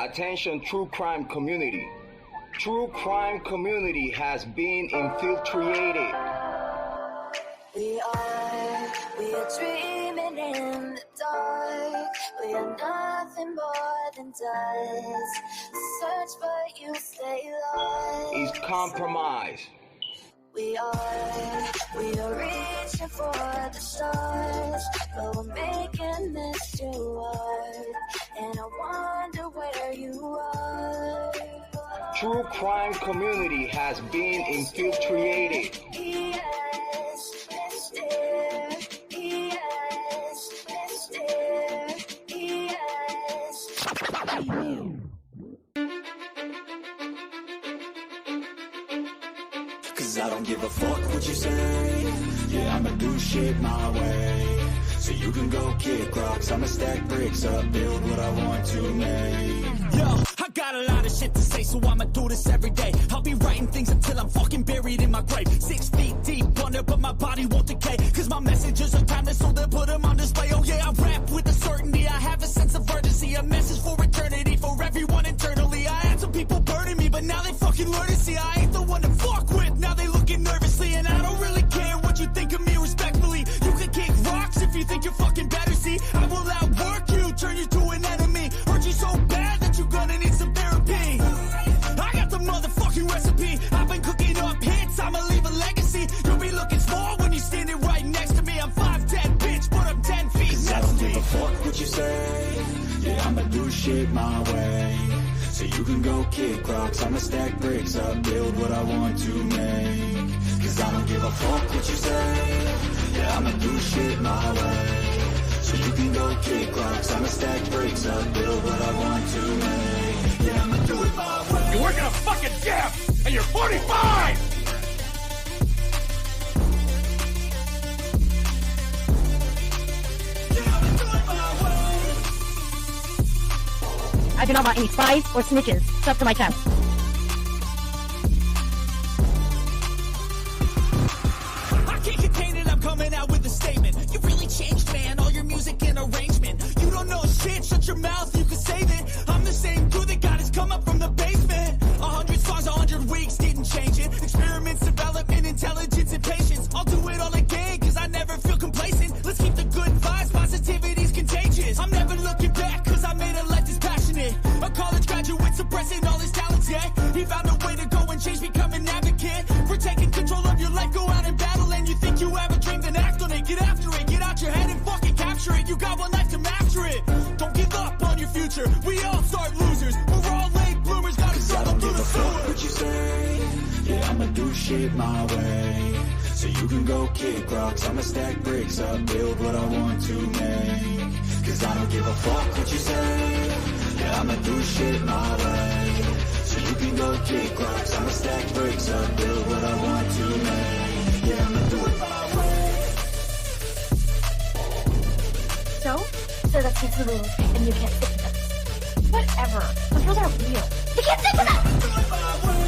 Attention, true crime community. True crime community has been infiltrated. We are dreaming in the dark. We are nothing more than dust. Search but you stay lost. Is compromised. We are reaching for the stars, but we're making this too hard. And I wonder where you are. True crime community has been infiltrated. Yes, Mr. Yes, Mr. Yes. Cause I don't give a fuck what you say. Yeah, I'ma do shit my way. So you can go kick rocks, I'ma stack bricks up, build what I want to make. Yo, I got a lot of shit to say, so I'ma do this every day. I'll be writing things until I'm fucking buried in my grave. 6 feet deep under, but my body won't decay. Cause my messages are timeless, so they'll put them on display. Oh yeah, I rap with a certainty, I have a sense of urgency. A message for eternity, for everyone internally. I had some people burning me, but now they fucking learn to see I ain't the one to fuck with. Now they looking nervously, and I don't really care what you think of me respectfully. You can kick rocks if you think you're fucking better, see. I will outwork you, turn you to an enemy. Hurt you so bad that you're gonna need some therapy. I got the motherfucking recipe. I've been cooking up hits, I'ma leave a legacy. You'll be looking small when you're standing right next to me. I'm 5'10", bitch, but I'm 10 feet next to me. I don't give a fuck what you say. Yeah, I'ma do shit my way. So you can go kick rocks, I'ma stack bricks up, build what I want to make. Cause I don't give a fuck what you say. Yeah, I'ma do shit my way. So you can go kick rocks, I'ma stack bricks up, build what I want to make. Yeah, I'ma do it my way. You work in a fucking gym, and you're 45! I do not want any spies or snitches stuck to my chest. I can't contain it, I'm coming out with a statement. You really changed, man, all your music and arrangement. You don't know shit, shut your mouth, you can save it. I'm the same dude that got his come up from the basement. 100 songs, 100 weeks, didn't change it. Experiments, development, intelligence, and patience. I'll do it all again, cause I never feel complacent. Let's keep the good vibes, positivity's contagious. I'm never looking back, cause I made a life that's passionate. A college graduate suppressing all his talents, yeah. He found a way to go and change, become an advocate. For taking control of your life, go out and battle. And you think you have a dream, then act on it. Get after it, get out your head and fucking capture it. You got one life to master it. Don't give up on your future, we all start losers. We're all late bloomers, gotta struggle through the sewer. What you say? Yeah, I'ma do shit my way. So you can go kick rocks, I'ma stack bricks up, build what I want to make. Cause I don't give a fuck what you say. Yeah, I'ma do shit my way. So you can go kick rocks, I'ma stack bricks up, build what I want to make. Yeah, I'ma do it my way. So that's his rules, and you can't stick with them. Whatever. Those rules aren't real. You can't stick with them! Do it my way.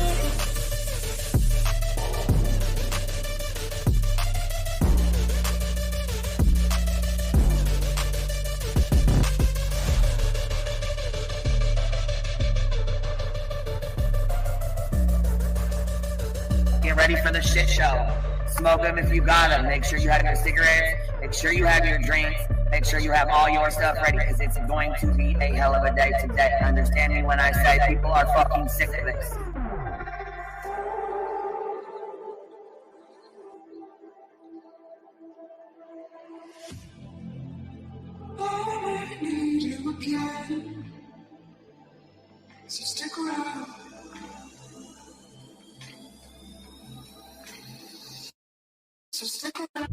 Get ready for the shit show. Smoke them if you got them. Make sure you have your cigarettes. Make sure you have your drinks. Make sure you have all your stuff ready because it's going to be a hell of a day today. Understand me when I say people are fucking sick of this. I need you again. So stick around. So stick around.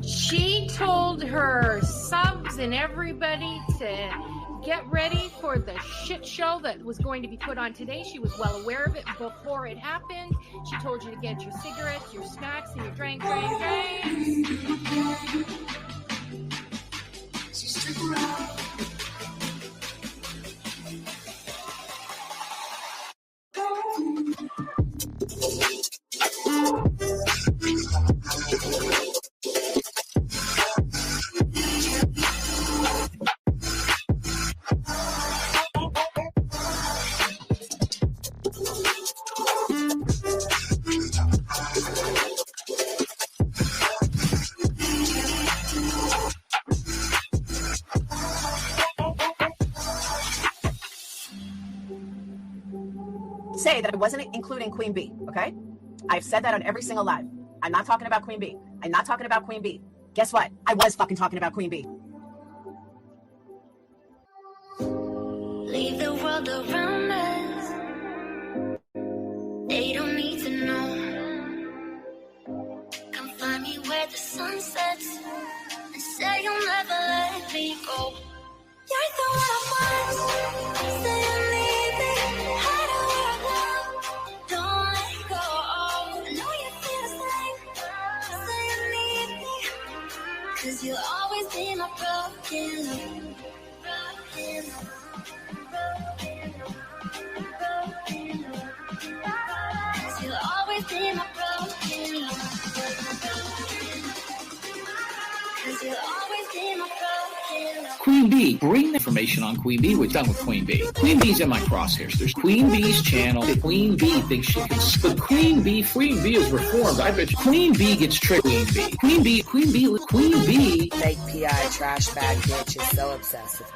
She told her subs and everybody to get ready for the shit show that was going to be put on today. She was well aware of it before it happened. She told you to get your cigarettes, your snacks, and your drinks. So stick around. Say that I wasn't including Queen Bee, okay? I've said that on every single live. I'm not talking about Queen Bee. I'm not talking about Queen Bee. Guess what? I was fucking talking about Queen Bee. Leave the world around us. They don't need to know. Come find me where the sun sets and say you'll never let me go. You're the one I want. Say you need me. Hide away our love. Don't let go. I know you feel the same. Say you need me. 'Cause you'll always be my broken love. Broken love. You'll always be my broken love. 'Cause you'll always be my broken love. Queen Bee, bring information on Queen Bee. We're done with Queen Bee. Queen Bee's in my crosshairs. There's Queen Bee's channel. Queen Bee thinks she can. But Queen Bee is reformed. I bet you Queen Bee gets tricked. Queen Bee. Fake PI trash bag bitch is so obsessive.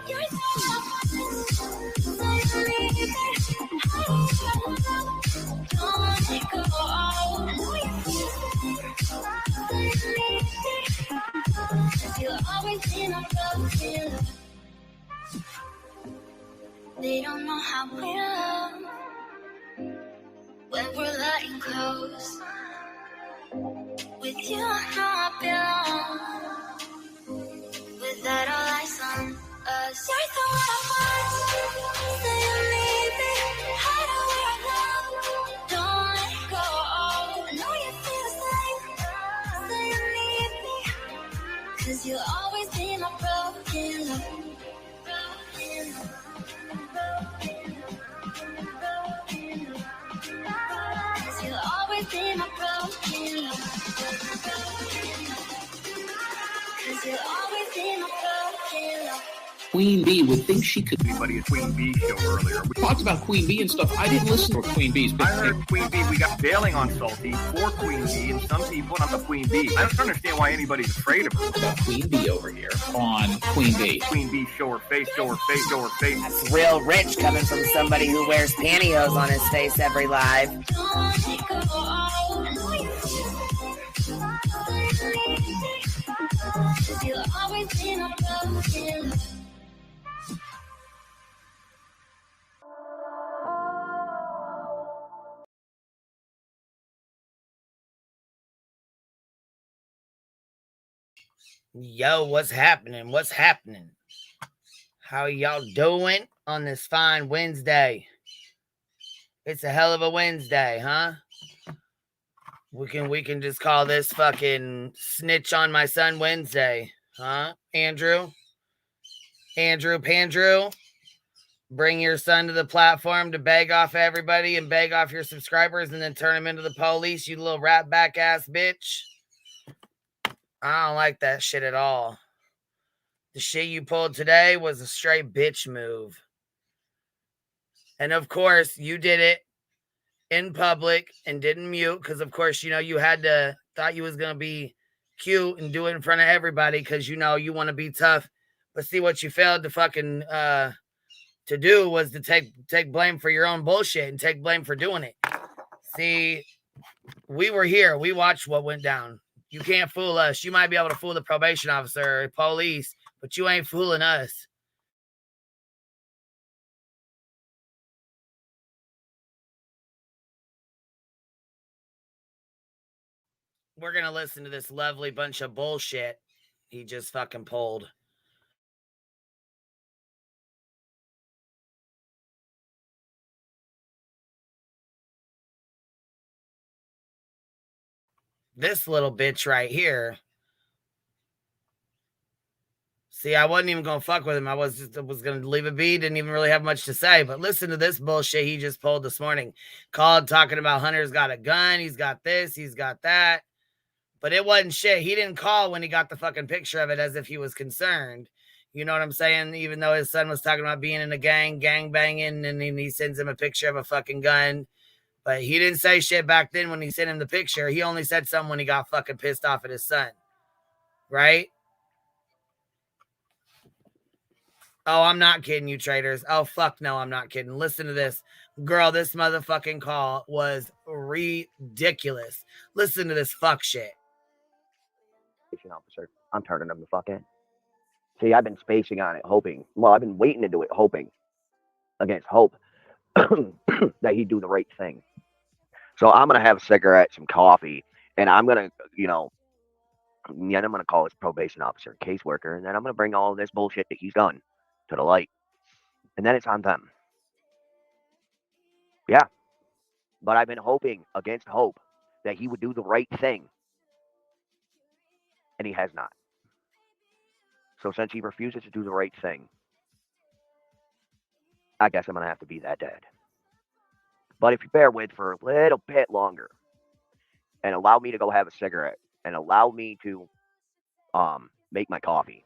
You'll always be my broken love. They don't know how we love when we're letting close. With you, I know I belong. Without all eyes on us, you're the one I want. Say you need me. Hide away our love. Don't let go. I know you feel the same. Say you need me. 'Cause you'll always be my broken love. Broken love. You'll always be my broken love. 'Cause you'll always be my broken love. Queen Bee would think she could. Anybody a Queen Bee show earlier. We talked about Queen Bee and stuff. I didn't listen to Queen Bee's. I heard Queen Bee, we got bailing on Salty for Queen Bee, and some people not the Queen Bee. I don't understand why anybody's afraid of her. About Queen Bee over here on Queen Bee. Queen Bee, show her face, show her face, show her face. That's real rich coming from somebody who wears pantyhose on his face every live. Don't let go. I know you feel the same. 'Cause you'll always be my broken love. Yo, what's happening? What's happening? How y'all doing on this fine Wednesday? It's a hell of a Wednesday, huh? We can just call this fucking snitch on my son Wednesday, huh? Andrew, Pandrew, bring your son to the platform to beg off everybody and beg off your subscribers and then turn them into the police, you little rat back ass bitch. I don't like that shit at all. The shit you pulled today was a straight bitch move. And of course, you did it in public and didn't mute because, of course, you know, you thought you was going to be cute and do it in front of everybody because, you know, you want to be tough. But see, what you failed to fucking to do was to take blame for your own bullshit and take blame for doing it. See, we were here. We watched what went down. You can't fool us. You might be able to fool the probation officer or police, but you ain't fooling us. We're going to listen to this lovely bunch of bullshit he just fucking pulled. this little bitch right here. See, I wasn't even going to fuck with him. I was going to leave it be. Didn't even really have much to say. But listen to this bullshit he just pulled this morning. Called talking about Hunter's got a gun. He's got this. He's got that. But it wasn't shit. He didn't call when he got the fucking picture of it as if he was concerned. You know what I'm saying? Even though his son was talking about being in a gang banging, and then he sends him a picture of a fucking gun. But he didn't say shit back then when he sent him the picture. He only said something when he got fucking pissed off at his son. Right? Oh, I'm not kidding you, traitors. Oh, fuck no, I'm not kidding. Listen to this. Girl, this motherfucking call was ridiculous. Listen to this fuck shit. Officer, I'm turning him the fuck in. See, I've been spacing on it, hoping. Well, I've been waiting to do it, hoping against hope that he'd do the right thing. So I'm going to have a cigarette, some coffee, and I'm going to, you know, then I'm going to call his probation officer, caseworker, and then I'm going to bring all this bullshit that he's done to the light. And then it's on them. Yeah. But I've been hoping against hope that he would do the right thing. And he has not. So since he refuses to do the right thing, I guess I'm going to have to be that dad. But if you bear with for a little bit longer and allow me to go have a cigarette and allow me to make my coffee,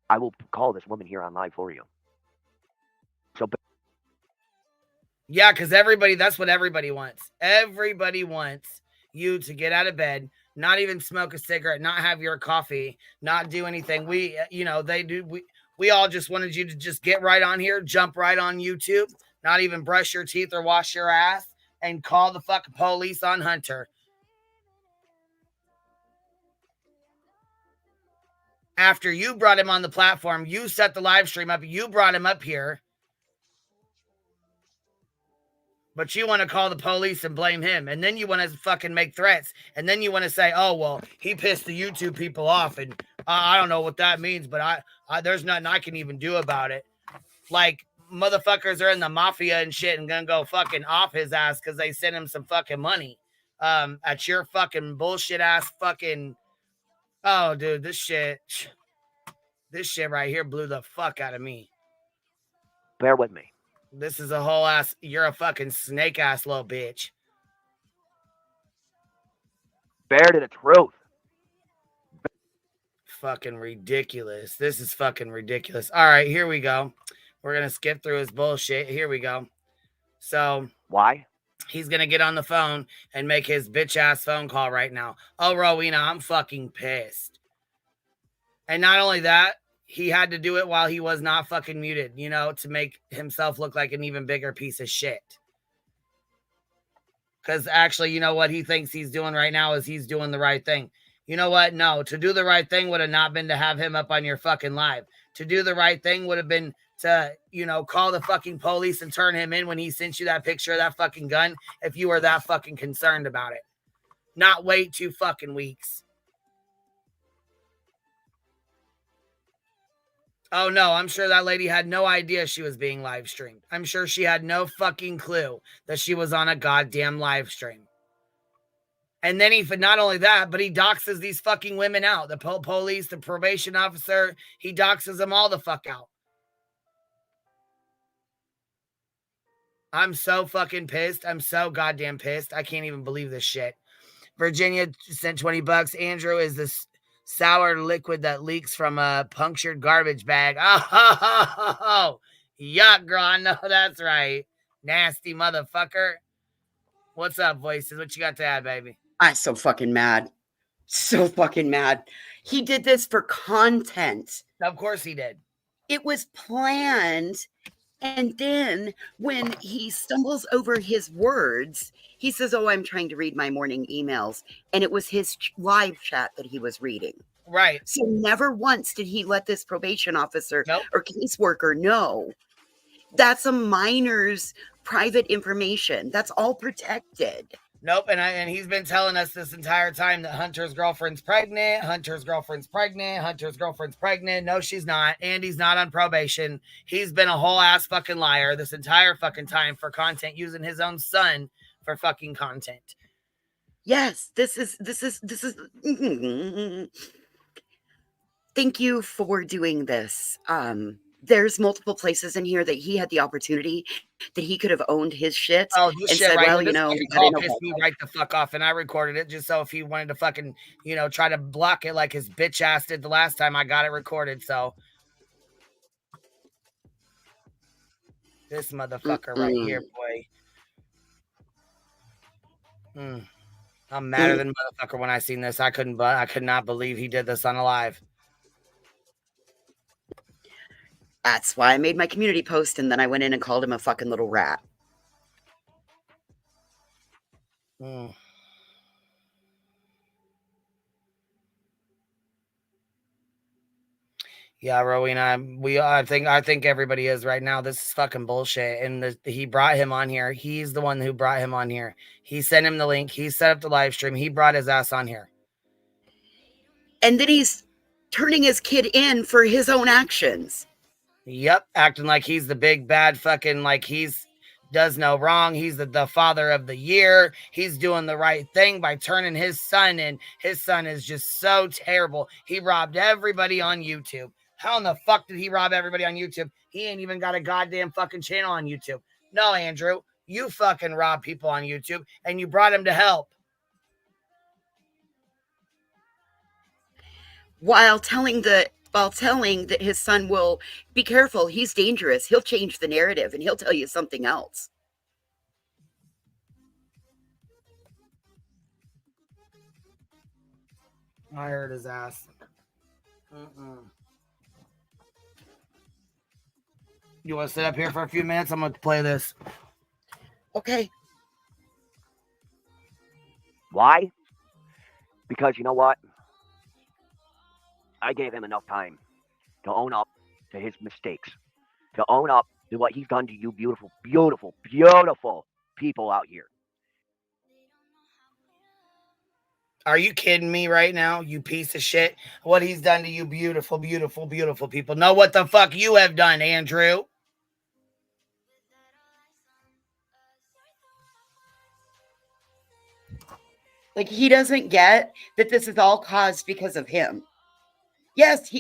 I will call this woman here on live for you. So, yeah, because everybody, that's what everybody wants. Everybody wants you to get out of bed, not even smoke a cigarette, not have your coffee, not do anything. We, you know, they do. We all just wanted you to just get right on here, jump right on YouTube, not even brush your teeth or wash your ass, and call the fucking police on Hunter. After you brought him on the platform, you set the live stream up, you brought him up here. But you want to call the police and blame him. And then you want to fucking make threats. And then you want to say, oh, well, he pissed the YouTube people off. And I don't know what that means, but I there's nothing I can even do about it. Like, motherfuckers are in the mafia and shit and gonna go fucking off his ass because they sent him some fucking money. At your fucking bullshit ass fucking... Oh, dude, this shit right here blew the fuck out of me. Bear with me. This is a whole ass, you're a fucking snake ass little bitch. Bear to the truth. Fucking ridiculous. This is fucking ridiculous. All right, here we go. We're going to skip through his bullshit. Here we go. So. Why? He's going to get on the phone and make his bitch ass phone call right now. Oh, Rowena, I'm fucking pissed. And not only that, he had to do it while he was not fucking muted, you know, to make himself look like an even bigger piece of shit. Because actually, you know what he thinks he's doing right now is he's doing the right thing. You know what? No, to do the right thing would have not been to have him up on your fucking live. To do the right thing would have been to, you know, call the fucking police and turn him in when he sent you that picture of that fucking gun if you were that fucking concerned about it. Not wait 2 fucking weeks. Oh, no, I'm sure that lady had no idea she was being live streamed. I'm sure she had no fucking clue that she was on a goddamn live stream. And then not only that, but he doxes these fucking women out. The police, the probation officer, he doxes them all the fuck out. I'm so fucking pissed. I'm so goddamn pissed. I can't even believe this shit. Virginia sent $20. Andrew is this sour liquid that leaks from a punctured garbage bag. Oh, yuck, girl. I know that's right. Nasty motherfucker. What's up, Voices? What you got to add, baby? I'm so fucking mad. So fucking mad. He did this for content. Of course he did. It was planned. And then when he stumbles over his words, he says, oh, I'm trying to read my morning emails. And it was his live chat that he was reading. Right. So never once did he let this probation officer or caseworker know. That's a minor's private information. That's all protected. Nope, and he's been telling us this entire time that Hunter's girlfriend's pregnant. Hunter's girlfriend's pregnant. No, she's not. Andy's not on probation. He's been a whole ass fucking liar this entire fucking time for content, using his own son for fucking content. Yes, this is thank you for doing this. There's multiple places in here that he had the opportunity that he could have owned his shit Oh, this and shit said, right well, here, this fucking I didn't call know pissed about me that. right the fuck off, and I recorded it just so if he wanted to fucking, try to block it like his bitch ass did the last time, I got it recorded, so. This motherfucker right here, boy. I'm madder than motherfucker when I seen this. I could not believe he did this on a live. That's why I made my community post, and then I went in and called him a fucking little rat. Yeah, Rowena, I think everybody is right now. This is fucking bullshit. And he brought him on here. He's the one who brought him on here. He sent him the link. He set up the live stream. He brought his ass on here. And then he's turning his kid in for his own actions. Yep, acting like he's the big bad fucking, like he's does no wrong. He's the father of the year. He's doing the right thing by turning his son in. His son is just so terrible. He robbed everybody on YouTube. How in the fuck did he rob everybody on YouTube? He ain't even got a goddamn fucking channel on YouTube. No, Andrew, you fucking rob people on YouTube and you brought him to help. While telling that his son will be careful, he's dangerous. He'll change the narrative and he'll tell you something else. I heard his ass. You want to sit up here for a few minutes? I'm going to play this. Okay. Why? Because you know what? I gave him enough time to own up to his mistakes, to own up to what he's done to you beautiful, beautiful, beautiful people out here. Are you kidding me right now, you piece of shit? What he's done to you beautiful, beautiful, beautiful people. Know what the fuck you have done, Andrew? Like, he doesn't get that this is all caused because of him. Yes,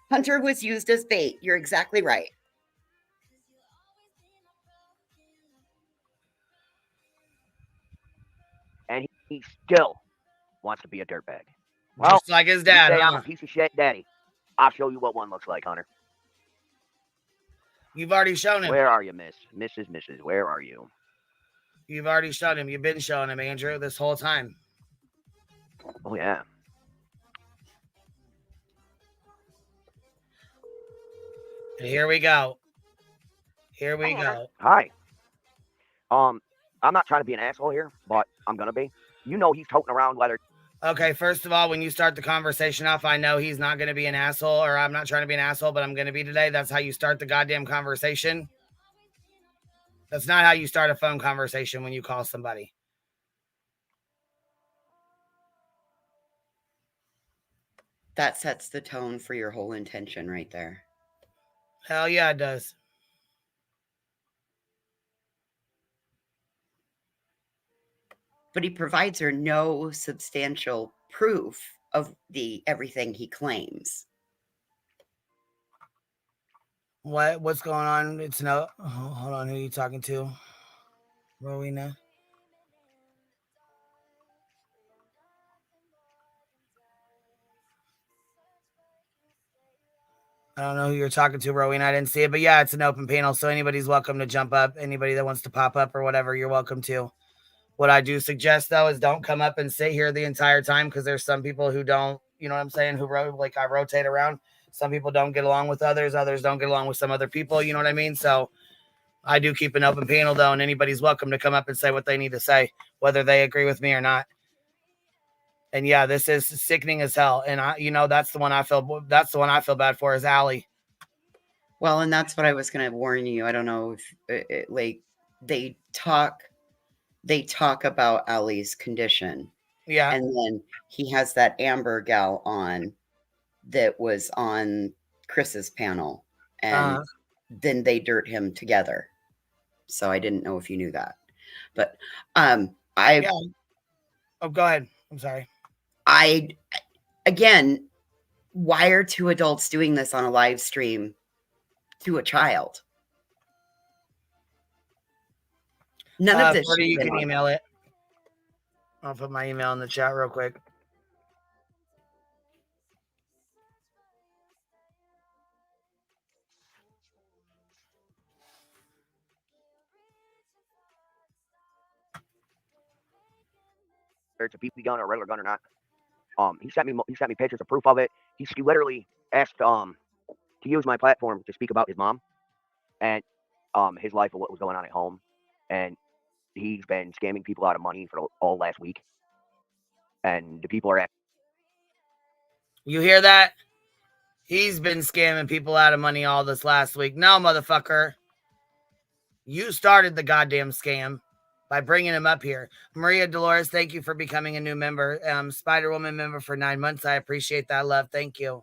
Hunter was used as bait. You're exactly right. And he still wants to be a dirtbag. Well, just like his dad, you say huh? I'm a piece of shit daddy. I'll show you what one looks like, Hunter. You've already shown him. Where are you, Mrs. Where are you? You've already shown him. You've been showing him, Andrew, this whole time. Oh, yeah. And here we go. Here we go. Hi. I'm not trying to be an asshole here, but I'm going to be. You know he's toting around whether... Okay, first of all, when you start the conversation off, I know he's not going to be an asshole, or I'm not trying to be an asshole, but I'm going to be today. That's how you start the goddamn conversation. That's not how you start a phone conversation when you call somebody. That sets the tone for your whole intention right there. Hell yeah, it does. But he provides her no substantial proof of everything he claims. What's going on? It's no. Hold on, who are you talking to? Rowena. I don't know who you're talking to, Rowena. I didn't see it, but yeah, it's an open panel, so anybody's welcome to jump up. Anybody that wants to pop up or whatever, you're welcome to. What I do suggest, though, is don't come up and sit here the entire time because there's some people who don't, you know what I'm saying, I rotate around. Some people don't get along with others. Others don't get along with some other people. You know what I mean? So I do keep an open panel, though, and anybody's welcome to come up and say what they need to say, whether they agree with me or not. And yeah, this is sickening as hell. And that's the one I feel bad for is Alli. Well, and that's what I was going to warn you. I don't know if they talk about Alli's condition. Yeah. And then he has that Amber gal on that was on Chris's panel. And then they dirt him together. So I didn't know if you knew that. But Oh, go ahead. I'm sorry. Again, why are two adults doing this on a live stream to a child? None of this. Freddie, you can email it. I'll put my email in the chat real quick. It's a BB gun or a regular gun or not. He sent me pictures of proof of it. He literally asked to use my platform to speak about his mom and his life and what was going on at home. And he's been scamming people out of money for all last week. And the people are You hear that? He's been scamming people out of money all this last week. No, motherfucker. You started the goddamn scam by bringing him up here. Maria Dolores, thank you for becoming a new member. Spider-Woman member for 9 months. I appreciate that, love. Thank you.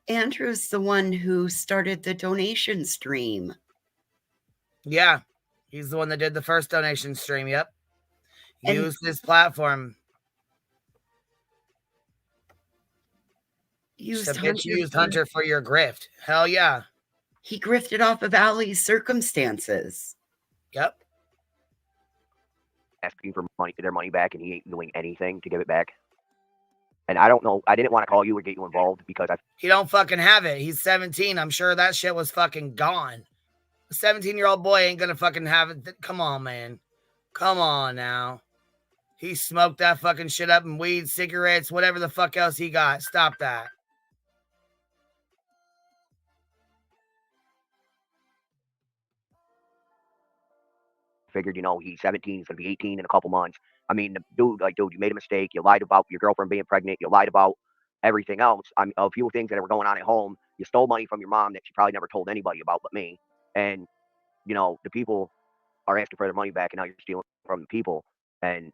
Andrew's the one who started the donation stream. Yeah, he's the one that did the first donation stream. Yep. Used this platform. Used Hunter for your grift. Hell yeah. He grifted off of Alli's circumstances. Yep. asking for their money back, and he ain't doing anything to give it back. And I don't know. I didn't want to call you or get you involved because he don't fucking have it. He's 17. I'm sure that shit was fucking gone. A 17-year-old boy ain't gonna fucking have it. Come on, man. Come on now. He smoked that fucking shit up in weed, cigarettes, whatever the fuck else he got. Stop that. figured, he's 17, he's going to be 18 in a couple months. I mean, dude, you made a mistake. You lied about your girlfriend being pregnant. You lied about everything else. I mean, a few things that were going on at home. You stole money from your mom that she probably never told anybody about but me. And, the people are asking for their money back, and now you're stealing from the people. And,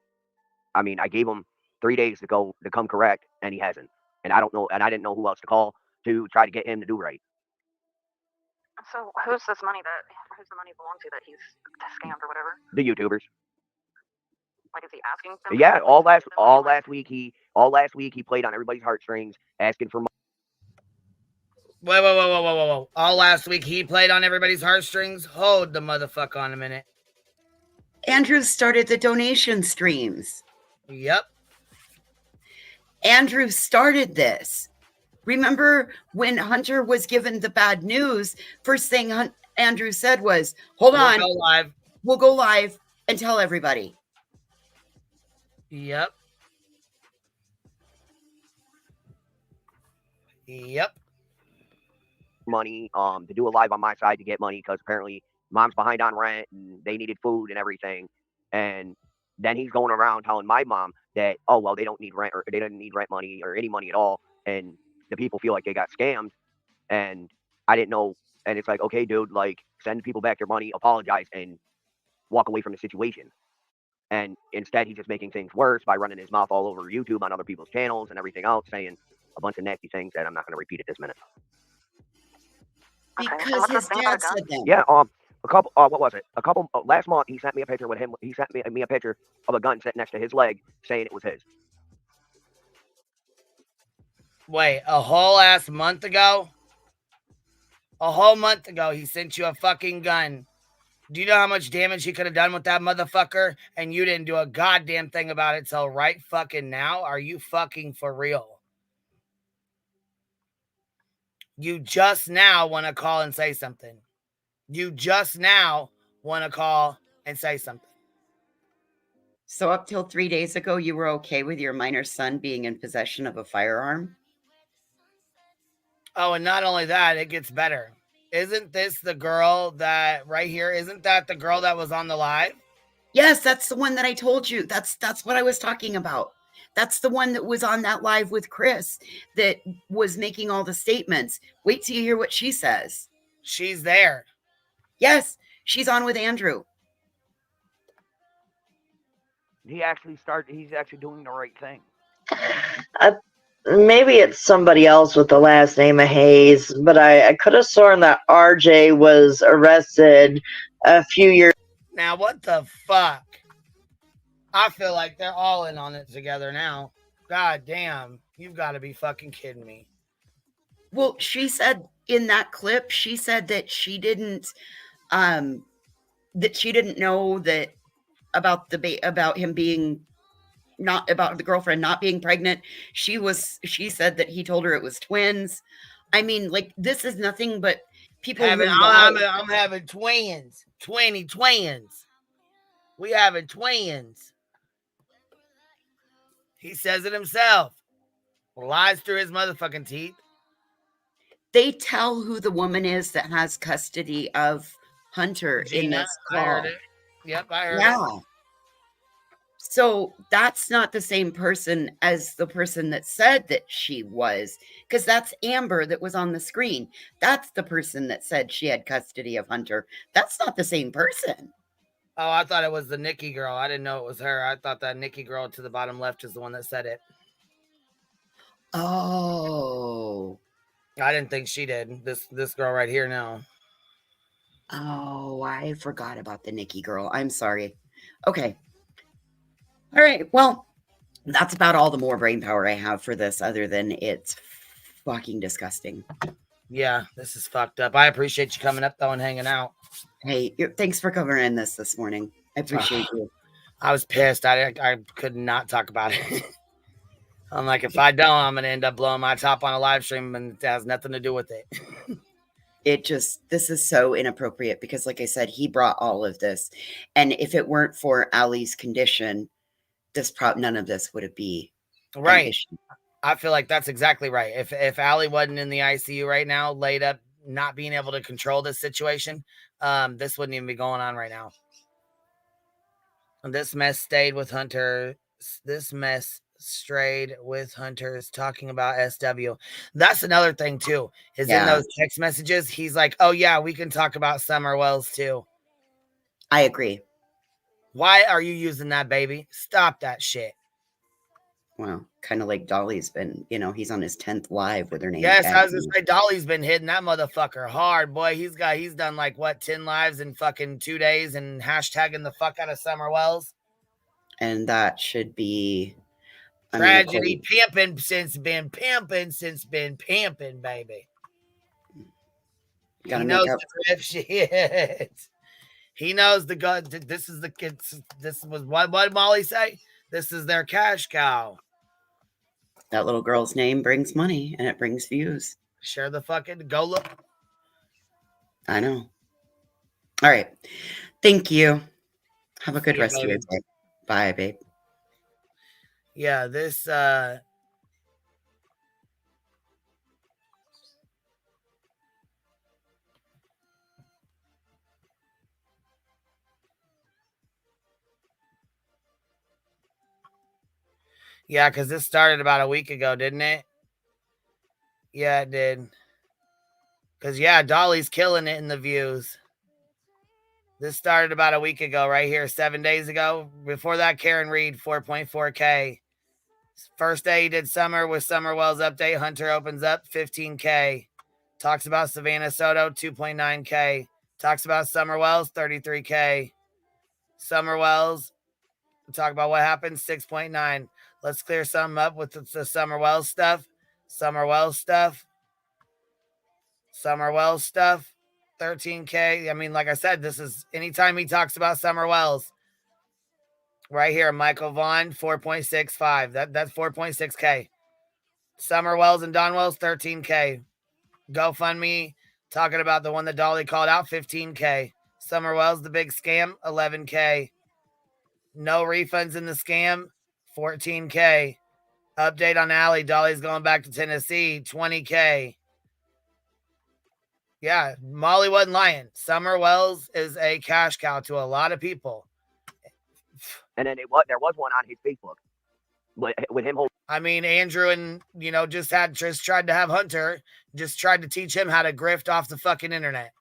I mean, I gave him 3 days to come correct, and he hasn't. And I don't know, and I didn't know who else to call to try to get him to do right. So who's the money belong to that he's scammed or whatever? The YouTubers. Like, is he asking them? Yeah, all last week he played on everybody's heartstrings, asking for money. Whoa. All last week he played on everybody's heartstrings? Hold the motherfucker on a minute. Andrew started the donation streams. Yep. Andrew started this. Remember when Hunter was given the bad news, first thing Andrew said was, hold on. We'll go live and tell everybody. Yep. Money to do a live on my side to get money because apparently mom's behind on rent and they needed food and everything. And then he's going around telling my mom that, oh, well, they don't need rent or they don't need rent money or any money at all. And the people feel like they got scammed. And I didn't know. And it's like, okay, dude, send people back their money, apologize, and walk away from the situation. And instead, he's just making things worse by running his mouth all over YouTube on other people's channels and everything else, saying a bunch of nasty things that I'm not going to repeat at this minute. Because his dad said them. Yeah, a couple, what was it? Last month, he sent me a picture with him. He sent me a picture of a gun sitting next to his leg, saying it was his. Wait, a whole ass month ago? A whole month ago, he sent you a fucking gun. Do you know how much damage he could have done with that motherfucker? And you didn't do a goddamn thing about it till right fucking now? Are you fucking for real? You just now want to call and say something. So up till 3 days ago, you were okay with your minor son being in possession of a firearm? Oh, and not only that, it gets better. Isn't this the girl that right here? Isn't that the girl that was on the live? Yes, that's the one that I told you. That's what I was talking about. That's the one that was on that live with Chris that was making all the statements. Wait till you hear what she says. She's there. Yes, she's on with Andrew. He's actually doing the right thing. Maybe it's somebody else with the last name of Hayes, but I could have sworn that RJ was arrested a few years. Now, what the fuck? I feel like they're all in on it together now. God damn. You've got to be fucking kidding me. Well, she said in that clip, she said that she didn't know that about about him being not about the girlfriend not being pregnant. She said that he told her it was twins. I mean, like, this is nothing but people I'm having twins. 20 twins. We having twins. He says it himself. Lies through his motherfucking teeth. They tell who the woman is that has custody of Hunter in Gina, this call. I heard it. Yep, I heard it. Yeah. So that's not the same person as the person that said that she was, because that's Amber that was on the screen. That's the person that said she had custody of Hunter. That's not the same person. Oh, I thought it was the Nikki girl. I didn't know it was her. I thought that Nikki girl to the bottom left is the one that said it. Oh. I didn't think she did. This girl right here now. Oh, I forgot about the Nikki girl. I'm sorry. Okay. All right. Well, that's about all the more brain power I have for this, other than it's fucking disgusting. Yeah, this is fucked up. I appreciate you coming up, though, and hanging out. Hey, thanks for covering this morning. I appreciate you. I was pissed. I could not talk about it. I'm like, if I don't, I'm going to end up blowing my top on a live stream, and it has nothing to do with it. This is so inappropriate because, like I said, he brought all of this. And if it weren't for Alli's condition, none of this would be right. I feel like that's exactly right. If Alli wasn't in the ICU right now, laid up, not being able to control this situation, this wouldn't even be going on right now. And this mess stayed with Hunter. This mess strayed with Hunters talking about SW. That's another thing too, is in those text messages, he's like, oh yeah, we can talk about Summer Wells too. I agree. Why are you using that, baby? Stop that shit. Well, kind of like Dolly's been, he's on his 10th live with her name. Yes, I was gonna say Dolly's been hitting that motherfucker hard, boy. He's done like what, 10 lives in fucking 2 days and hashtagging the fuck out of Summer Wells. And that should be tragedy. Pimping since been pimping, baby. He knows the grip shit. He knows the gun. This is the kids. This was what Molly say. This is their cash cow. That little girl's name brings money and it brings views. Share the fucking go look. I know. All right. Thank you. Have a good rest of your day. Bye, babe. Yeah, this yeah, because this started about a week ago, didn't it? Yeah, it did. Because, yeah, Dolly's killing it in the views. This started about a week ago, right here, 7 days ago. Before that, Karen Reed, 4.4K. First day he did Summer with Summer Wells update. Hunter opens up, 15K. Talks about Savannah Soto, 2.9K. Talks about Summer Wells, 33K. Summer Wells, talk about what happened, 6.9. Let's clear something up with the Summer Wells stuff. Summer Wells stuff. Summer Wells stuff. 13K. I mean, like I said, this is anytime he talks about Summer Wells. Right here, Michael Vaughn, 4.65. That's 4.6K. Summer Wells and Don Wells, 13K. GoFundMe, talking about the one that Dolly called out, 15K. Summer Wells, the big scam, 11K. No refunds in the scam, 14K. Update on Alli, Dolly's going back to Tennessee, 20K. Yeah, Molly wasn't lying. Summer Wells is a cash cow to a lot of people. And then there was one on his Facebook with him holding. I mean, Andrew and, just tried to have Hunter, just tried to teach him how to grift off the fucking internet.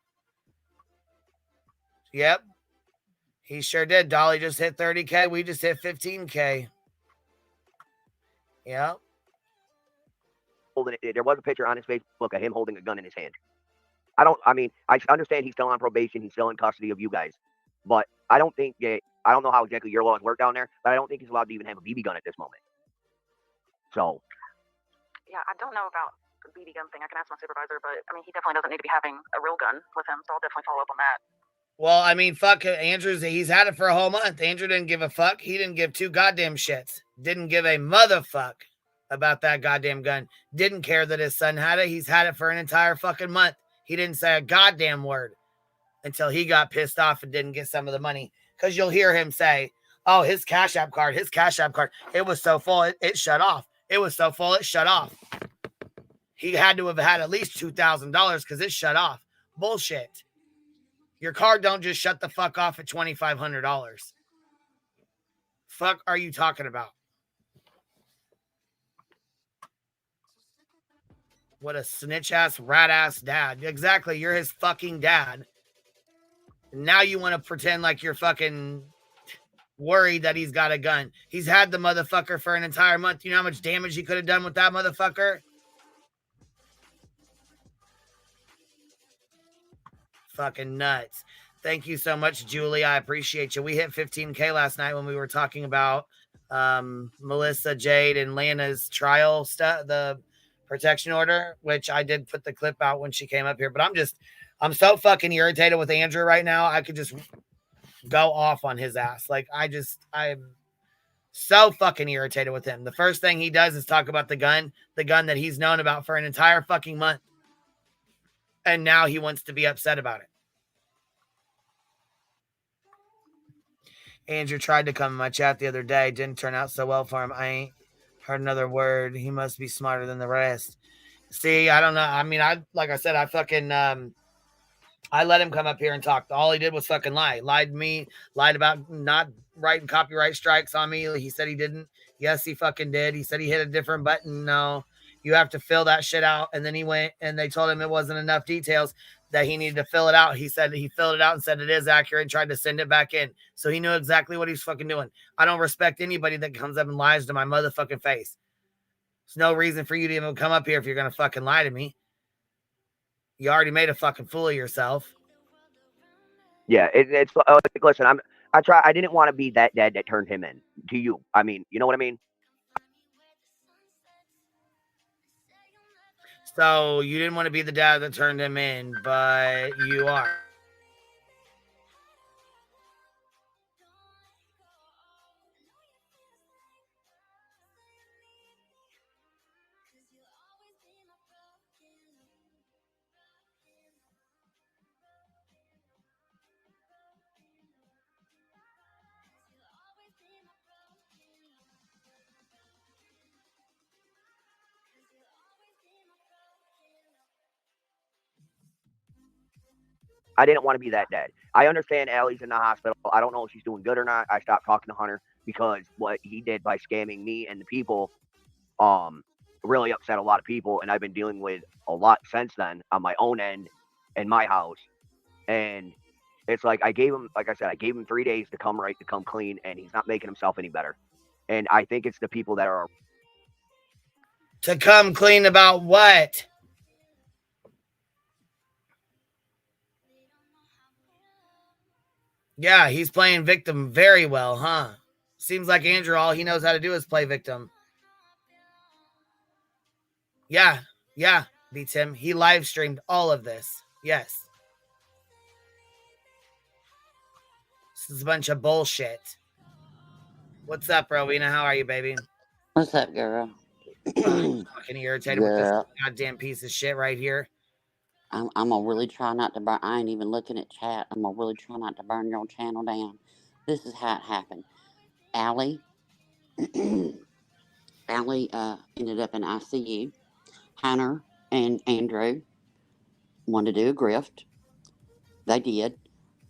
Yep. He sure did. Dolly just hit 30K. We just hit 15K. Yep. There was a picture on his Facebook of him holding a gun in his hand. I understand he's still on probation. He's still in custody of you guys. But I don't think that I don't know how exactly your laws work down there, but I don't think he's allowed to even have a BB gun at this moment. So. Yeah, I don't know about the BB gun thing. I can ask my supervisor, but I mean, he definitely doesn't need to be having a real gun with him, so I'll definitely follow up on that. Well, I mean, fuck it. He's had it for a whole month. Andrew didn't give a fuck. He didn't give two goddamn shits. Didn't give a motherfuck about that goddamn gun. Didn't care that his son had it. He's had it for an entire fucking month. He didn't say a goddamn word until he got pissed off and didn't get some of the money. Because you'll hear him say, oh, his Cash App card. It was so full, it shut off. It was so full, it shut off. He had to have had at least $2,000 because it shut off. Bullshit. Your card don't just shut the fuck off at $2,500. Fuck are you talking about? What a snitch ass, rat ass dad. Exactly. You're his fucking dad. And now you want to pretend like you're fucking worried that he's got a gun. He's had the motherfucker for an entire month. You know how much damage he could have done with that motherfucker? Fucking nuts. Thank you so much, Julie. I appreciate you. We hit 15K last night when we were talking about Melissa, Jade, and Lana's trial stuff, the protection order, which I did put the clip out when she came up here. But I'm so fucking irritated with Andrew right now. I could just go off on his ass. Like, I'm so fucking irritated with him. The first thing he does is talk about the gun that he's known about for an entire fucking month. And now he wants to be upset about it. Andrew tried to come in my chat the other day. Didn't turn out so well for him. I ain't heard another word. He must be smarter than the rest. See, I don't know. I mean, like I said, I let him come up here and talk. All he did was fucking lie. Lied to me. Lied about not writing copyright strikes on me. He said he didn't. Yes, he fucking did. He said he hit a different button. No. You have to fill that shit out. And then he went and they told him it wasn't enough details that he needed to fill it out. He said he filled it out and said it is accurate and tried to send it back in. So he knew exactly what he's fucking doing. I don't respect anybody that comes up and lies to my motherfucking face. There's no reason for you to even come up here if you're going to fucking lie to me. You already made a fucking fool of yourself. Yeah, it's listen, I didn't want to be that dad that turned him in to you. I mean, you know what I mean? So you didn't want to be the dad that turned him in, but you are. I didn't want to be that dad. I understand Allie's in the hospital. I don't know if she's doing good or not. I stopped talking to Hunter because what he did by scamming me and the people really upset a lot of people. And I've been dealing with a lot since then on my own end in my house. And it's like I gave him 3 days to come right, to come clean, and he's not making himself any better. And I think it's the people that are... To come clean about what? Yeah, he's playing victim very well, huh? Seems like Andrew, all he knows how to do is play victim. Yeah, beats him. He live streamed all of this. Yes. This is a bunch of bullshit. What's up, Rowena? How are you, baby? What's up, girl? I'm fucking irritated with this goddamn piece of shit right here. I'm gonna really try not to burn. I ain't even looking at chat. I'm gonna really try not to burn your channel down. This is how it happened. Alli ended up in ICU. Hunter and Andrew wanted to do a grift. They did.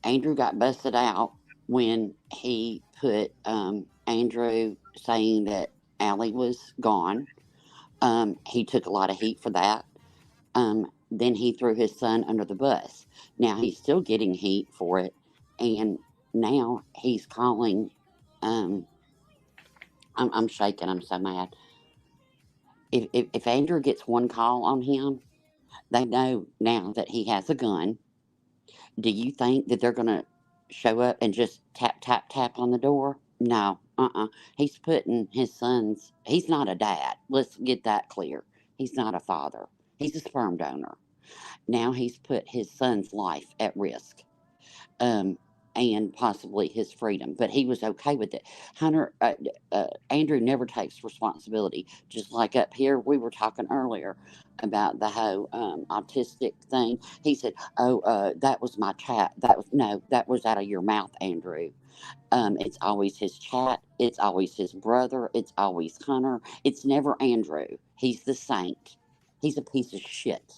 Andrew got busted out when he put Andrew saying that Alli was gone. He took a lot of heat for that. Then he threw his son under the bus. Now he's still getting heat for it. And now he's calling. I'm shaking. I'm so mad. If Andrew gets one call on him, they know now that he has a gun. Do you think that they're going to show up and just tap, tap, tap on the door. No, He's putting his son's, he's not a dad. Let's get that clear. He's not a father. He's a sperm donor. Now he's put his son's life at risk. And possibly his freedom, but he was okay with it. Andrew never takes responsibility. Just like up here, we were talking earlier about the whole autistic thing. He said, "Oh, that was my chat. That was out of your mouth, Andrew." It's always his chat. It's always his brother. It's always Hunter. It's never Andrew. He's the saint. He's a piece of shit.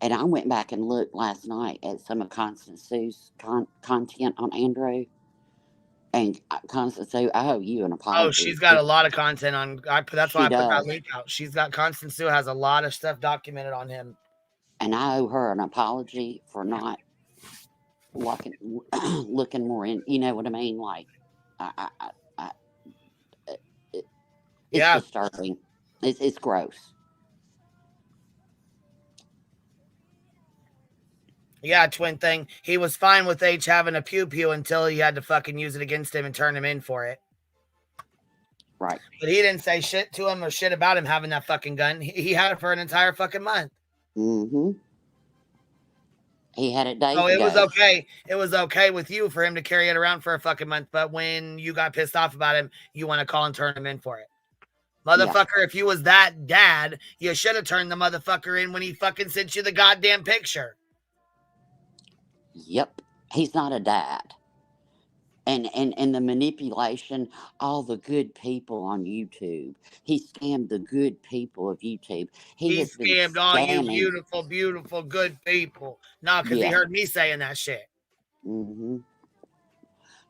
And I went back and looked last night at some of Constance Sue's content on Andrew. And Constance Sue, I owe you an apology. Oh, she's got a lot of content on. That's why I put that does. link out. She's got Constance Sue has a lot of stuff documented on him. And I owe her an apology for not looking more in. You know what I mean? Like, it's disturbing. It's gross. Yeah, twin thing. He was fine with H having a pew-pew until he had to fucking use it against him and turn him in for it. Right. But he didn't say shit to him or shit about him having that fucking gun. He had it for an entire fucking month. Mm-hmm. He had it days ago. It was okay. It was okay with you for him to carry it around for a fucking month. But when you got pissed off about him, you want to call and turn him in for it. Motherfucker, if you was that dad, you should have turned the motherfucker in when he fucking sent you the goddamn picture. Yep. He's not a dad. And the manipulation, all the good people on YouTube. He scammed the good people of YouTube. He scammed all you beautiful, beautiful, good people. No, because he heard me saying that shit. Mm-hmm.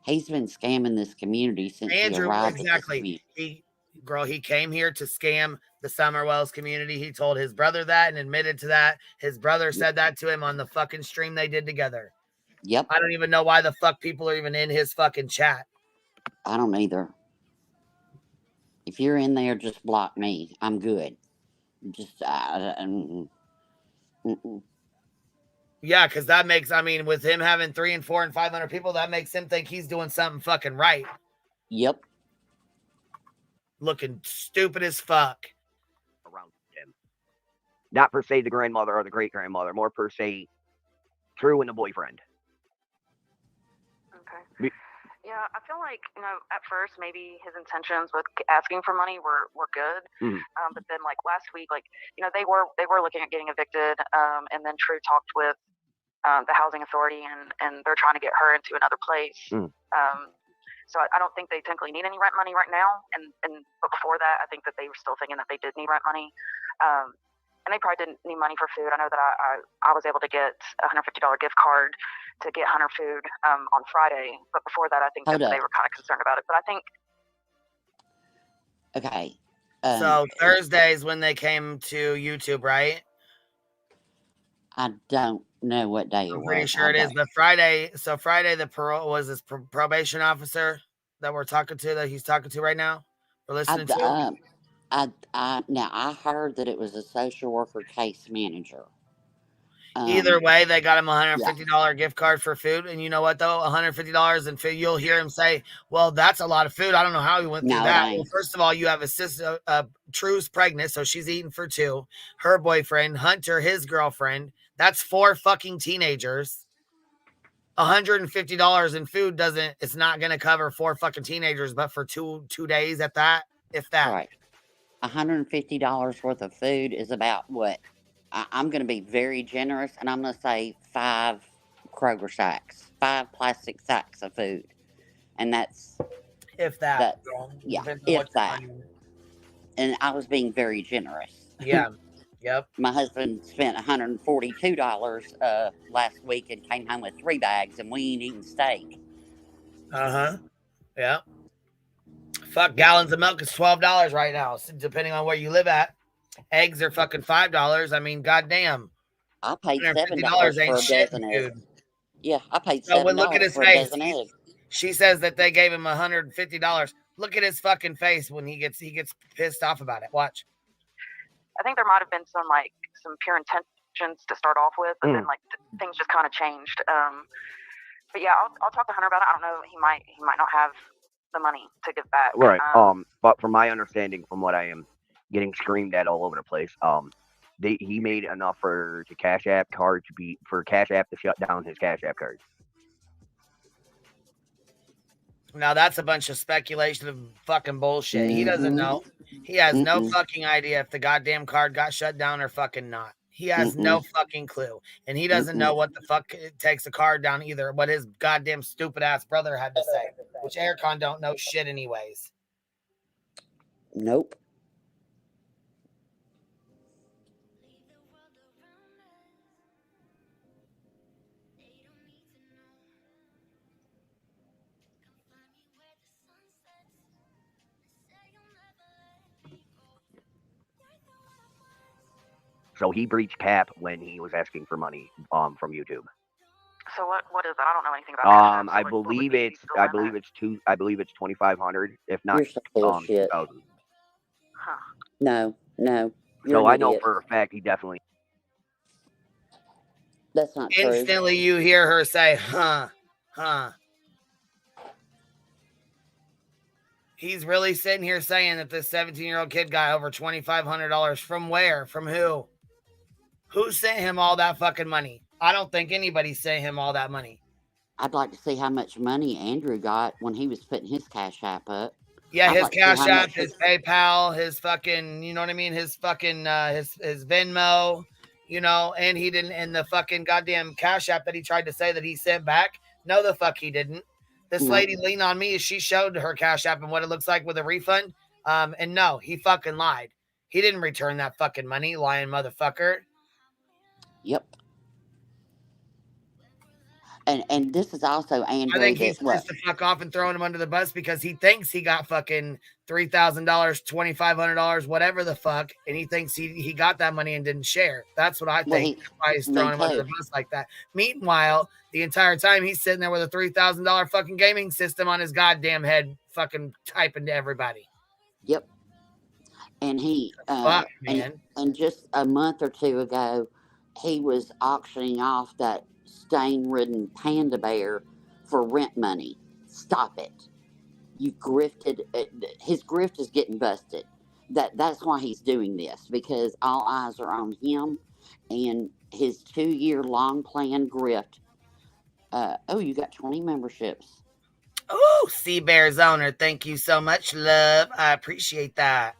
He's been scamming this community since he arrived. Exactly. He came here to scam the Summerwells community. He told his brother that and admitted to that. His brother said that to him on the fucking stream they did together. Yep. I don't even know why the fuck people are even in his fucking chat. I don't either. If you're in there, just block me. I'm good. Just, Yeah, because that makes, with him having 300 and 400 and 500 people, that makes him think he's doing something fucking right. Yep. Looking stupid as fuck. Around him. Not per se the grandmother or the great grandmother, more per se True and the boyfriend. Okay. Yeah, I feel like, at first maybe his intentions with asking for money were good. Mm-hmm. But then last week, they were looking at getting evicted. And then True talked with the housing authority and they're trying to get her into another place. Mm. So I don't think they technically need any rent money right now. But before that, I think that they were still thinking that they did need rent money. And they probably didn't need money for food. I know that I was able to get a $150 gift card to get Hunter food on Friday. But before that, I think that they were kind of concerned about it. But I think... Okay. So Thursdays when they came to YouTube, right? I don't know what day it was. I'm pretty sure it is. But Friday, the parole was this probation officer that we're talking to, that he's talking to right now. We're listening to. Now I heard that it was a social worker case manager. Either way, they got him a $150 gift card for food. And you know what, though? $150 in food, you'll hear him say, well, that's a lot of food. I don't know how he went through that. Well, first of all, you have a sister, True's pregnant, so she's eating for two. Her boyfriend, Hunter, his girlfriend. That's 4 fucking teenagers. $150 in food it's not going to cover 4 fucking teenagers, but for two days at that, if that. Right. $150 worth of food is about what? I'm going to be very generous, and I'm going to say 5 Kroger sacks, 5 plastic sacks of food. And that's... If that. If that. And I was being very generous. Yeah. Yep. My husband spent $142 last week and came home with 3 bags, and we ain't eating steak. Uh-huh. Yeah. Fuck, gallons of milk is $12 right now, depending on where you live at. Eggs are fucking $5. Goddamn. I paid $7 for a dozen eggs. Yeah, I paid $7 look at his for face. a dozen eggs. She says that they gave him $150. Look at his fucking face when he gets pissed off about it. Watch. I think there might have been some pure to start off with, but then like things just kind of changed. But yeah, I'll talk to Hunter about it. I don't know. He might not have the money to give back. Right. But from my understanding, from what I am getting screamed at all over the place, he made enough for the Cash App card for Cash App to shut down his Cash App card. Now that's a bunch of speculation of fucking bullshit. He doesn't know. He has no fucking idea if the goddamn card got shut down or fucking not. He has no fucking clue. And he doesn't know what the fuck it takes a card down either, what his goddamn stupid ass brother had to say, which Aircon don't know shit anyways. Nope. So he breached cap when he was asking for money from YouTube. So what is that? I don't know anything about that. I believe it's it's 2,500, if not You're so full of shit. 2,000. Huh. No. So I know for a fact he definitely. That's not true. Instantly you hear her say, huh. He's really sitting here saying that this 17-year-old kid got over $2,500 from where? From who? Who sent him all that fucking money? I don't think anybody sent him all that money. I'd like to see how much money Andrew got when he was putting his Cash App up. Yeah, his Cash App, his PayPal, his fucking, you know what I mean? His fucking, his Venmo, you know, and he didn't, and the fucking goddamn Cash App that he tried to say that he sent back. No, the fuck he didn't. This lady leaned on me as she showed her Cash App and what it looks like with a refund. And no, he fucking lied. He didn't return that fucking money, lying motherfucker. Yep. And this is also Andrew. I think he's pissed the fuck off and throwing him under the bus because he thinks he got fucking $3,000, $2,500, whatever the fuck, and he thinks he got that money and didn't share. That's what I think. That's why he's throwing him under the bus like that. Meanwhile, the entire time he's sitting there with a $3,000 fucking gaming system on his goddamn head, fucking typing to everybody. Yep. And he fuck, man. And just a month or two ago, he was auctioning off that stain-ridden panda bear for rent money. Stop it. You grifted. His grift is getting busted. That's why he's doing this, because all eyes are on him and his 2-year long planned grift. You got 20 memberships. Oh, Sea Bear's owner. Thank you so much, love. I appreciate that.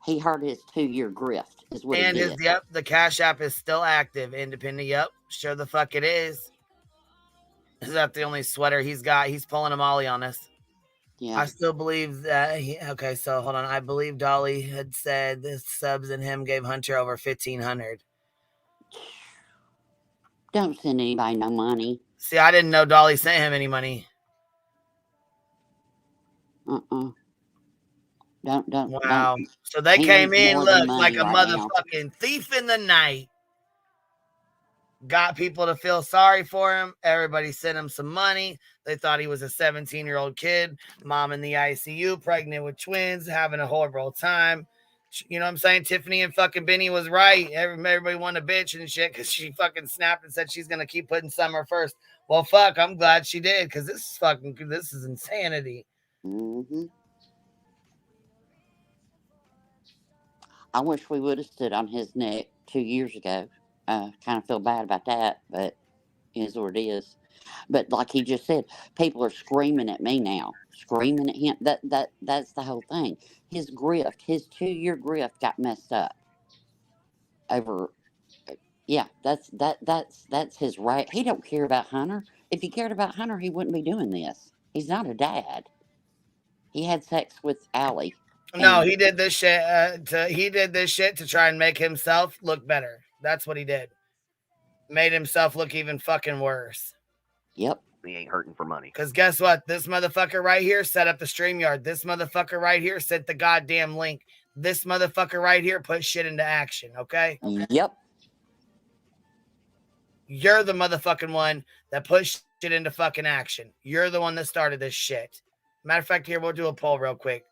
He heard his 2-year grift. Is what and he his did. the Cash App is still active. Independent. Yep. Sure the fuck it is. Is that the only sweater he's got? He's pulling a Molly on us. Yeah. I still believe that. Okay, so hold on. I believe Dolly had said the subs and him gave Hunter over 1,500. Don't send anybody no money. See, I didn't know Dolly sent him any money. Don't. Wow. So they came in, look, like a motherfucking thief in the night. Got people to feel sorry for him. Everybody sent him some money. They thought he was a 17-year-old kid, mom in the ICU, pregnant with twins, having a horrible time. You know what I'm saying? Tiffany and fucking Benny was right. Everybody wanted a bitch and shit because she fucking snapped and said she's going to keep putting Summer first. Well, fuck, I'm glad she did because this is insanity. Mm-hmm. I wish we would have stood on his neck 2 years ago. Kind of feel bad about that, but it is what it is. But like he just said, people are screaming at me now, screaming at him. That's the whole thing. His grift, his 2-year grift, got messed up. Over, yeah, that's his right. He don't care about Hunter. If he cared about Hunter, he wouldn't be doing this. He's not a dad. He had sex with Alli. No, he did this shit. He did this shit to try and make himself look better. That's what he did. Made himself look even fucking worse. Yep. He ain't hurting for money. Because guess what? This motherfucker right here set up the StreamYard. This motherfucker right here sent the goddamn link. This motherfucker right here put shit into action. Okay. Yep. You're the motherfucking one that pushed shit into fucking action. You're the one that started this shit. Matter of fact, here, we'll do a poll real quick.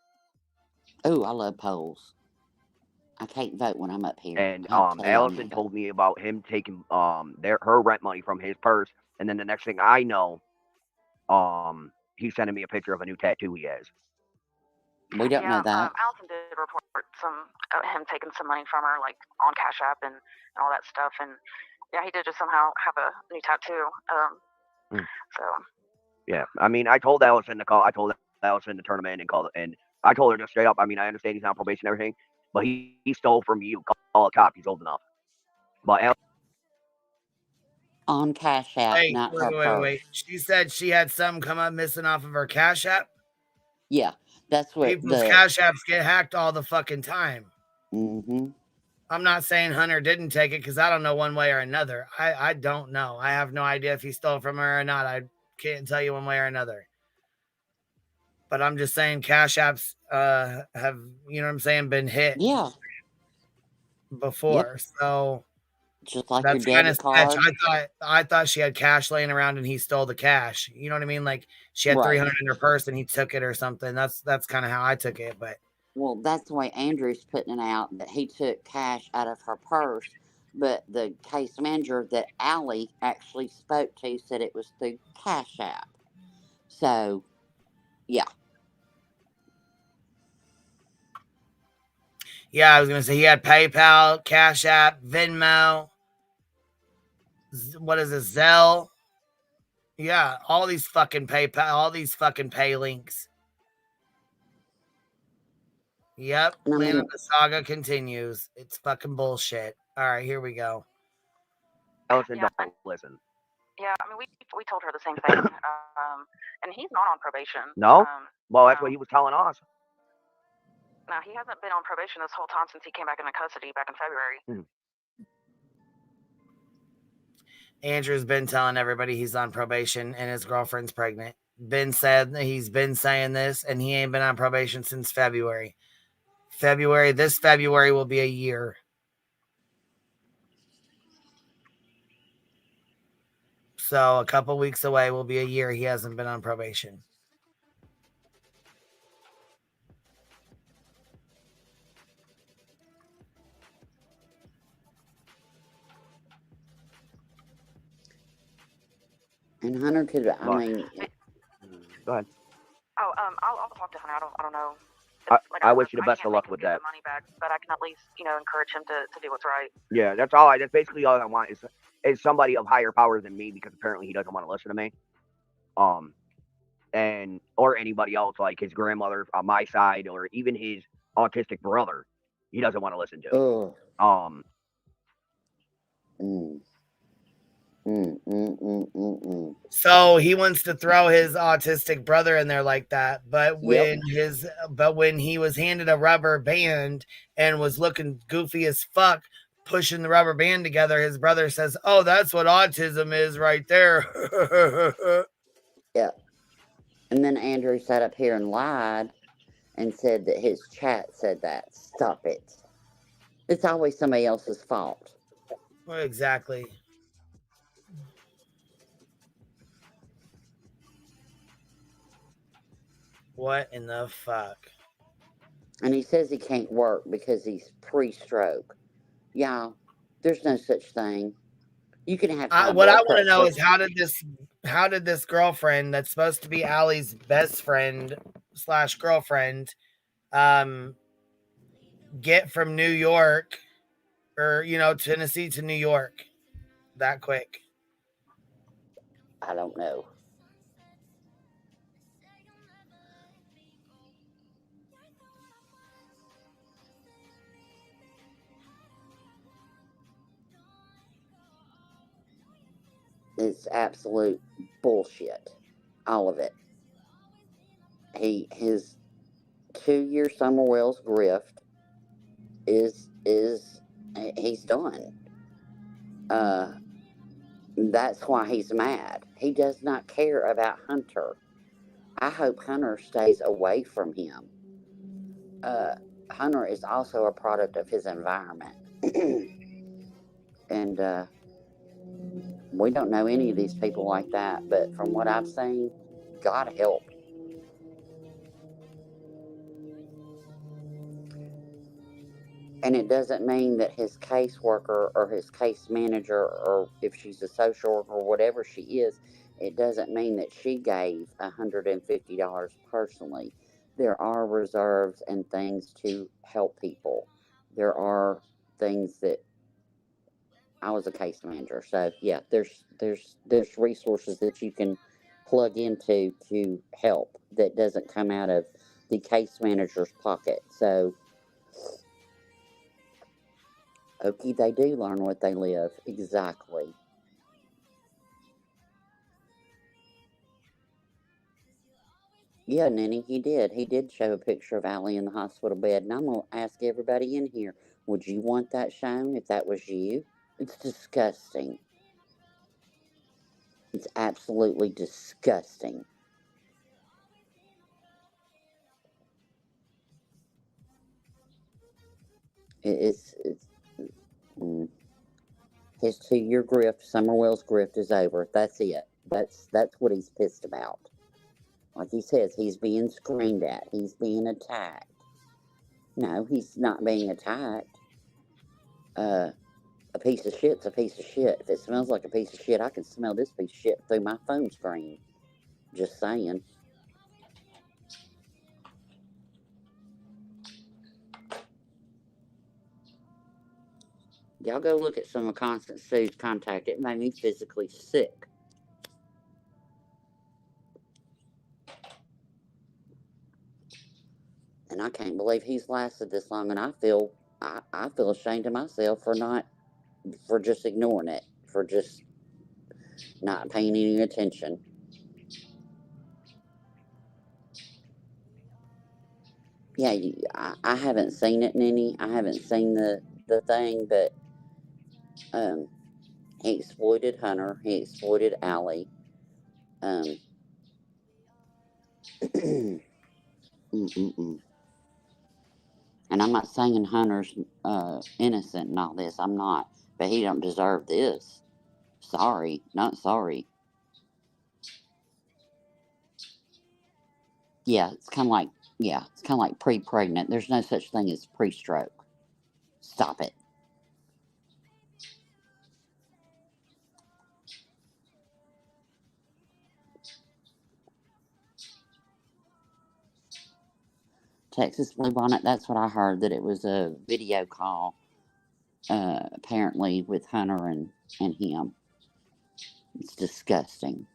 Oh, I love polls. I can't vote when I'm up here. And I'll tell y'all Allison Monday. told me about him taking her rent money from his purse, and then the next thing I know, he's sending me a picture of a new tattoo he has. We don't know that. Allison did report some him taking some money from her, like on Cash App and all that stuff, and yeah, he did just somehow have a new tattoo. So Yeah, I mean, I told Allison to call. I told Allison to turn him in and call, and I told her just straight up. I mean, I understand he's on probation and everything, but he stole from you. Call a cop. He's old enough. But On Cash App, Wait, not her purse. wait. She said she had some come up missing off of her Cash App. Yeah, that's what People's Cash Apps get hacked all the fucking time. Mm-hmm. I'm not saying Hunter didn't take it because I don't know one way or another. I don't know. I have no idea if he stole from her or not. I can't tell you one way or another. But I'm just saying Cash Apps have, you know what I'm saying, been hit. Yeah. Before. Yep. So just like that's your kind of debit sketch. card. I thought she had cash laying around and he stole the cash. You know what I mean? Like she had Right. $300 in her purse and he took it or something. That's kind of how I took it. But well, that's the way Andrew's putting it out, that he took cash out of her purse, but the case manager that Alli actually spoke to said it was through Cash App. So, yeah. yeah, I was gonna say he had PayPal, Cash App, Venmo. What is it, Zelle? Yeah, all these fucking PayPal, all these fucking pay links. Yep, Land of the Saga continues. It's fucking bullshit. All right, here we go. Allison, don't listen. yeah, I mean, we told her the same thing, and he's not on probation. No? Well, that's what he was telling us. No, he hasn't been on probation this whole time since he came back into custody back in February. Andrew's been telling everybody he's on probation and his girlfriend's pregnant. Ben said he's been saying this and he ain't been on probation since February. This February will be a year. So a couple weeks away will be a year he hasn't been on probation. And Hunter could, I mean... Go ahead. Oh, I'll talk to Hunter. I don't know. I wish you the best of luck with that. Money back, but I can at least, encourage him to do what's right. Yeah, that's basically all I want is somebody of higher power than me, because apparently he doesn't want to listen to me. Or anybody else, like his grandmother on my side, or even his autistic brother, he doesn't want to listen to. So he wants to throw his autistic brother in there like that, but when he was handed a rubber band and was looking goofy as fuck pushing the rubber band together, his brother says, "Oh, that's what autism is right there." Yeah. And then Andrew sat up here and lied and said that his chat said that. Stop it. It's always somebody else's fault. Well, exactly. What in the fuck? And he says he can't work because he's pre-stroke. Yeah, there's no such thing. You can have what I want to know is how did this girlfriend that's supposed to be Alli's best friend / girlfriend get from New York or Tennessee to New York that quick? I don't know. It's absolute bullshit. All of it. His 2-year Summer Wells grift is he's done. That's why he's mad. He does not care about Hunter. I hope Hunter stays away from him. Hunter is also a product of his environment. And we don't know any of these people like that, but from what I've seen, God help. And it doesn't mean that his caseworker or his case manager, or if she's a social worker or whatever she is, it doesn't mean that she gave $150 personally. There are reserves and things to help people. There are things that I was a case manager, so yeah, there's resources that you can plug into to help that doesn't come out of the case manager's pocket. So okay, they do learn what they live. Exactly. Yeah, Nenny, he did. He did show a picture of Allie in the hospital bed, and I'm going to ask everybody in here, would you want that shown if that was you? It's disgusting. It's absolutely disgusting. It's his 2-year grift, Summerwell's grift, is over. That's it. That's what he's pissed about. Like he says, he's being screamed at. He's being attacked. No, he's not being attacked. A piece of shit's a piece of shit. If it smells like a piece of shit, I can smell this piece of shit through my phone screen. Just saying. Y'all go look at some of Constant Sue's contact. It made me physically sick. And I can't believe he's lasted this long, and I feel ashamed of myself for just ignoring it, for just not paying any attention. Yeah, I haven't seen it, Nenny. I haven't seen the thing, but he exploited Hunter. He exploited Alli. And I'm not saying Hunter's innocent in all this. I'm not. But he don't deserve this. Sorry. Not sorry. Yeah, it's kind of like pre-pregnant. There's no such thing as pre-stroke. Stop it. Texas Bluebonnet, that's what I heard, that it was a video call, apparently, with Hunter and him. It's disgusting.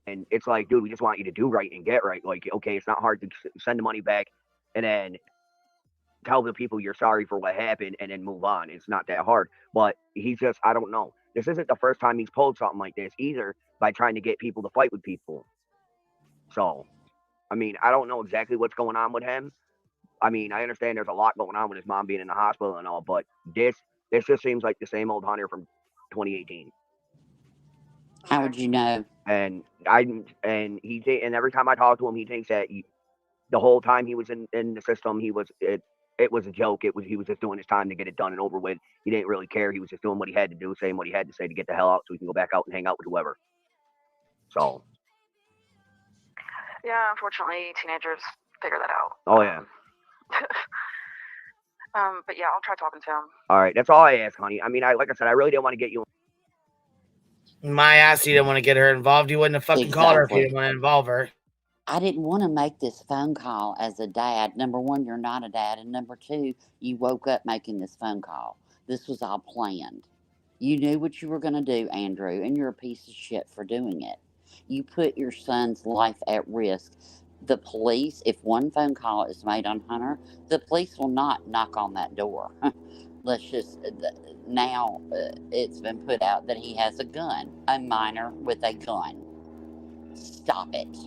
And it's like, dude, we just want you to do right and get right. Like, okay, it's not hard to send the money back and then tell the people you're sorry for what happened and then move on. It's not that hard. But he's just, I don't know. This isn't the first time he's pulled something like this either, by trying to get people to fight with people. So, I mean, I don't know exactly what's going on with him. I mean, I understand there's a lot going on with his mom being in the hospital and all, but this just seems like the same old Hunter from 2018. How would you know? And every time I talk to him, he thinks that the whole time he was in the system, it was a joke. He was just doing his time to get it done and over with. He didn't really care. He was just doing what he had to do, saying what he had to say to get the hell out, so he can go back out and hang out with whoever. So. Yeah, unfortunately, teenagers figure that out. Oh yeah. But yeah, I'll try talking to him. All right, that's all I ask, honey. I mean, like I said, I really didn't want to get you. My ass, you didn't want to get her involved. You wouldn't have fucking called her if you didn't want to involve her. I didn't want to make this phone call as a dad. Number one, you're not a dad. And number two, you woke up making this phone call. This was all planned. You knew what you were going to do, Andrew, and you're a piece of shit for doing it. You put your son's life at risk. The police, if one phone call is made on Hunter, the police will not knock on that door. Let's just, now it's been put out that he has a gun, a minor with a gun. Stop it.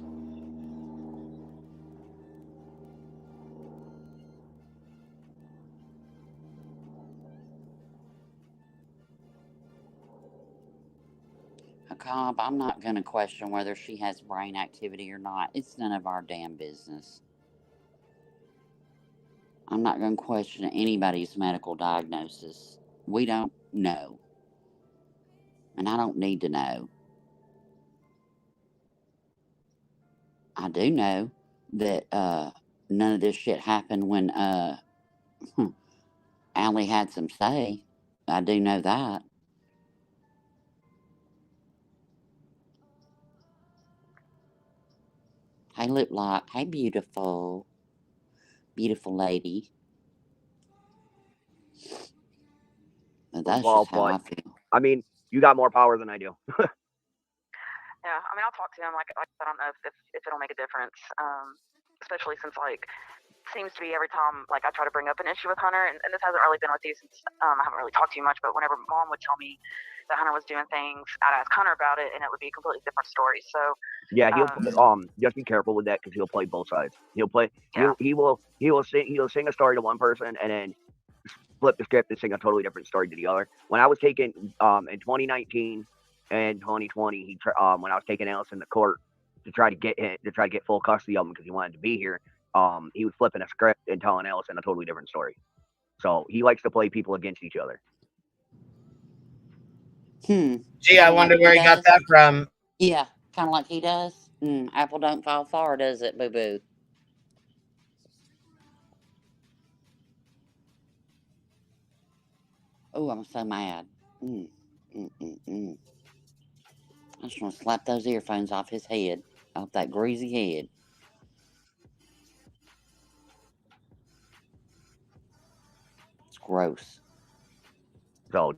Cobb, I'm not going to question whether she has brain activity or not. It's none of our damn business. I'm not going to question anybody's medical diagnosis. We don't know. And I don't need to know. I do know that none of this shit happened when Alli had some say. I do know that. Hey, Lip Lock. Hey, beautiful. Beautiful lady. That's just how I feel. I mean, you got more power than I do. Yeah, I mean, I'll talk to him. Like I don't know if it'll make a difference. Especially since like seems to be every time like I try to bring up an issue with Hunter, and this hasn't really been with you since I haven't really talked to you much. But whenever Mom would tell me that Hunter was doing things, I'd ask Hunter about it, and it would be a completely different story. So yeah, he'll just be careful with that because he'll play both sides. He'll play. Yeah. He will sing a story to one person and then flip the script and sing a totally different story to the other. When I was taking in 2019 and 2020, when I was taking Allison to court to try to get full custody of him because he wanted to be here, he was flipping a script and telling Allison a totally different story. So he likes to play people against each other. Gee, I wonder where he got that from. Yeah, kind of like he does. Apple don't fall far, does it, boo-boo? Oh, I'm so mad. I just want to slap those earphones off his head, off that greasy head. It's gross. So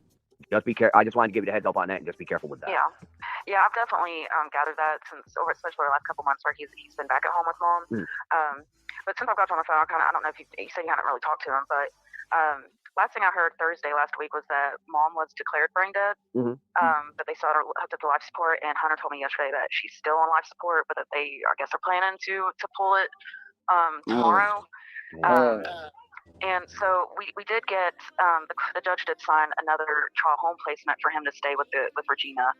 just be careful. I just wanted to give you the heads up on that and just be careful with that. Yeah, I've definitely gathered that since, especially the last couple months where he's been back at home with Mom. But since I've got you on the phone, I don't know if you said you hadn't really talked to him, but last thing I heard Thursday last week was that Mom was declared brain dead. But they saw her hooked up to life support, and Hunter told me yesterday that she's still on life support, but that they, I guess, are planning to pull it tomorrow. And so we did get the judge did sign another trial home placement for him to stay with Regina.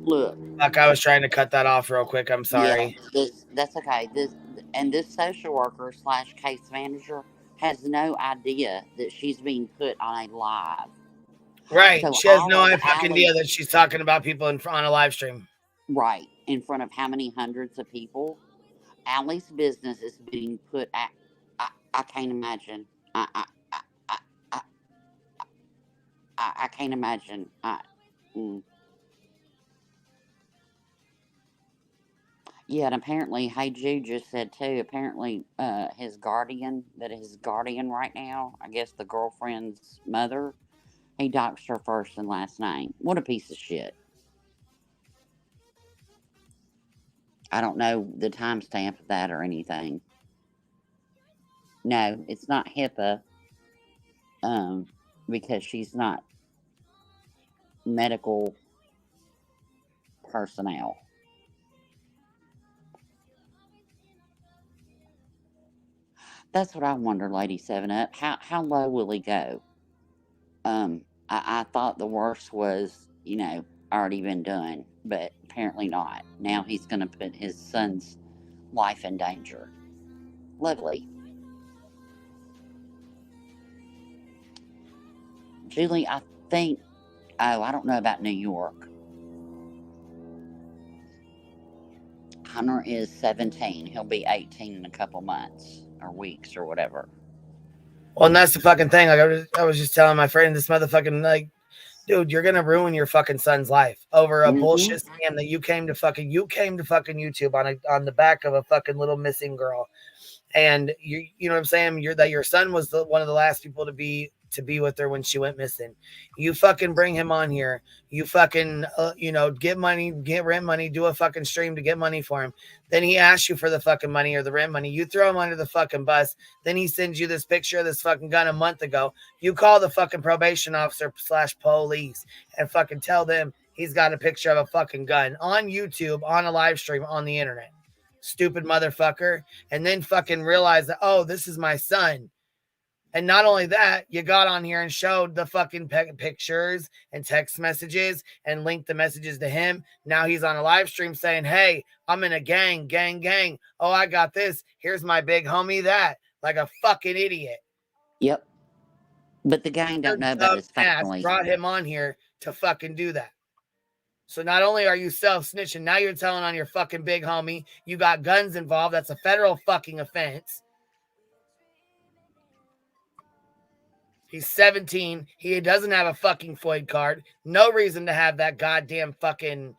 Look, I was trying to cut that off real quick. I'm sorry. Yeah, that's okay. This social worker / case manager has no idea that she's being put on a live. Right. So she has no fucking idea that she's talking about people on a live stream. Right. In front of how many hundreds of people? Alli's business is being put at. I can't imagine. I can't imagine. Yeah, and apparently, Hey Jude just said too, apparently his guardian right now, I guess the girlfriend's mother, he doxed her first and last name. What a piece of shit. I don't know the timestamp of that or anything. No, it's not HIPAA, because she's not medical personnel. That's what I wonder, Lady 7-Up. How low will he go? I thought the worst was, already been done, but apparently not. Now he's going to put his son's life in danger. Lovely. Julie, I think, I don't know about New York. Hunter is 17. He'll be 18 in a couple months or weeks or whatever. Well, and that's the fucking thing. Like I was just telling my friend, this motherfucking, dude, you're gonna ruin your fucking son's life over a bullshit scam that you came to fucking YouTube on the back of a fucking little missing girl, and you know what I'm saying? Your son was one of the last people to be with her when she went missing. You fucking bring him on here. You fucking get money, get rent money, do a fucking stream to get money for him. Then he asks you for the fucking money or the rent money. You throw him under the fucking bus. Then he sends you this picture of this fucking gun a month ago. You call the fucking probation officer / police and fucking tell them he's got a picture of a fucking gun on YouTube, on a live stream, on the internet. Stupid motherfucker. And then fucking realize that, oh, this is my son. And not only that, you got on here and showed the fucking pictures and text messages and linked the messages to him. Now he's on a live stream saying, hey, I'm in a gang. Oh, I got this. Here's my big homie that. Like a fucking idiot. Yep. But the gang don't know about his family. Brought him on here to fucking do that. So not only are you self-snitching, now you're telling on your fucking big homie. You got guns involved. That's a federal fucking offense. He's 17. He doesn't have a fucking FOID card. No reason to have that goddamn fucking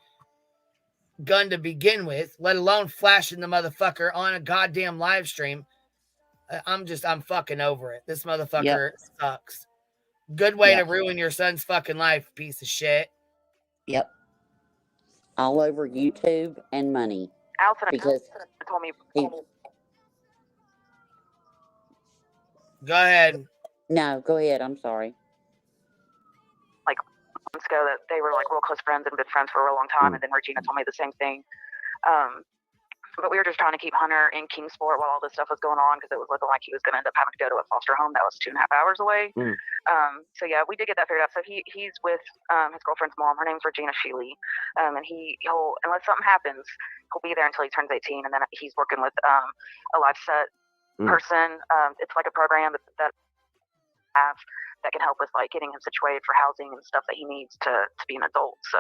gun to begin with, let alone flashing the motherfucker on a goddamn live stream. I'm fucking over it. This motherfucker sucks. Good way to ruin your son's fucking life, piece of shit. Yep. All over YouTube and money. Allison because told me. Go ahead. No, go ahead. I'm sorry. Like months ago, that they were like real close friends and been friends for a real long time, and then Regina told me the same thing. But we were just trying to keep Hunter in Kingsport while all this stuff was going on, because it was looking like he was going to end up having to go to a foster home that was 2.5 hours away. So yeah, we did get that figured out. So he's with his girlfriend's mom. Her name's Regina Sheely, and he'll, unless something happens, he'll be there until he turns 18, and then he's working with a live set person. It's like a program that have that can help with like getting him situated for housing and stuff that he needs to be an adult. So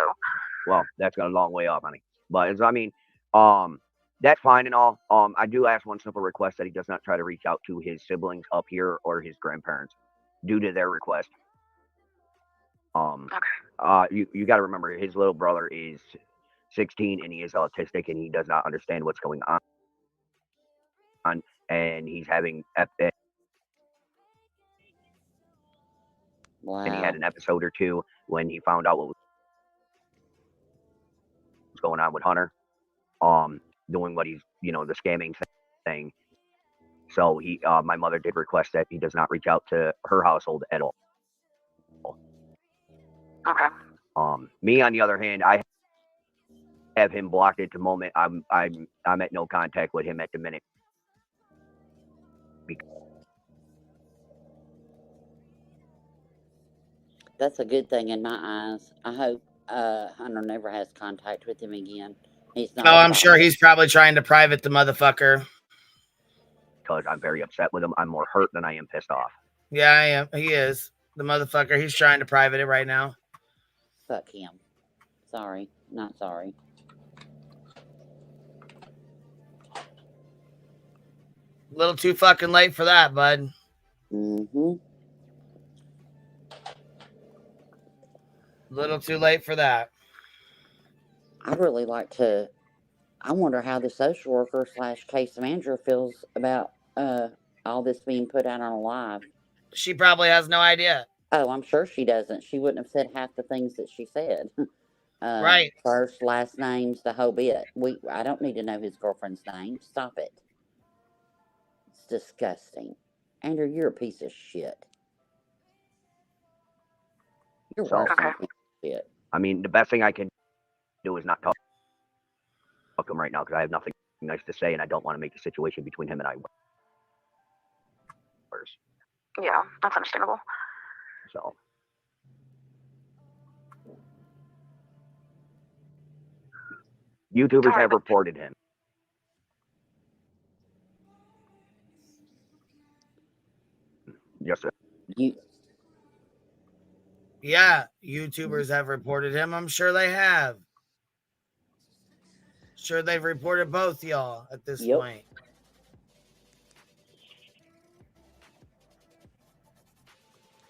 well, that's got a long way off, honey. But that's fine and all. I do ask one simple request, that he does not try to reach out to his siblings up here or his grandparents due to their request. You got to remember, his little brother is 16 and he is autistic, and he does not understand what's going on, and he's having and he had an episode or two when he found out what was going on with Hunter, doing what he's, the scamming thing. So my mother did request that he does not reach out to her household at all. Okay. Me on the other hand, I have him blocked at the moment. I'm at no contact with him at the minute. That's a good thing in my eyes. I hope Hunter never has contact with him again. He's not. Oh, I'm sure he's probably trying to private the motherfucker. Because I'm very upset with him. I'm more hurt than I am pissed off. Yeah, I am. He is. The motherfucker. He's trying to private it right now. Fuck him. Sorry. Not sorry. A little too fucking late for that, bud. Little too late for that. I'd really like to. I wonder how the social worker / case manager feels about all this being put out on a live. She probably has no idea. Oh, I'm sure she doesn't. She wouldn't have said half the things that she said. Right. First, last names, the whole bit. I don't need to know his girlfriend's name. Stop it. It's disgusting. Andrew, you're a piece of shit. You're worse than a piece of shit. I mean, the best thing I can do is not talk to him right now, because I have nothing nice to say, and I don't want to make the situation between him and I worse. Yeah, that's understandable. So. YouTubers have reported him. Yes, sir. Yeah, YouTubers have reported him. I'm sure they have. Sure, they've reported both y'all at this point.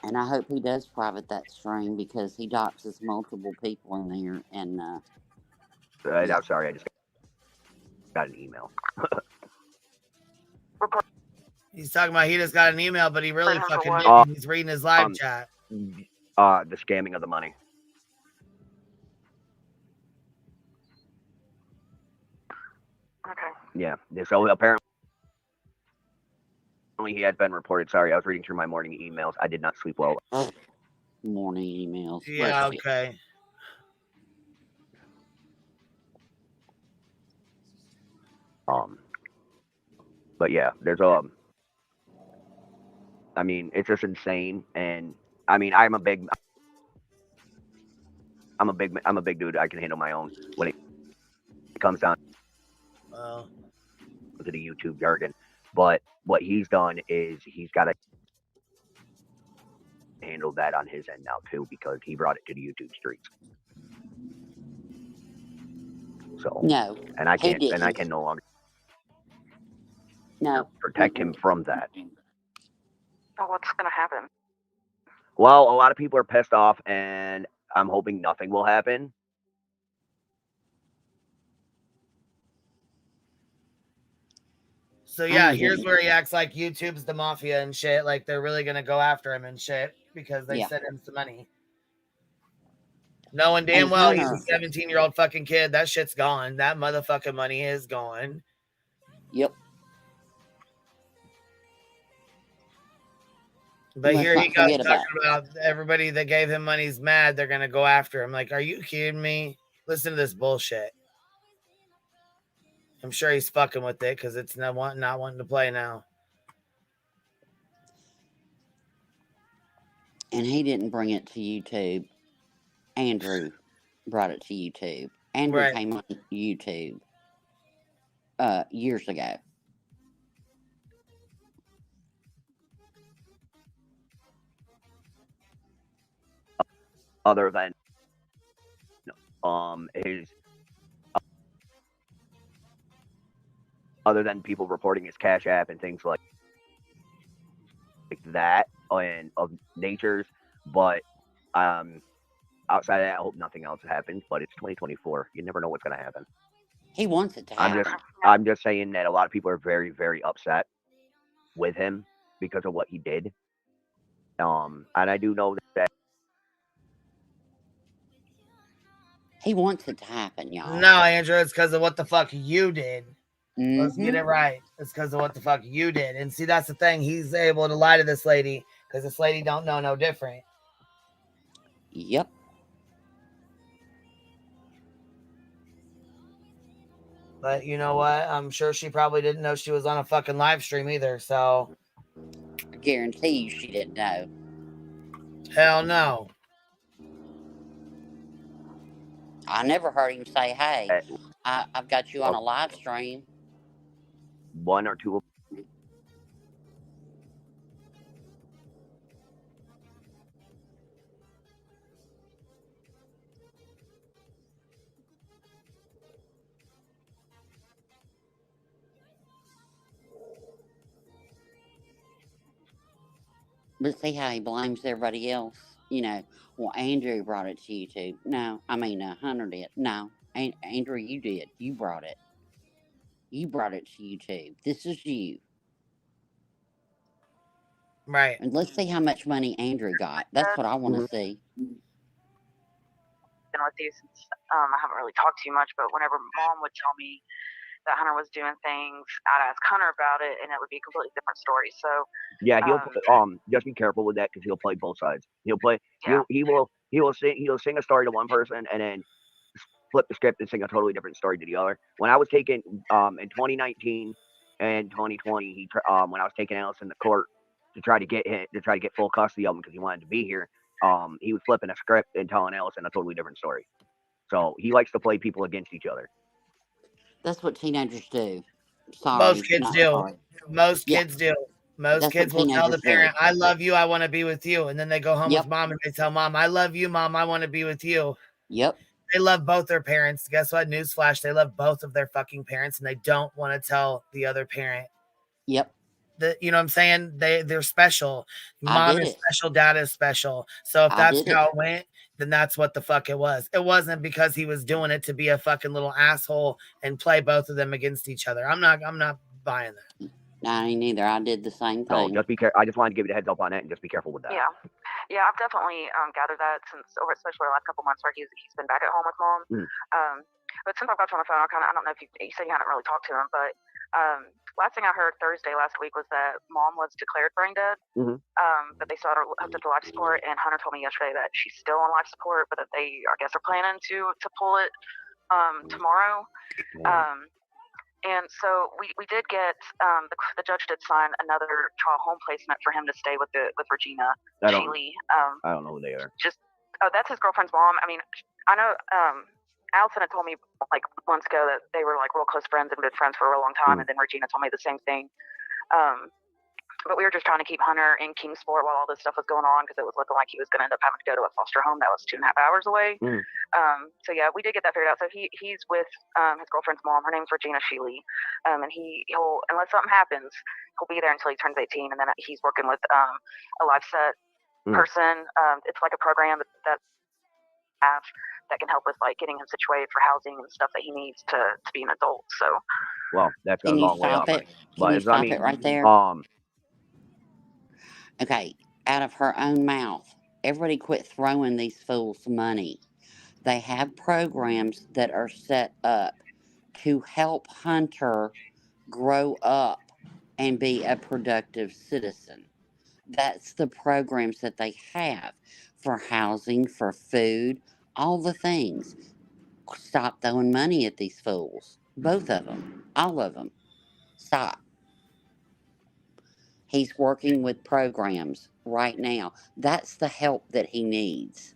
And I hope he does private that stream, because he doxes multiple people in there. And I'm sorry, I just got an email. He's talking about he just got an email, but he really fucking didn't. He's reading his live chat. The scamming of the money. Okay. Yeah. So apparently he had been reported. Sorry, I was reading through my morning emails. I did not sleep well. Morning emails. Yeah, okay. But yeah, there's I mean, it's just insane, and I mean, I'm a big dude. I can handle my own when it comes down to the YouTube jargon. But what he's done is he's got handled that on his end now too, because he brought it to the YouTube streets. So No, and I he can't, and I didn't. can no longer No. protect him from that. Oh, what's going to happen? Well, a lot of people are pissed off, and I'm hoping nothing will happen. So yeah, here's where he acts like YouTube's the mafia and shit. Like they're really gonna go after him and shit because they sent him some money. Knowing damn well he's a 17-year-old fucking kid. That shit's gone. That motherfucking money is gone. Yep. But here he goes talking about everybody that gave him money's mad. They're gonna go after him. Like, are you kidding me? Listen to this bullshit. I'm sure he's fucking with it because it's not wanting to play now. And he didn't bring it to YouTube. Andrew brought it to YouTube. Andrew came on YouTube years ago. Other than other than people reporting his Cash App and things like that and of natures, but outside of that, I hope nothing else happens. But it's 2024; you never know what's going to happen. He wants it to happen. I'm just saying that a lot of people are very, very upset with him because of what he did. And I do know that he wants it to happen, y'all. No, Andrew, it's because of what the fuck you did. Let's get it right. It's because of what the fuck you did. And see, that's the thing. He's able to lie to this lady because this lady don't know no different. Yep. But you know what? I'm sure she probably didn't know she was on a fucking live stream either. So I guarantee you she didn't know. Hell no. I never heard him say, hey, I've got you on a live stream. One or two. But see how he blames everybody else? You know, well, Andrew brought it to YouTube. No, I mean, Hunter did. No, Andrew, you did. You brought it. You brought it to YouTube. This is you. Right. And let's see how much money Andrew got. That's what I want to see. Been with you since I haven't really talked to you much, but whenever Mom would tell me that Hunter was doing things, I'd ask Hunter about it, and it would be a completely different story. So yeah, he'll just be careful with that because he'll play both sides. He'll play. Yeah. He will sing a story to one person and then flip the script and sing a totally different story to the other. When I was taking in 2019 and 2020, when I was taking Allison to court to try to get full custody of him because he wanted to be here, he was flipping a script and telling Allison a totally different story. So he likes to play people against each other. That's what teenagers do. Sorry, most kids do. Sorry. Most kids do. Most kids will tell the parent, I love you, I want to be with you. And then they go home with mom and they tell mom, I love you, mom, I want to be with you. Yep. They love both their parents. Guess what? Newsflash, they love both of their fucking parents and they don't want to tell the other parent. Yep. You know what I'm saying? They're special. Mom is special, dad is special. So if that's how it went, then that's what the fuck it was. It wasn't because he was doing it to be a fucking little asshole and play both of them against each other. I'm not buying that. No, I ain't either. I did the same thing. So just be careful. I just wanted to give you the heads up on that and just be careful with that. Yeah, I've definitely gathered that since, especially the last couple months where he's been back at home with Mom. But since I've got you on the phone, I don't know if you said you hadn't really talked to him, but last thing I heard Thursday last week was that Mom was declared brain dead. That they still had her hooked up to life support, and Hunter told me yesterday that she's still on life support, but that they, I guess, are planning to pull it tomorrow. And so we did get the judge did sign another trial home placement for him to stay with Regina Sheely. I don't know who they are. That's his girlfriend's mom. I mean, I know Allison had told me like months ago that they were like real close friends and been friends for a real long time, and then Regina told me the same thing. But we were just trying to keep Hunter in Kingsport while all this stuff was going on because it was looking like he was going to end up having to go to a foster home that was 2.5 hours away. So yeah, we did get that figured out. So he's with his girlfriend's mom. Her name's Regina Sheely, and he'll unless something happens, he'll be there until he turns 18, and then he's working with a live set person. It's like a program that have that can help with like getting him situated for housing and stuff that he needs to be an adult. So well, that's a Can you long way stop off. it? Can you stop it right there? Okay, out of her own mouth, everybody quit throwing these fools money. They have programs that are set up to help Hunter grow up and be a productive citizen. That's the programs that they have for housing, for food, all the things. Stop throwing money at these fools. Both of them. All of them. Stop. He's working with programs right now. That's the help that he needs,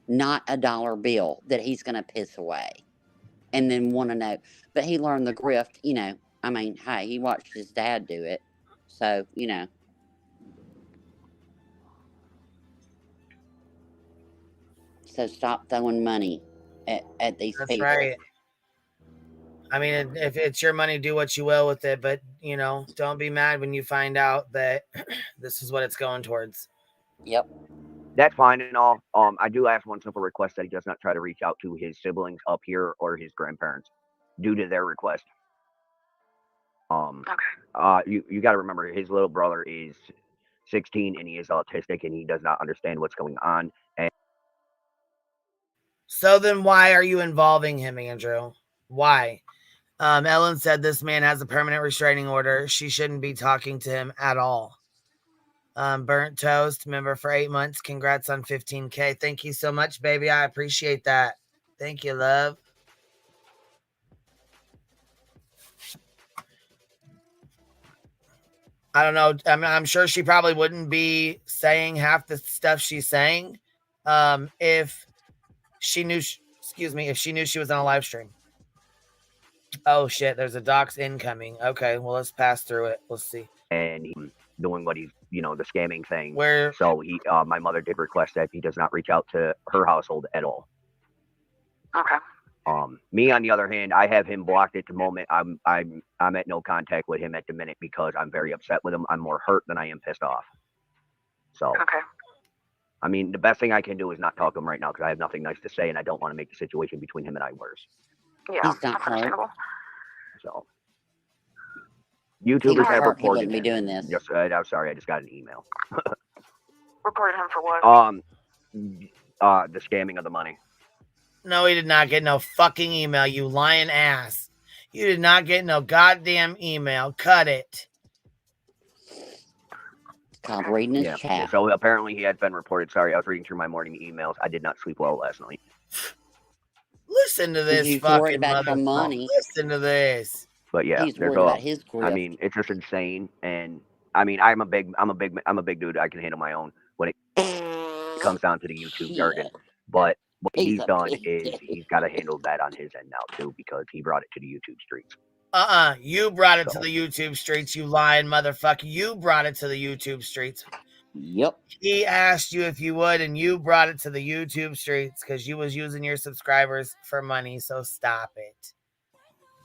not a dollar bill that he's going to piss away and then want to know. But he learned the grift, you know. I mean, hey, he watched his dad do it. So, you know. So stop throwing money at these That's people. right. I mean, if it's your money, do what you will with it. But, you know, don't be mad when you find out that this is what it's going towards. Yep. That's fine and all. I do ask one simple request that he does not try to reach out to his siblings up here or his grandparents due to their request. You got to remember his little brother is 16 and he is autistic and he does not understand what's going on. And so then why are you involving him, Andrew? Why? Ellen said this man has a permanent restraining order. She shouldn't be talking to him at all. Burnt Toast, member for 8 months. Congrats on 15K. Thank you so much, baby. I appreciate that. Thank you, love. I don't know. I'm sure she probably wouldn't be saying half the stuff she's saying if she knew, if she knew she was on a live stream. Oh, shit. There's a docs incoming. Okay, well, let's pass through it. Let's see. And he's doing what he's, the scamming thing. Where? So my mother did request that he does not reach out to her household at all. Okay. Me on the other hand, I have him blocked at the moment. I'm at no contact with him at the minute because I'm very upset with him. I'm more hurt than I am pissed off. So. Okay. I mean, the best thing I can do is not talk to him right now because I have nothing nice to say, and I don't want to make the situation between him and I worse. Yeah, that's understandable. So, YouTubers have reported. He wouldn't be doing this. Yes, I'm sorry, I just got an email. Reported him for what? The scamming of the money. No, he did not get no fucking email, you lying ass. You did not get no goddamn email. Cut it. Called reading his chat. So apparently he had been reported. Sorry, I was reading through my morning emails. I did not sleep well last night. Listen to this fucking money. Listen to this. But yeah, he's worried about his grift. I mean, it's just insane. And I mean, I'm a big dude. I can handle my own when it comes down to the YouTube jargon. But what he's done is he's got to handle that on his end now too, because he brought it to the YouTube streets. You brought it to the YouTube streets, you lying motherfucker. You brought it to the YouTube streets. Yep. He asked you if you would, and you brought it to the YouTube streets because you was using your subscribers for money. So stop it.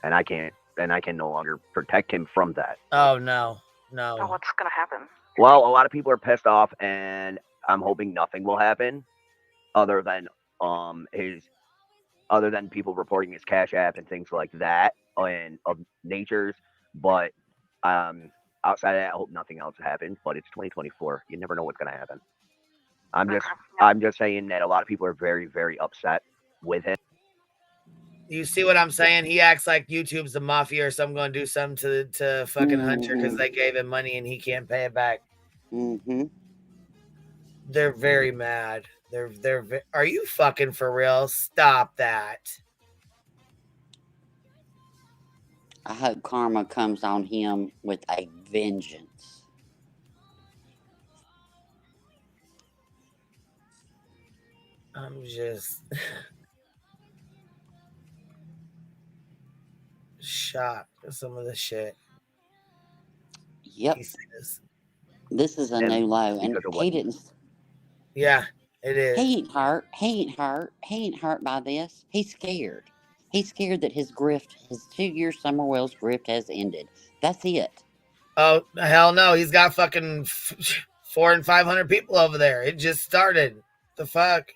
And I can no longer protect him from that. Oh no. So what's gonna happen? Well, a lot of people are pissed off, and I'm hoping nothing will happen, other than people reporting his Cash App and things like that, and of natures. But outside of that, I hope nothing else happens. But it's 2024. You never know what's gonna happen. I'm just saying that a lot of people are very, very upset with him. You see what I'm saying? He acts like YouTube's the mafia or something going to do something to fucking Hunter because they gave him money and he can't pay it back. Mm-hmm. They're very mad. Are you fucking for real? Stop that. I hope karma comes on him with a vengeance. I'm just shocked at some of the shit. Yep. He says. This is a him new low, and because of what he he. didn't. Yeah, it is. He ain't hurt. He ain't hurt. He ain't hurt by this. He's scared. He's scared that his grift, his 2-year Summer Wells grift, has ended. That's it. Oh hell no, he's got fucking 400 and 500 people over there. It just started. The fuck.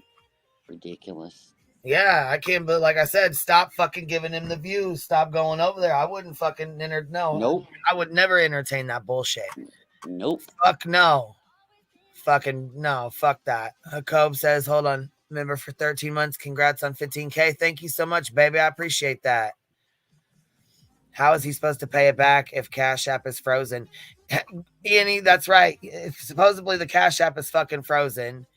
Ridiculous. Yeah, I can't. But like I said, stop fucking giving him the views. Stop going over there. I wouldn't fucking Nope. I would never entertain that bullshit. Nope. Fuck no. Fucking no. Fuck that. Jacob says, hold on. Member for 13 months. Congrats on 15K. Thank you so much, baby. I appreciate that. How is he supposed to pay it back if Cash App is frozen? Ian, that's right. Supposedly the Cash App is fucking frozen.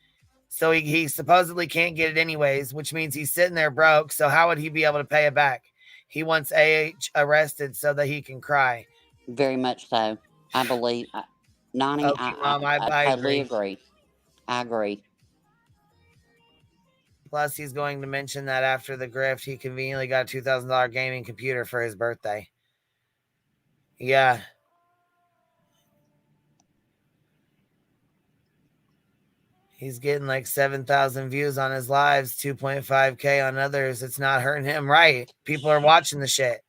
So he supposedly can't get it anyways, which means he's sitting there broke. So how would he be able to pay it back? He wants AH arrested so that he can cry. Very much so. I believe. Nani, Okay, Mom, I totally agree. I agree. Plus, he's going to mention that after the grift, he conveniently got a $2,000 gaming computer for his birthday. Yeah. He's getting like 7,000 views on his lives, 2.5K on others. It's not hurting him, right? People are watching the shit.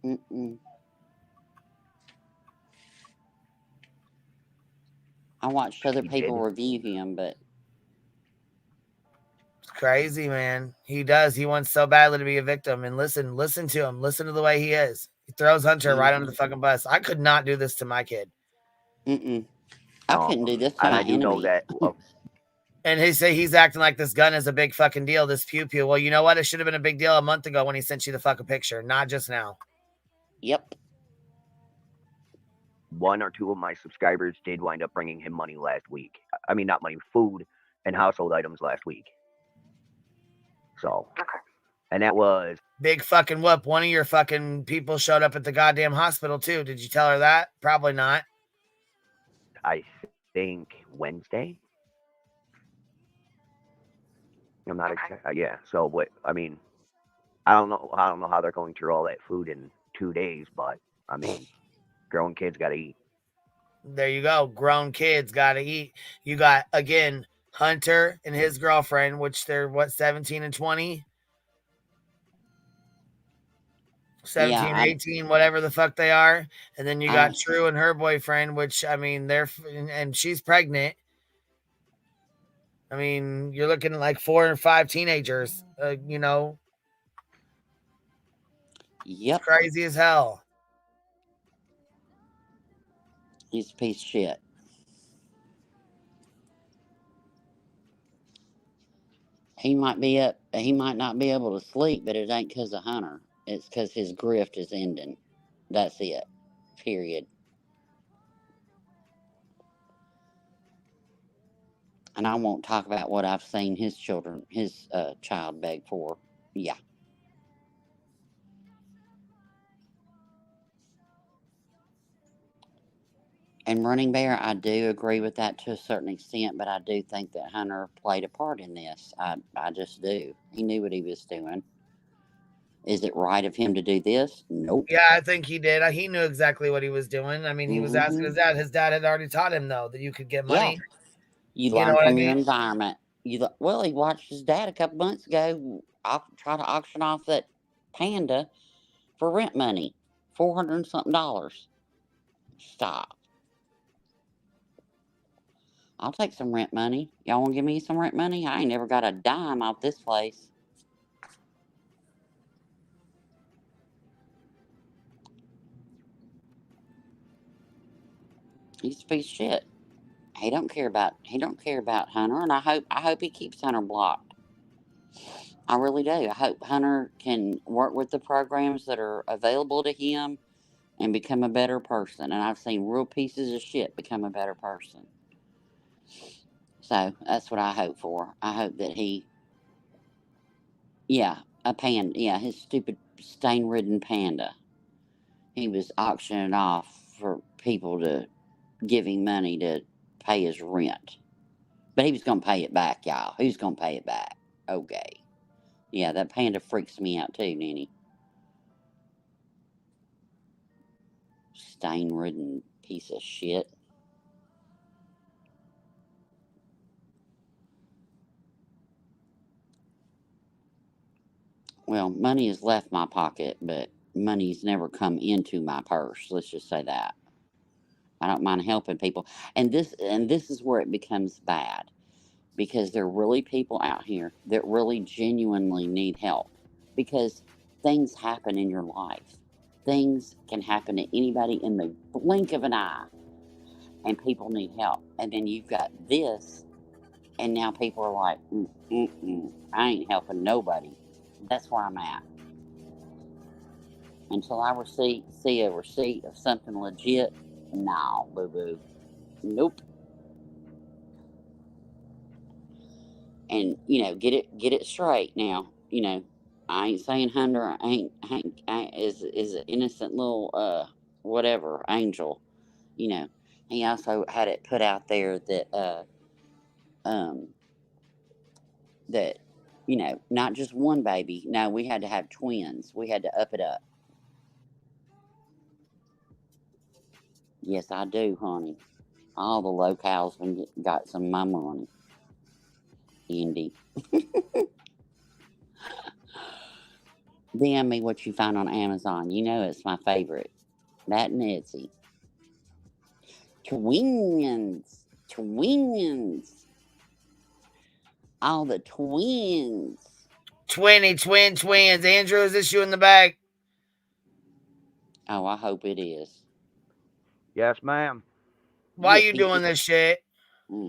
Mm-mm. I watched other people review him, but it's crazy, man. He does. He wants so badly to be a victim. And listen to him. Listen to the way he is. He throws Hunter right under the fucking bus. I could not do this to my kid. I couldn't do this to my enemy. Know that. And he say he's acting like this gun is a big fucking deal, this pew pew. Well, you know what? It should have been a big deal a month ago when he sent you the fucking picture, not just now. Yep. One or two of my subscribers did wind up bringing him money last week. I mean, not money, food and household items last week. So, and that was big fucking whoop. One of your fucking people showed up at the goddamn hospital too. Did you tell her that? Probably not. I think Wednesday. I'm not exactly. Yeah. So what? I mean, I don't know how they're going through all that food in 2 days, but I mean, grown kids got to eat. There you go. Grown kids got to eat. You got, again, Hunter and his girlfriend, which they're, 17 and 20? 17, 18, whatever the fuck they are. And then you got True and her boyfriend, which, I mean, and she's pregnant. I mean, you're looking at like 4 or 5 teenagers, you know. Yep. It's crazy as hell. He's a piece of shit. He might not be able to sleep, but it ain't because of Hunter. It's because his grift is ending. That's it. Period. And I won't talk about what I've seen his child beg for. Yeah. And Running Bear, I do agree with that to a certain extent, but I do think that Hunter played a part in this. I just do. He knew what he was doing. Is it right of him to do this? Nope. Yeah, I think he did. He knew exactly what he was doing. I mean, he was asking his dad. His dad had already taught him, though, that you could get money. Yeah. You learn from your environment. Well, he watched his dad a couple months ago try to auction off that panda for rent money. $400 and something. Stop. I'll take some rent money. Y'all want to give me some rent money? I ain't never got a dime off this place. He's a piece of shit. He don't care about Hunter, and I hope he keeps Hunter blocked. I really do. I hope Hunter can work with the programs that are available to him and become a better person. And I've seen real pieces of shit become a better person. So that's what I hope for. I hope that his stupid stain-ridden panda. He was auctioning off for people to give him money to pay his rent. But he was going to pay it back, y'all. He was going to pay it back. Okay. Yeah, that panda freaks me out too, Nanny. Stain-ridden piece of shit. Well, money has left my pocket, but money's never come into my purse. Let's just say that. I don't mind helping people. And this is where it becomes bad, because there are really people out here that really genuinely need help, because things happen in your life. Things can happen to anybody in the blink of an eye, and people need help. And then you've got this, and now people are like, I ain't helping nobody. That's where I'm at. Until I see a receipt of something legit, no, boo-boo. Nope. And, get it straight now. I ain't saying Hunter ain't is an innocent little, whatever, angel. He also had it put out there that, that, not just one baby. No, we had to have twins. We had to up it up. Yes, I do, honey. All the locals got some of my money. Indy. DM me what you find on Amazon. It's my favorite. That and Etsy. Twins. All the twins. Twins. Andrew, is this you in the bag? Oh, I hope it is. Yes, ma'am. Why you doing this shit?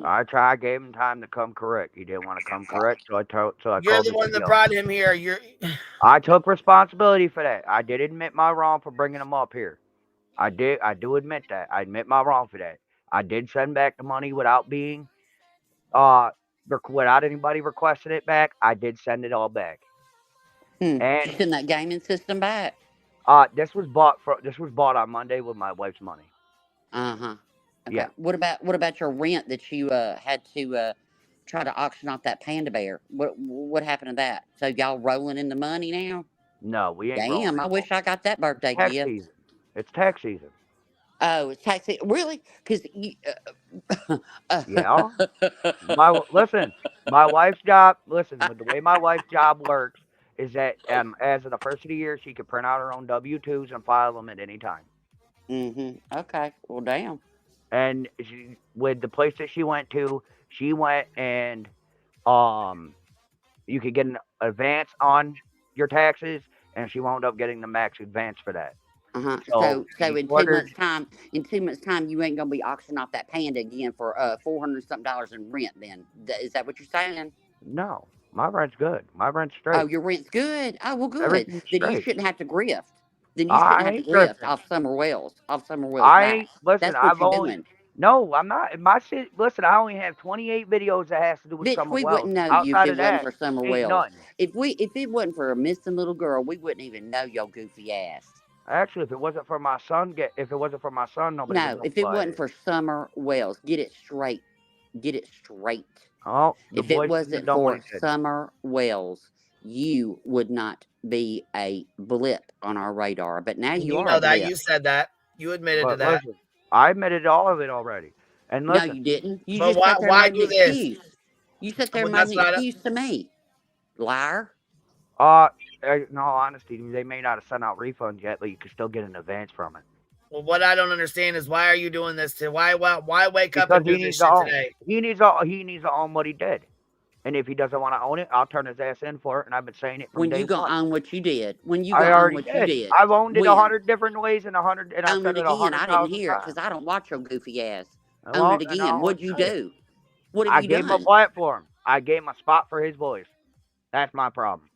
I gave him time to come correct. He didn't want to come correct, so I You're called the one that brought him here. I took responsibility for that. I did admit my wrong for bringing him up here. I do admit that. I admit my wrong for that. I did send back the money without being, without anybody requesting it back. I did send it all back. And you send that gaming system back? This was bought on Monday with my wife's money. Okay. Yeah. What about your rent that you had to try to auction off that panda bear? What happened to that? So y'all rolling in the money now? No, we ain't. Damn, I wish I got that birthday tax gift. Season. It's tax season. Oh, it's tax season. Really? Because yeah. Listen, my wife's job. Listen, with the way my wife's job works is that as of the first of the year, she can print out her own W-2s and file them at any time. Okay. Well, damn. And with the place that she went to, she went and you could get an advance on your taxes, and she wound up getting the max advance for that. So in 2 months' time, you ain't gonna be auctioning off that panda again for $400 something in rent. Then is that what you're saying? No, my rent's good. My rent's straight. Oh, your rent's good. Oh, well, good. Everything's Then straight. you shouldn't have to grift. Then you shouldn't have to grift off Summer Wells. Listen, That's what you're doing. No, I'm not. My shit. Listen, I only have 28 videos that has to do with Summer Wells. We wouldn't know you if it wasn't for Summer Wells. If it wasn't for a missing little girl, we wouldn't even know your goofy ass. Actually, if it wasn't for my son, nobody. No, if it wasn't for Summer Wells, get it straight. Oh, if it wasn't for Summer Wells, you would not be a blip on our radar. But now you are. You know that. You said that. You admitted to that. Listen, I admitted all of it already. And listen, no, you didn't. You just sat there why and made an excuse. You sat there and made an excuse to me. Liar. In all honesty, they may not have sent out refunds yet, but you can still get an advance from it. Well, what I don't understand is why are you doing this to? Why wake up and do this shit today? He needs to own what he did, and if he doesn't want to own it, I'll turn his ass in for it. And I've been saying it from when day you gonna one. own what you did. When you I gonna already own what did. you did. I've owned it 100 different ways and 100. And own it again. I didn't hear it because I don't watch your goofy ass. Own it again. What'd you do? What have you done? I gave him a platform. I gave him a spot for his voice. That's my problem.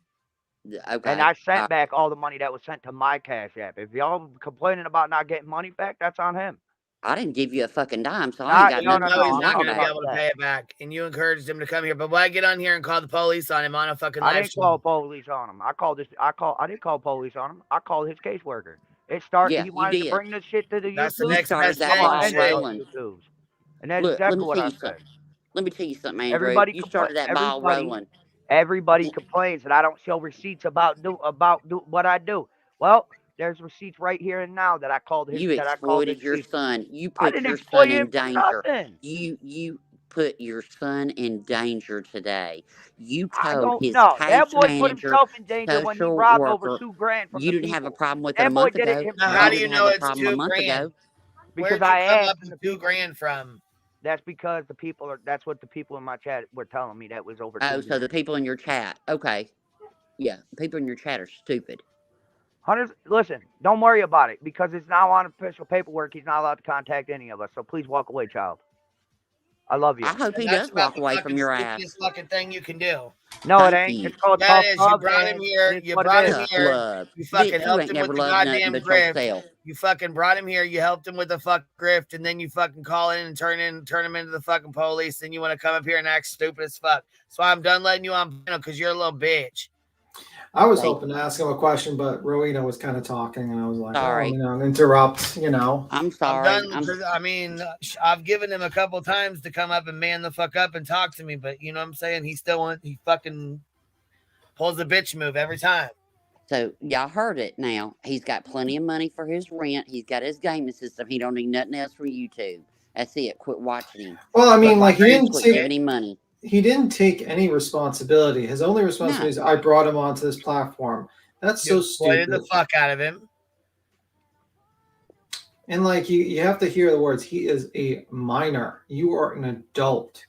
Okay. And I sent back all the money that was sent to my Cash App. If y'all complaining about not getting money back, that's on him. I didn't give you a fucking dime, so I ain't got nothing to do. He's not going to be able to pay it back. And you encouraged him to come here. But why get on here and call the police on him on a fucking live stream? I didn't call police on him. I didn't call police on him. I called his caseworker. It started. Yeah, he wanted to bring this shit to the That's YouTube. The next best thing. And that's exactly what I said. Let me tell you something, Andrew. Everybody you started that ball rolling. Everybody complains that I don't show receipts about what I do. Well, there's receipts right here and now that I called his. You exploited your son. You put your son in danger. Nothing. You put your son in danger today. You I told don't his know. case That boy put manager, himself in danger when he social robbed over worker. $2,000 from You the didn't have a people. problem with it a That boy month did it ago. Now, himself. how You do you didn't know have a it's problem a month $2,000? ago. Because Where'd you I come asked up him. with $2,000 from? That's because the people are. That's what the people in my chat were telling me. That was over Oh, $2,000. so the people in your chat. Okay. Yeah, people in your chat are stupid. Hunters, listen, don't worry about it because it's now on official paperwork. He's not allowed to contact any of us. So please walk away, child. I love you. I hope he That's does about walk the away from fucking your ass. stupidest fucking thing you can do. No, it Thank ain't. you. It's called That tough is, you love, brought him and here. it's You what brought it him is. Tough here. love. You fucking Bitch, you helped ain't him never with the loved nothing goddamn but grift. yourself. You fucking brought him here. You helped him with the fuck grift, and then you fucking call in and turn him into the fucking police. Then you want to come up here and act stupid as fuck. So I'm done letting you on panel because you're a little bitch. I was hoping to ask him a question, but Rowena was kind of talking, and I was like, Sorry. interrupt, I'm sorry. I'm done. I mean, I've given him a couple times to come up and man the fuck up and talk to me, but you know what I'm saying? He fucking pulls the bitch move every time. So y'all heard it now. He's got plenty of money for his rent. He's got his gaming system. He don't need nothing else from YouTube. That's it. Quit watching him. Well, I mean, like Quit giving him money. he didn't take any responsibility. His only responsibility is I brought him onto this platform. That's so stupid. Exploited the fuck out of him. And like you have to hear the words. He is a minor. You are an adult.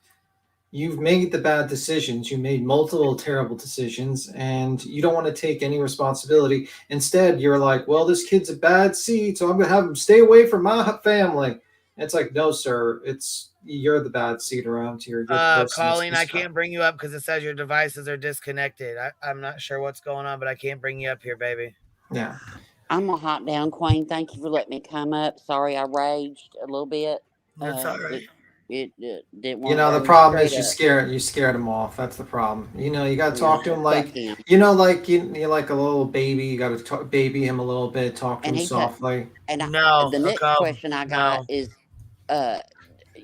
You've made the bad decisions. You made multiple terrible decisions, and you don't want to take any responsibility. Instead, you're like, well, this kid's a bad seed, so I'm going to have him stay away from my family. And it's like, no, sir, you're the bad seed around here. You're the person Colleen, that's I can't bring you up because it says your devices are disconnected. I'm not sure what's going on, but I can't bring you up here, baby. Yeah. I'm a hot down queen. Thank you for letting me come up. Sorry I raged a little bit. That's all right. It didn't want the problem is you scared him off. That's the problem. You got to talk to him like you're like a little baby. You got to baby him a little bit, talk to him softly. The next question I got is,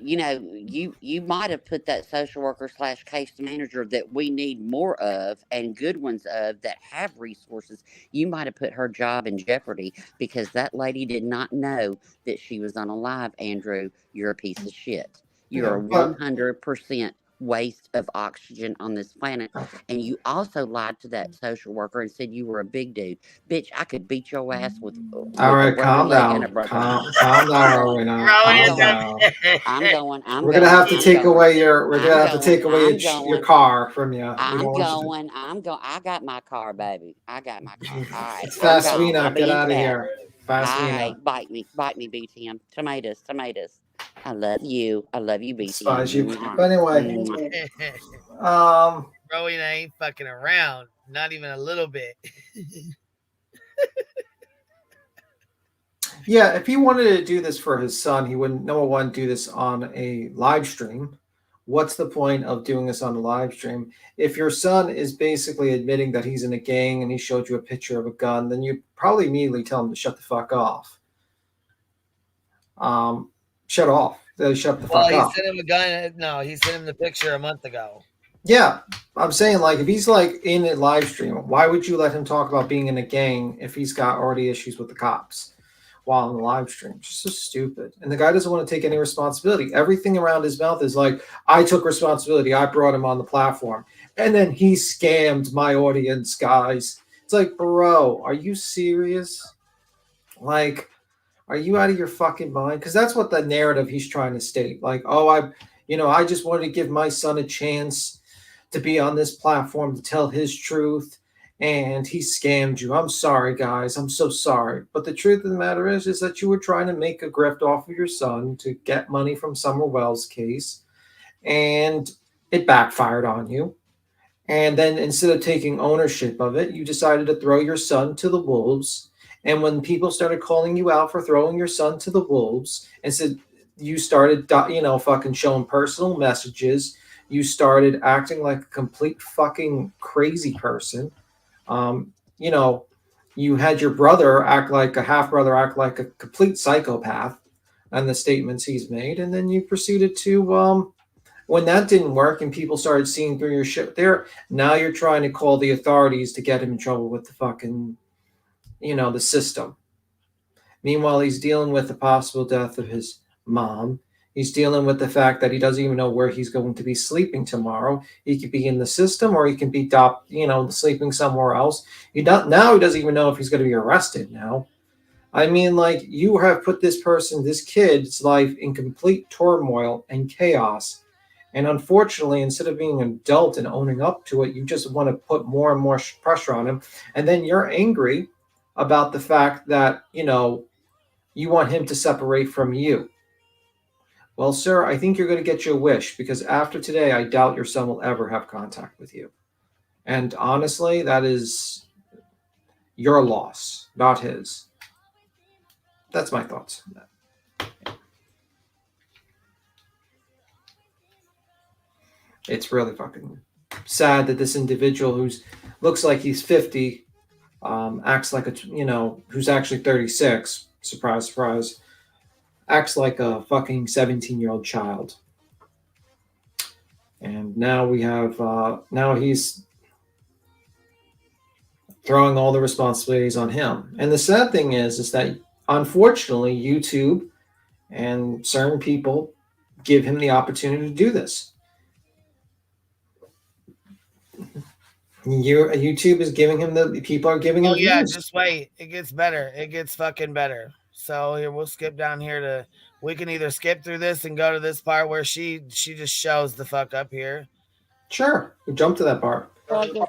you might have put that social worker / case manager that we need more of and good ones of that have resources. You might have put her job in jeopardy because that lady did not know that she was on a live. Andrew, you're a piece of shit. You're a 100% waste of oxygen on this planet. And you also lied to that social worker and said you were a big dude. Bitch, I could beat your ass with All right, a broken calm leg down. and a broken Calm down, Rowena. Calm down. We're gonna have to take away your car from you. I got my car, baby. I got my car. All right. It's Faswina. Get out of here. Faswina. Bite me, BTM. Tomatoes. I love you, BTM. Despise you. But anyway, Rowena ain't fucking around, not even a little bit. Yeah, if he wanted to do this for his son, he wouldn't, number one, do this on a live stream. What's the point of doing this on a live stream? If your son is basically admitting that he's in a gang and he showed you a picture of a gun, then you probably immediately tell him to shut the fuck off. Shut off. Shut the fuck off. Well, he sent him a gun. No, he sent him the picture a month ago. Yeah, I'm saying, like, if he's like in a live stream, why would you let him talk about being in a gang if he's got already issues with the cops while on the live stream? It's just so stupid. And the guy doesn't want to take any responsibility. Everything around his mouth is like, I took responsibility. I brought him on the platform. And then he scammed my audience, guys. It's like, bro, are you serious? Like, are you out of your fucking mind? Because that's what the narrative he's trying to state. Like, oh, I just wanted to give my son a chance to be on this platform to tell his truth, and he scammed you. I'm sorry, guys. I'm so sorry. But the truth of the matter is that you were trying to make a grift off of your son to get money from Summer Wells' case, and it backfired on you. And then instead of taking ownership of it, you decided to throw your son to the wolves. And when people started calling you out for throwing your son to the wolves, and said you started, fucking showing personal messages, you started acting like a complete fucking crazy person. You had your brother act like a half-brother, act like a complete psychopath and the statements he's made. And then you proceeded to, when that didn't work and people started seeing through your shit there, now you're trying to call the authorities to get him in trouble with the fucking, the system. Meanwhile, he's dealing with the possible death of his mom. He's dealing with the fact that he doesn't even know where he's going to be sleeping tomorrow. He could be in the system, or he can be sleeping somewhere else. Now he doesn't even know if he's going to be arrested now. I mean, like, you have put this kid's life in complete turmoil and chaos. And unfortunately, instead of being an adult and owning up to it, you just want to put more and more pressure on him. And then you're angry about the fact that, you want him to separate from you. Well, sir, I think you're going to get your wish, because after today, I doubt your son will ever have contact with you. And honestly, that is your loss, not his. That's my thoughts on that. It's really fucking sad that this individual who's looks like he's 50 acts like who's actually 36. Surprise, surprise. Acts like a fucking 17-year-old child. And now we have, now he's throwing all the responsibilities on him. And the sad thing is that unfortunately YouTube and certain people give him the opportunity to do this. YouTube is giving him people are giving him. Oh yeah, views. just wait. It gets better. It gets fucking better. So here, we'll skip down here we can either skip through this and go to this part where she just shows the fuck up here. Sure. We jump to that part. I have this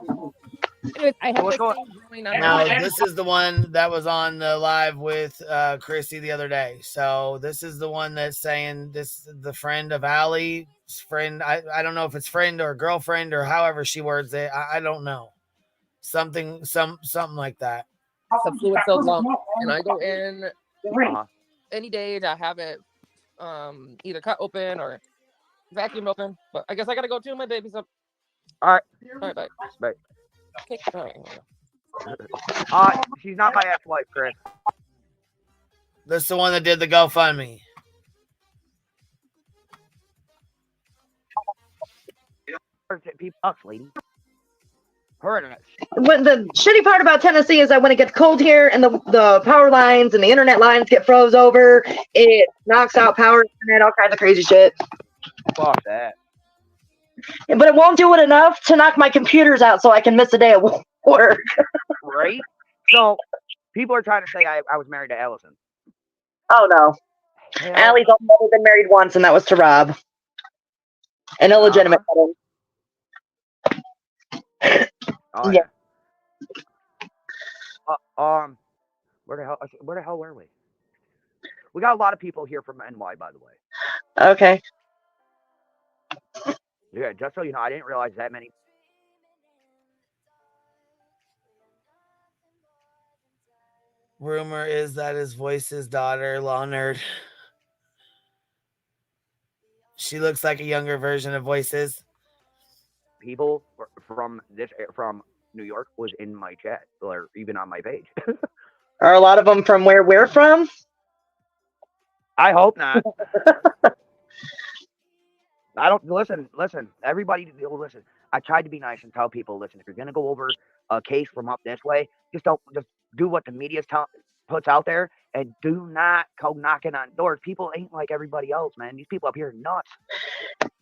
thing growing on. Now, this is the one that was on the live with Chrissy the other day. So this is the one that's saying the friend of Alli's friend. I don't know if it's friend or girlfriend or however she words it. I don't know. Something like that. The fluid filled lump, and I go in any day that I have it either cut open or vacuumed open. But I guess I gotta go too. My baby's up. All right, bye. Bye. Okay. All right. She's not my ex-wife, Chris. This is the one that did the GoFundMe. Lady. Her internet. When the shitty part about Tennessee is that when it gets cold here and the power lines and the internet lines get froze over, it knocks out power, internet, all kinds of crazy shit. Fuck that. But it won't do it enough to knock my computers out so I can miss a day at work. Right? So, people are trying to say I was married to Allison. Oh, no. Allie's only been married once, and that was to Rob. An illegitimate wedding. Oh, yeah. Where the hell were we? We got a lot of people here from NY, by the way. Okay. Yeah, just so you know, I didn't realize that many. Rumor is that his voice's daughter, Law Nerd. She looks like a younger version of Voices. People from New York was in my chat, or even on my page. Are a lot of them from where we're from? I hope not. I don't listen. Everybody, listen. I tried to be nice and tell people, listen. If you're gonna go over a case from up this way, just do what the media puts out there, and do not go knocking on doors. People ain't like everybody else, man. These people up here are nuts.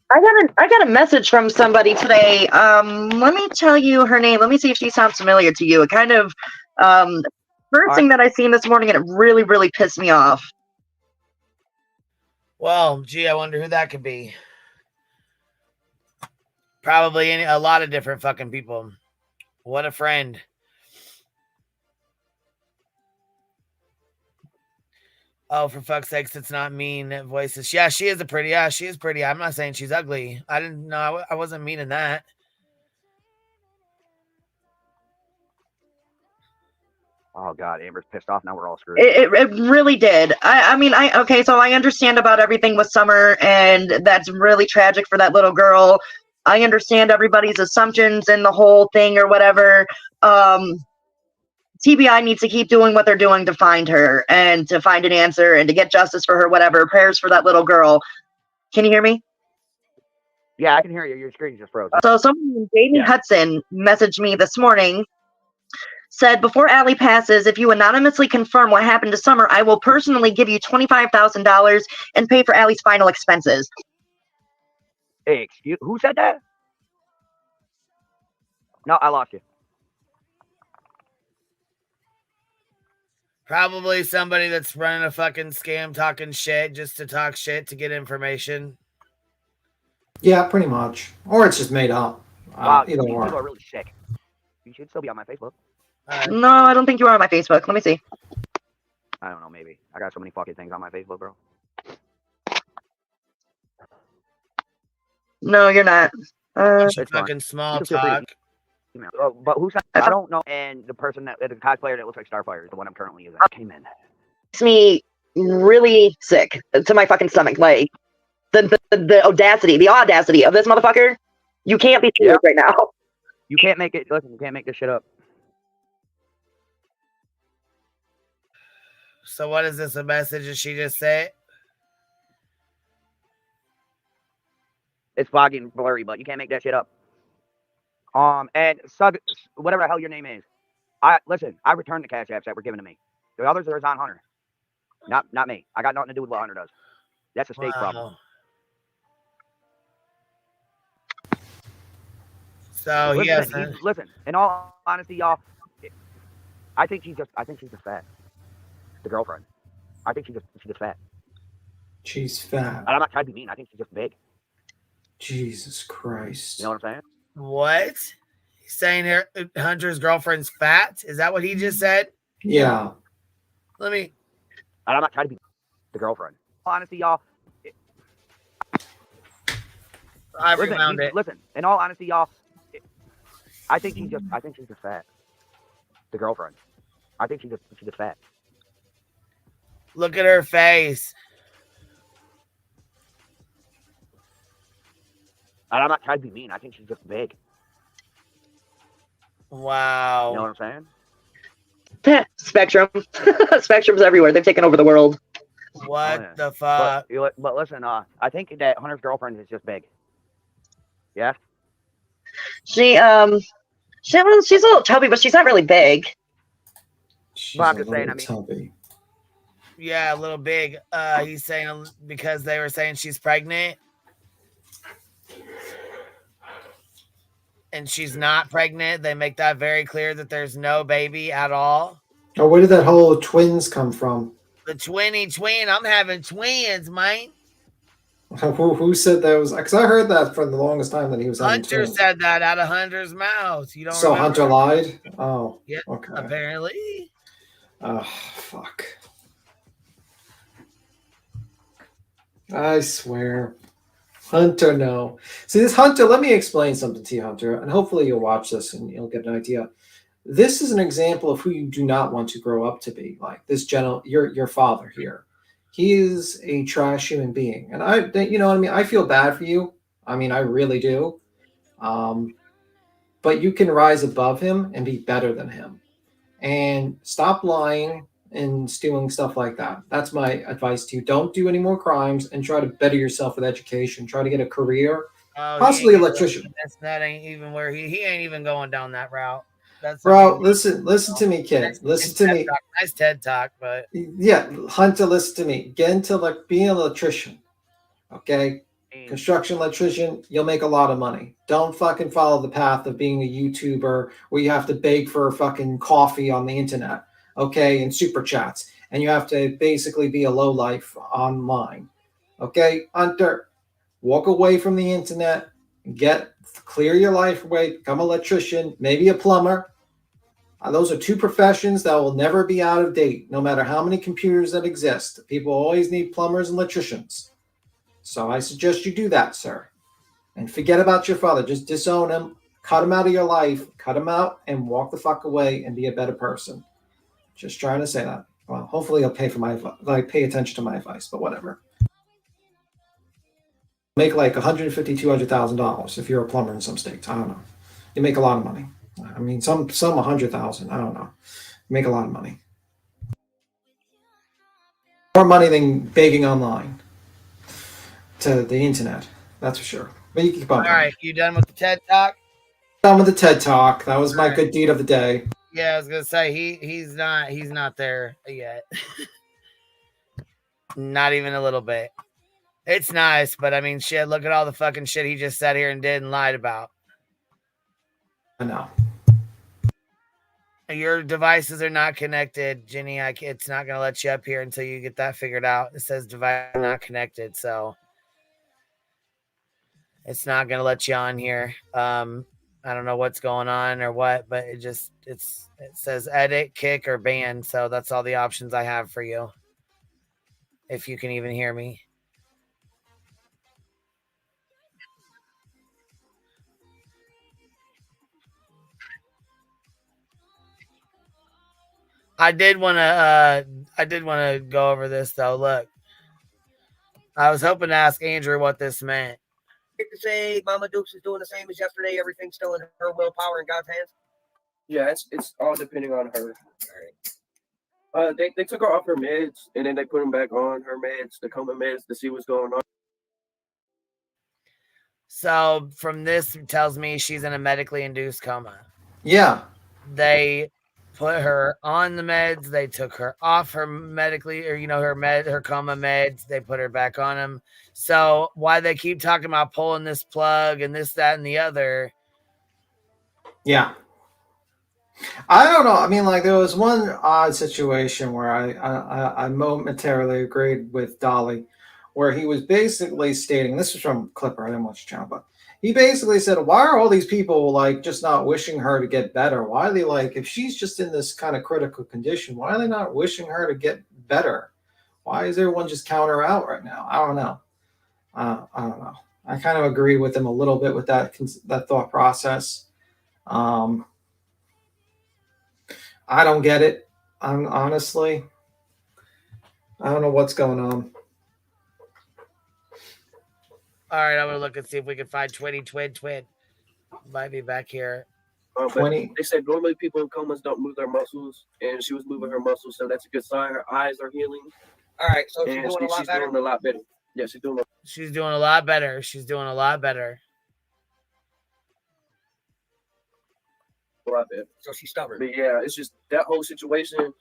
I got a message from somebody today. Let me tell you her name. Let me see if she sounds familiar to you. It kind of first thing that I seen this morning, and it really, really pissed me off. Well, gee, I wonder who that could be. Probably a lot of different fucking people. What a friend. Oh, for fuck's sakes, it's not mean Voices. Yeah, she is pretty. Yeah, she is pretty. I'm not saying she's ugly. I didn't know. I wasn't meaning that. Oh God, Amber's pissed off. Now we're all screwed. It really did. I mean, okay, so I understand about everything with Summer, and that's really tragic for that little girl. I understand everybody's assumptions in the whole thing or whatever. TBI needs to keep doing what they're doing to find her and to find an answer and to get justice for her, whatever. Prayers for that little girl. Can you hear me? Yeah, I can hear you. Your screen just froze. So someone named Jamie Hudson messaged me this morning said, before Alli passes, if you anonymously confirm what happened to Summer, I will personally give you $25,000 and pay for Alli's final expenses. Hey, excuse, who said that? No, I lost you. Probably somebody that's running a fucking scam, talking shit just to talk shit to get information. Yeah, pretty much. Or it's just made up. Wow, Either you or. people are really sick. You should still be on my Facebook. No, I don't think you are on my Facebook. Let me see. I don't know, maybe. I got so many fucking things on my Facebook, bro. No, you're not. It's fucking fine. small You can feel free to talk. email. But who said I don't know. And the person that the cosplayer that looks like Starfire is the one I'm currently using. Came in. Makes me really sick to my fucking stomach. Like the audacity of this motherfucker. You can't be serious right now. You can't make it. Listen, you can't make this shit up. So what is this, a message that she just said? It's foggy and blurry, but you can't make that shit up. And Sug, whatever the hell your name is, I returned the cash apps that were given to me. The others are on Hunter, not me. I got nothing to do with what Hunter does. That's a state problem. So listen. In all honesty, y'all, I think she's just fat. The girlfriend. I think she's just fat. She's fat. And I'm not trying to be mean. I think she's just big. Jesus Christ. You know what I'm saying? What? He's saying Hunter's girlfriend's fat? Is that what he just said? Yeah. Let me. And I'm not trying to be the girlfriend. Honestly, y'all. I found it. Listen. In all honesty, y'all. I think she's just fat. The girlfriend. I think she's just fat. Look at her face. And I'm not trying to be mean. I think she's just big. Wow. You know what I'm saying? Spectrum. Spectrum's everywhere. They've taken over the world. What the fuck? But listen, I think that Hunter's girlfriend is just big. Yeah? She's a little chubby, but she's not really big. But I'm just saying, chubby. Yeah, a little big. He's saying because they were saying she's pregnant. And she's not pregnant. They make that very clear that there's no baby at all. Oh, where did that whole twins come from? The twin. I'm having twins, man. Who said that was? Because I heard that for the longest time that he was having Hunter twins. said that out of Hunter's mouth. You don't. So remember? Hunter lied? Oh. Yeah. Okay. Apparently. Oh, fuck. I swear. Hunter, no. See, this Hunter, let me explain something to you, Hunter, and hopefully you'll watch this and you'll get an idea. This is an example of who you do not want to grow up to be. Like this your father here. He is a trash human being. And you know what I mean? I feel bad for you. I mean, I really do. But you can rise above him and be better than him. And stop lying and stealing stuff like that. That's my advice to you. Don't do any more crimes and try to better yourself with education. Try to get a career, possibly electrician. That ain't even where he ain't even going down that route. That's bro. Listen to me, kid. Listen to me. Nice TED talk, but yeah, Hunter, listen to me. Get into being an electrician. Okay, construction electrician. You'll make a lot of money. Don't fucking follow the path of being a YouTuber where you have to beg for fucking coffee on the internet. Okay, and super chats, and you have to basically be a lowlife online. Okay, Hunter, walk away from the internet, clear your life away, become an electrician, maybe a plumber. Those are two professions that will never be out of date, no matter how many computers that exist. People always need plumbers and electricians. So I suggest you do that, sir. And forget about your father. Just disown him, cut him out of your life, cut him out, and walk the fuck away and be a better person. Just trying to say that. Well, hopefully he'll pay attention to my advice, but whatever. Make like $150,000, $200,000 if you're a plumber in some states. I don't know. You make a lot of money. I mean, some 100,000. I don't know. You make a lot of money. More money than begging online to the internet. That's for sure. But you can keep on. All right, you done with the TED talk? Done with the TED talk. That was my good deed of the day. Yeah, I was gonna say he's not there yet. Not even a little bit. It's nice, but I mean, shit. Look at all the fucking shit he just sat here and did and lied about. I know. Your devices are not connected, Jenny. It's not gonna let you up here until you get that figured out. It says device not connected, so it's not gonna let you on here. I don't know what's going on or what, but it says edit, kick, or ban. So that's all the options I have for you. If you can even hear me. I did want to go over this though. Look, I was hoping to ask Andrew what this meant. To say Mama Dukes is doing the same as yesterday. Everything's still in her willpower and God's hands. Yeah, it's all depending on her. They took her off her meds and then they put them back on her meds, the coma meds, to see what's going on. So from this, it tells me she's in a medically induced coma. Yeah. They put her on the meds. They took her off her medically, or her coma meds. They put her back on them. So why they keep talking about pulling this plug and this, that, and the other? Yeah. I don't know. I mean, like, there was one odd situation where I momentarily agreed with Dolly, where he was basically stating, this was from Clipper, I didn't watch the channel, but he basically said, why are all these people like just not wishing her to get better? Why are they like, if she's just in this kind of critical condition, why are they not wishing her to get better? Why is everyone just counting her out right now? I don't know. I don't know. I kind of agree with him a little bit with that thought process. I don't get it. Honestly, I don't know what's going on. All right, I'm gonna look and see if we can find Twin. Might be back here. But they said normally people in comas don't move their muscles, and she was moving her muscles, so that's a good sign. Her eyes are healing. All right, so she's doing a lot better. Yeah, she's doing. She's doing a lot better. She's doing a lot better. So she's stubborn. But yeah, it's just that whole situation.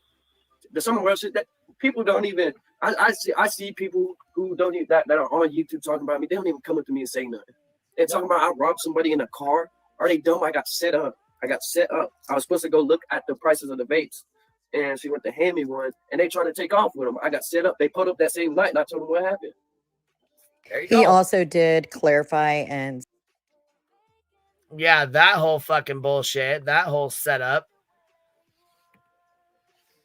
The summer world shit that people don't even. I see people who don't even that are on YouTube talking about me. They don't even come up to me and say nothing. They're talking about I robbed somebody in a car. Are they dumb? I got set up. I was supposed to go look at the prices of the vapes, and she went to hand me one, and they tried to take off with them. I got set up. They put up that same night, and I told them what happened. He also did clarify and. Yeah, that whole fucking bullshit, that whole setup.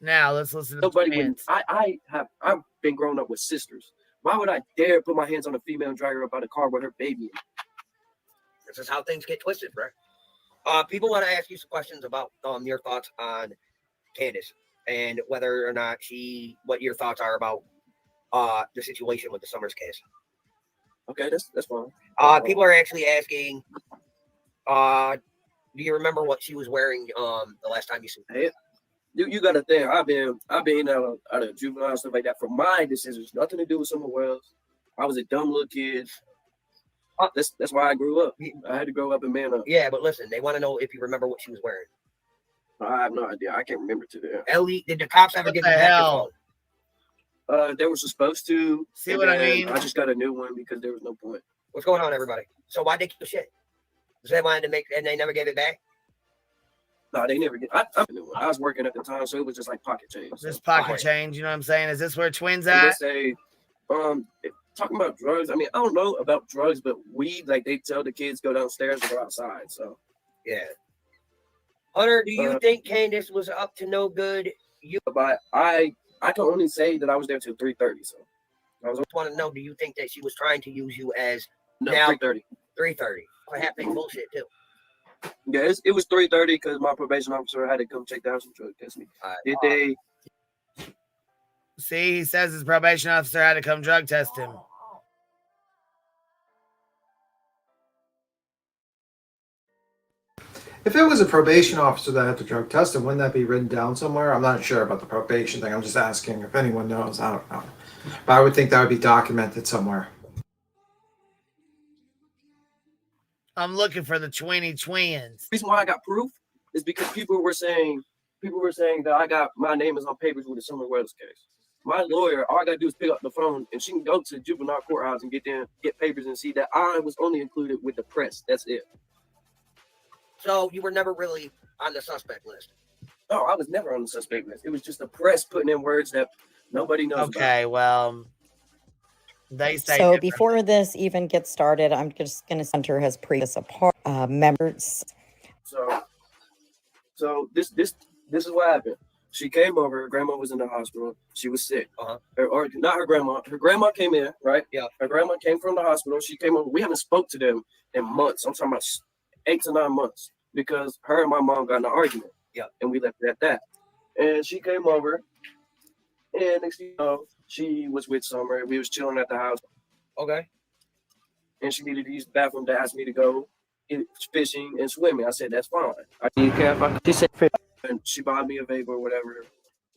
Now let's listen to nobody. I've been growing up with sisters. Why would I dare put my hands on a female and drag her up out of the car with her baby? This is how things get twisted, bro. People want to ask you some questions about your thoughts on Candace and whether or not what your thoughts are about the situation with the Summers case. Okay, that's fine. People are actually asking, do you remember what she was wearing the last time you saw her? You got to think. I've been out of juvenile and stuff like that for my decisions. Nothing to do with someone else. I was a dumb little kid. That's why I grew up. I had to grow up and man up. Yeah, but listen, they want to know if you remember what she was wearing. I have no idea. I can't remember today. Ellie, did the cops ever get you back your phone? They were supposed to. See what I mean? I just got a new one because there was no point. What's going on, everybody? So why'd they keep the shit? They wanted to make, and they never gave it back? No, they never get. I was working at the time, so it was just like pocket change. Just pocket change, you know what I'm saying? Is this where Twin's at? They say, talking about drugs. I mean, I don't know about drugs, but weed, like they tell the kids go downstairs or go outside. So, yeah. Hunter, do you think Candace was up to no good? But I can only say that I was there till 3:30. So, I just want to know: do you think that she was trying to use you as no, now 3:30? 3:30. I have been bullshit too. Yeah, it was 3:30 because my probation officer had to come check down some drug test me. Did they? See, he says his probation officer had to come drug test him. If it was a probation officer that had to drug test him, wouldn't that be written down somewhere? I'm not sure about the probation thing. I'm just asking if anyone knows. I don't know. But I would think that would be documented somewhere. I'm looking for the twins. The reason why I got proof is because people were saying people were saying that I got my name is on papers with the Summer Wells case. My lawyer, all I gotta do is pick up the phone, and she can go to the juvenile courthouse and get papers and see that I was only included with the press. That's it. So you were never really on the suspect list. No, I was never on the suspect list. It was just the press putting in words that nobody knows about. Okay, well, they say So before this even gets started, I'm just going to center his previous members. So this is what happened. She came over. Her grandma was in the hospital. She was sick. Or not her grandma. Her grandma came in, right? Yeah. Her grandma came from the hospital. She came over. We haven't spoke to them in months. I'm talking about 8 to 9 months because her and my mom got in an argument. Yeah. And we left it at that. And she came over, and next thing you know, she was with Summer. We was chilling at the house. Okay. And she needed to use the bathroom to ask me to go fishing and swimming. I said, that's fine. She said, and she bought me a vape or whatever.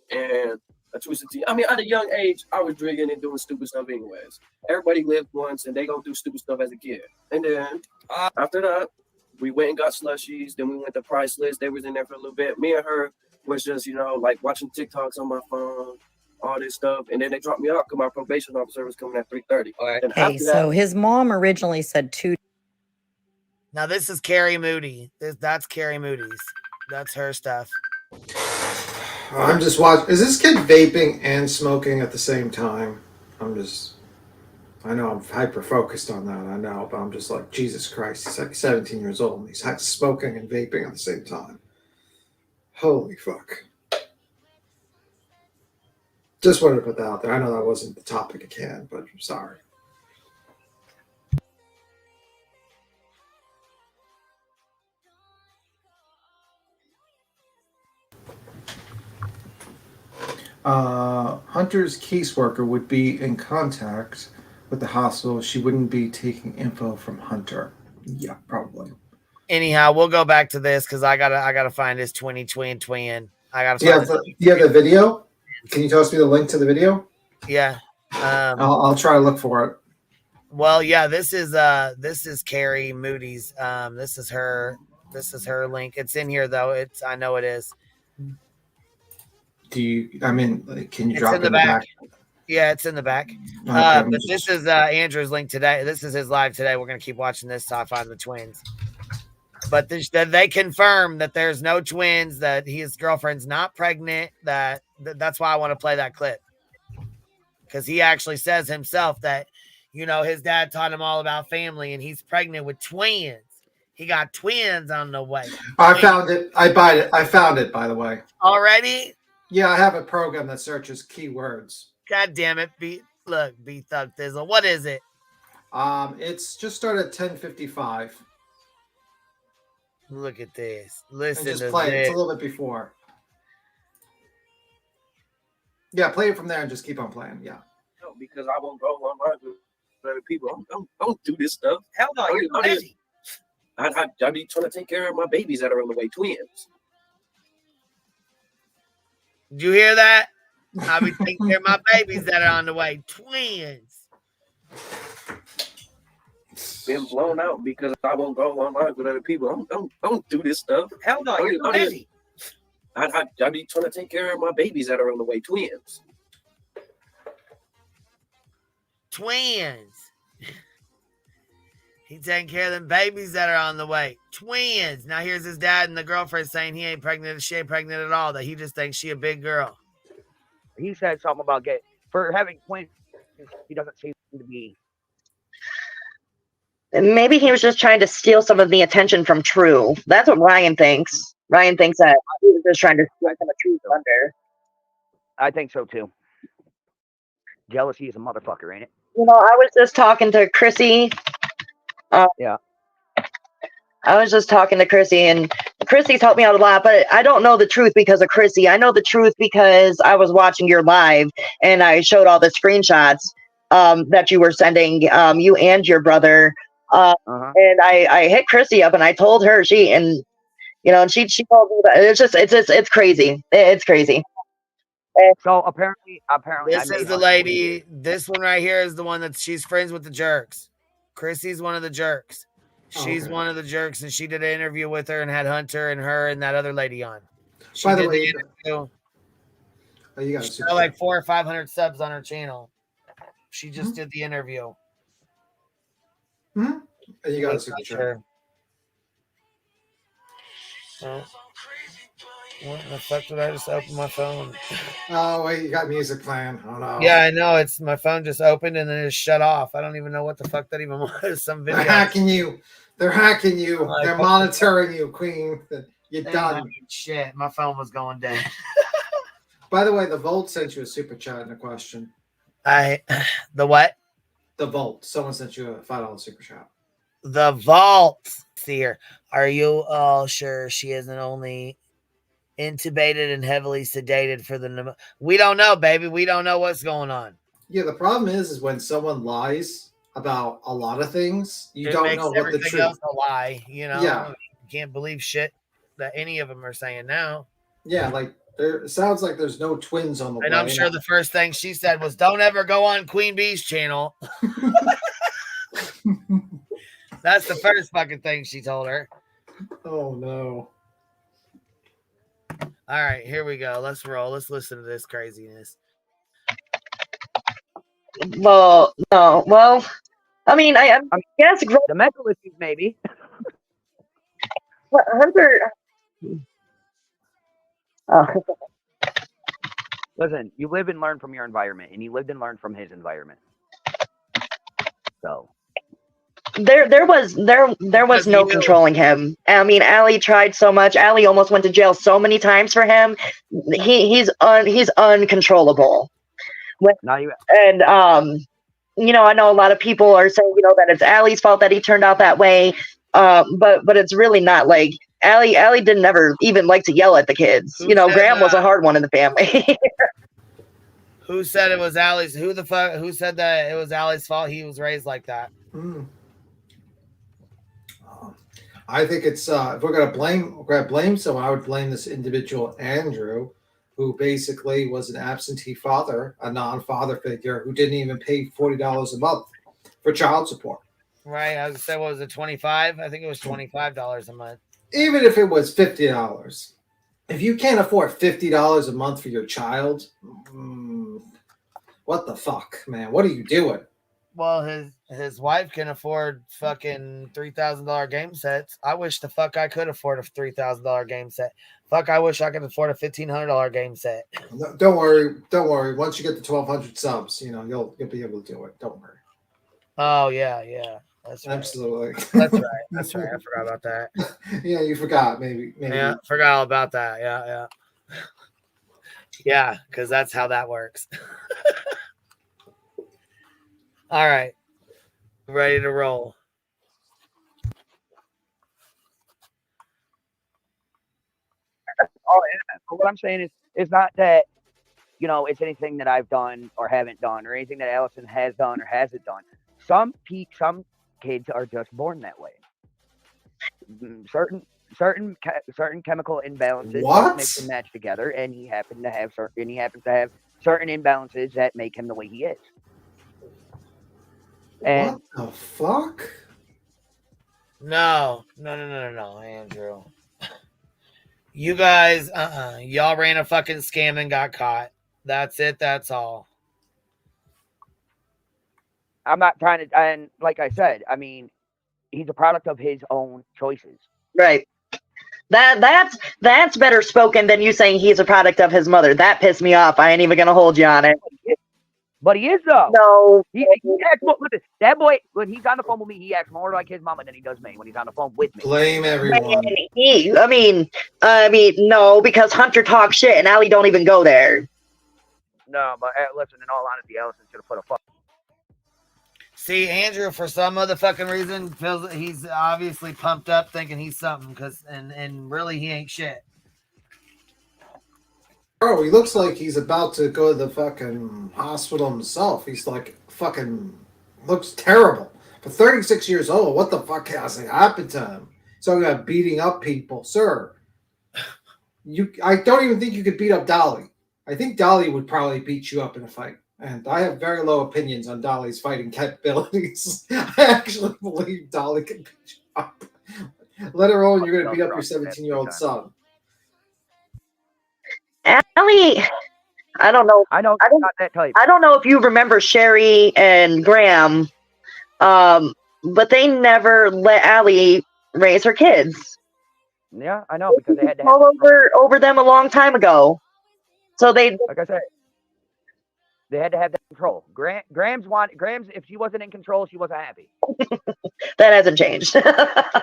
And a twisted tea. I mean, at a young age, I was drinking and doing stupid stuff anyways. Everybody lived once, and they gonna do stupid stuff as a kid. And then after that, we went and got slushies. Then we went to Priceless. They was in there for a little bit. Me and her was just, like watching TikToks on my phone, all this stuff. And then they dropped me off because my probation officer was coming at 3:30. And Okay, so his mom originally said 2. Now this is Carrie Moody. That's Carrie Moody's. That's her stuff. I'm just watching. Is this kid vaping and smoking at the same time? I know I'm hyper focused on that. I know, but I'm just like, Jesus Christ. He's like 17 years old and he's smoking and vaping at the same time. Holy fuck. Just wanted to put that out there. I know that wasn't the topic at hand, but I'm sorry. Hunter's caseworker would be in contact with the hospital. She wouldn't be taking info from Hunter. Yeah, probably. Anyhow, we'll go back to this because I gotta find his twin. I gotta. Do you have the video? Can you toss me the link to the video? Yeah. I'll try to look for it. Well, yeah. This is Carrie Moody's. This is her link. It's in here though. I know it is. Can you drop it in the back? Yeah, it's in the back. Okay, but this is Andrew's link today. This is his live today. We're going to keep watching this till I find the twins. But they confirm that there's no twins, that his girlfriend's not pregnant. That's why I want to play that clip. Because he actually says himself that, his dad taught him all about family and he's pregnant with twins. He got twins on the way. I found it. I found it, by the way. Already? Yeah, I have a program that searches keywords. God damn it. B Thug Thizzle. What is it? It's just started at 10:55. Look at this. Listen and just to play this. It's a little bit before. Yeah, play it from there and just keep on playing. Yeah. No, because I won't go online with other people. Don't do this stuff. Hell no, you're busy. I be trying to take care of my babies that are on the way, twins. Did you hear that? I'll be taking care of my babies that are on the way. Twins. Been blown out because I won't go online with other people. Don't do this stuff. Hell no, you're busy. I be trying to take care of my babies that are on the way, twins. Twins. He taking care of them babies that are on the way. Twins. Now here's his dad and the girlfriend saying she ain't pregnant at all, that he just thinks she a big girl. He said something about for having twins. He doesn't seem to be. Maybe he was just trying to steal some of the attention from True. That's what Ryan thinks. Ryan thinks that he was just trying to steal some of True's thunder. I think so too. Jealousy is a motherfucker, ain't it? I was just talking to Chrissy. Yeah. I was just talking to Chrissy, and Chrissy's helped me out a lot, but I don't know the truth because of Chrissy. I know the truth because I was watching your live, and I showed all the screenshots that you were sending, you and your brother. And I hit Chrissy up, and I told her, and she told me that it's crazy. It's crazy. So apparently, this is the lady. This one right here is the one that she's friends with the jerks. Chrissy's one of the jerks. She's one of the jerks, and she did an interview with her and had Hunter and her and that other lady on. She By the did way, interview. oh, you got She's a super got like chat. 400 or 500 subs on her channel. She just Mm-hmm. did the interview. Hmm? You got a With super chat. Usher. Oh. What the fuck did I just open my phone? Oh wait, you got music playing. Oh no. Yeah, I know. It's my phone just opened and then it shut off. I don't even know what the fuck that even was. Some video. They're hacking you. They're hacking you. Like, They're what the monitoring you, Queen. You're They done. not- Shit, my phone was going dead. By the way, the Volt sent you a super chat and a question. The what? The Volt. Someone sent you a $5 super chat. The vault. See here. Are you all sure she isn't only intubated and heavily sedated for the we don't know, baby. We don't know what's going on. Yeah, the problem is when someone lies about a lot of things, you don't makes know what the everything truth. else a lie, you know. Yeah. You can't believe shit that any of them are saying now. Yeah, like it sounds like there's no twins on the way. And I'm sure the first thing she said was, "Don't ever go on Queen Bee's channel." That's the first fucking thing she told her. Oh no. All right, here we go. Let's roll. Let's listen to this craziness. Well, no. Well, I mean, I guess the mental issues, maybe. Hunter. Oh. Listen, you live and learn from your environment, and he lived and learned from his environment. So There was no controlling him. I mean, Alli tried so much. Alli almost went to jail so many times for him. He's uncontrollable. And you know, I know a lot of people are saying, you know, that it's Alli's fault that he turned out that way. But it's really not. Like Alli didn't ever even like to yell at the kids. You know, Graham was a hard one in the family. Who said it was Alli's? Who said that it was Alli's fault? He was raised like that. I think it's if we're gonna blame someone, I would blame this individual Andrew, who basically was an absentee father, a non-father figure, who didn't even pay $40 a month for child support. Right. I was gonna say, what was it, 25? I think it was $25 a month. Even if it was $50, if you can't afford $50 a month for your child, what the fuck, man? What are you doing? Well, his wife can afford fucking $3,000 game sets. I wish the fuck I could afford a $3,000 game set. Fuck, I wish I could afford a $1,500 game set. No, don't worry. Once you get to 1,200 subs, you know you'll be able to do it. Don't worry. Oh yeah. That's right. Absolutely. That's right. I forgot about that. Yeah, you forgot. Maybe. Yeah, forgot all about that. Yeah. Yeah, because that's how that works. All right. Ready to roll. Oh, yeah. But what I'm saying is, it's not that, you know, it's anything that I've done or haven't done, or anything that Allison has done or hasn't done. Some kids are just born that way. Certain chemical imbalances don't mix and match together, and he happens to have certain imbalances that make him the way he is. And what the fuck? No, Andrew. You guys, y'all ran a fucking scam and got caught. That's it. That's all. I'm not trying to, and like I said, I mean, he's a product of his own choices. Right. That's better spoken than you saying he's a product of his mother. That pissed me off. I ain't even gonna hold you on it. But he is though. No, he acts more. Listen, that boy, when he's on the phone with me, he acts more like his mama than he does me when he's on the phone with me. Blame everyone. I mean, no, because Hunter talks shit and Alli don't even go there. No, but listen, in all honesty, Allison should have put a fuck. See, Andrew, for some motherfucking reason, feels that he's obviously pumped up, thinking he's something, and really he ain't shit. Bro, he looks like he's about to go to the fucking hospital himself. He's like fucking looks terrible. For 36 years old, what the fuck has happened to him? He's talking about beating up people, sir. I don't even think you could beat up Dolly. I think Dolly would probably beat you up in a fight. And I have very low opinions on Dolly's fighting capabilities. I actually believe Dolly can beat you up. Let alone you're going to beat up your 17-year-old son. Alli, I don't know. I know. Not that type. I don't know if you remember Sherry and Graham, but they never let Alli raise her kids. Yeah, I know, because they had to have All over them a long time ago. So they, like I said, they had to have that control. Graham's, if she wasn't in control, she wasn't happy. That hasn't changed. Yeah.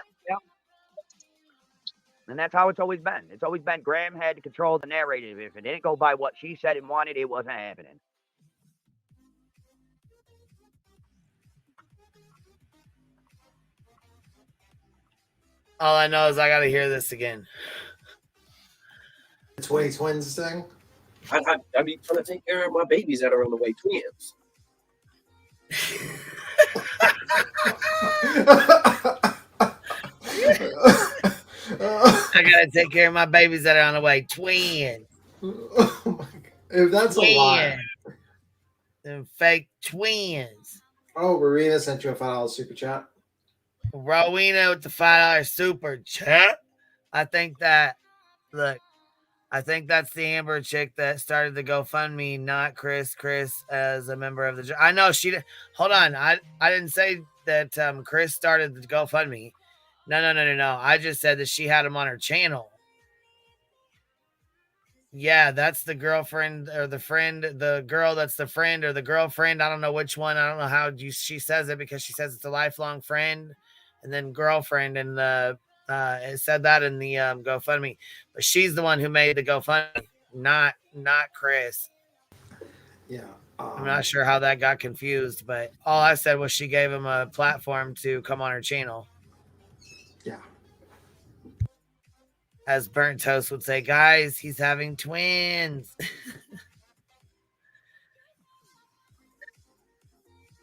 And that's how it's always been. It's always been Graham had to control the narrative. If it didn't go by what she said and wanted, it wasn't happening. All I know is I got to hear this again. The 20 twins thing? I be trying to take care of my babies that are on the way, twins. I gotta take care of my babies that are on the way. Twins. If that's a lie. Them fake twins. Oh, Rowena sent you a $5 super chat. Rowena with the $5 super chat. I think that's the Amber chick that started the GoFundMe, not Chris. Chris as a member of the. I know she. Hold on, I didn't say that Chris started the GoFundMe. No. I just said that she had him on her channel. Yeah, that's the girlfriend or the friend, the girl that's the friend or the girlfriend. I don't know which one. I don't know how she says it because she says it's a lifelong friend and then girlfriend. And it said that in the GoFundMe. But she's the one who made the GoFundMe, not Chris. Yeah. I'm not sure how that got confused, but all I said was she gave him a platform to come on her channel. Yeah. As Burnt Toast would say, guys, he's having twins.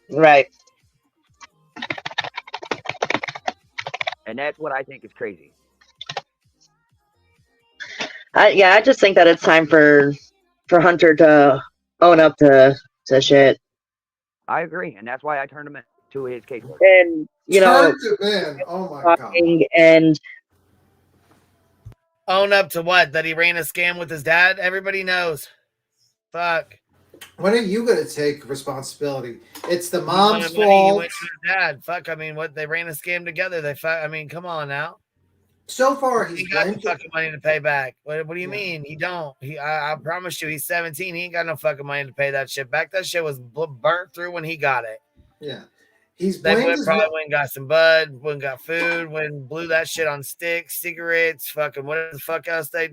Right. And that's what I think is crazy. I just think that it's time for Hunter to own up to shit. I agree, and that's why I turned him into his caseworker. And Oh my god. And own up to what? That he ran a scam with his dad? Everybody knows. Fuck. When are you going to take responsibility? It's the mom's fault. He went to his dad. Fuck. I mean, what? They ran a scam together. I mean, come on now. So far, he got no fucking money to pay back. What do you mean? He don't. I promise you, he's 17. He ain't got no fucking money to pay that shit back. That shit was burnt through when he got it. Yeah. They probably went and got some bud, went and got food, went and blew that shit on sticks, cigarettes, fucking whatever the fuck else they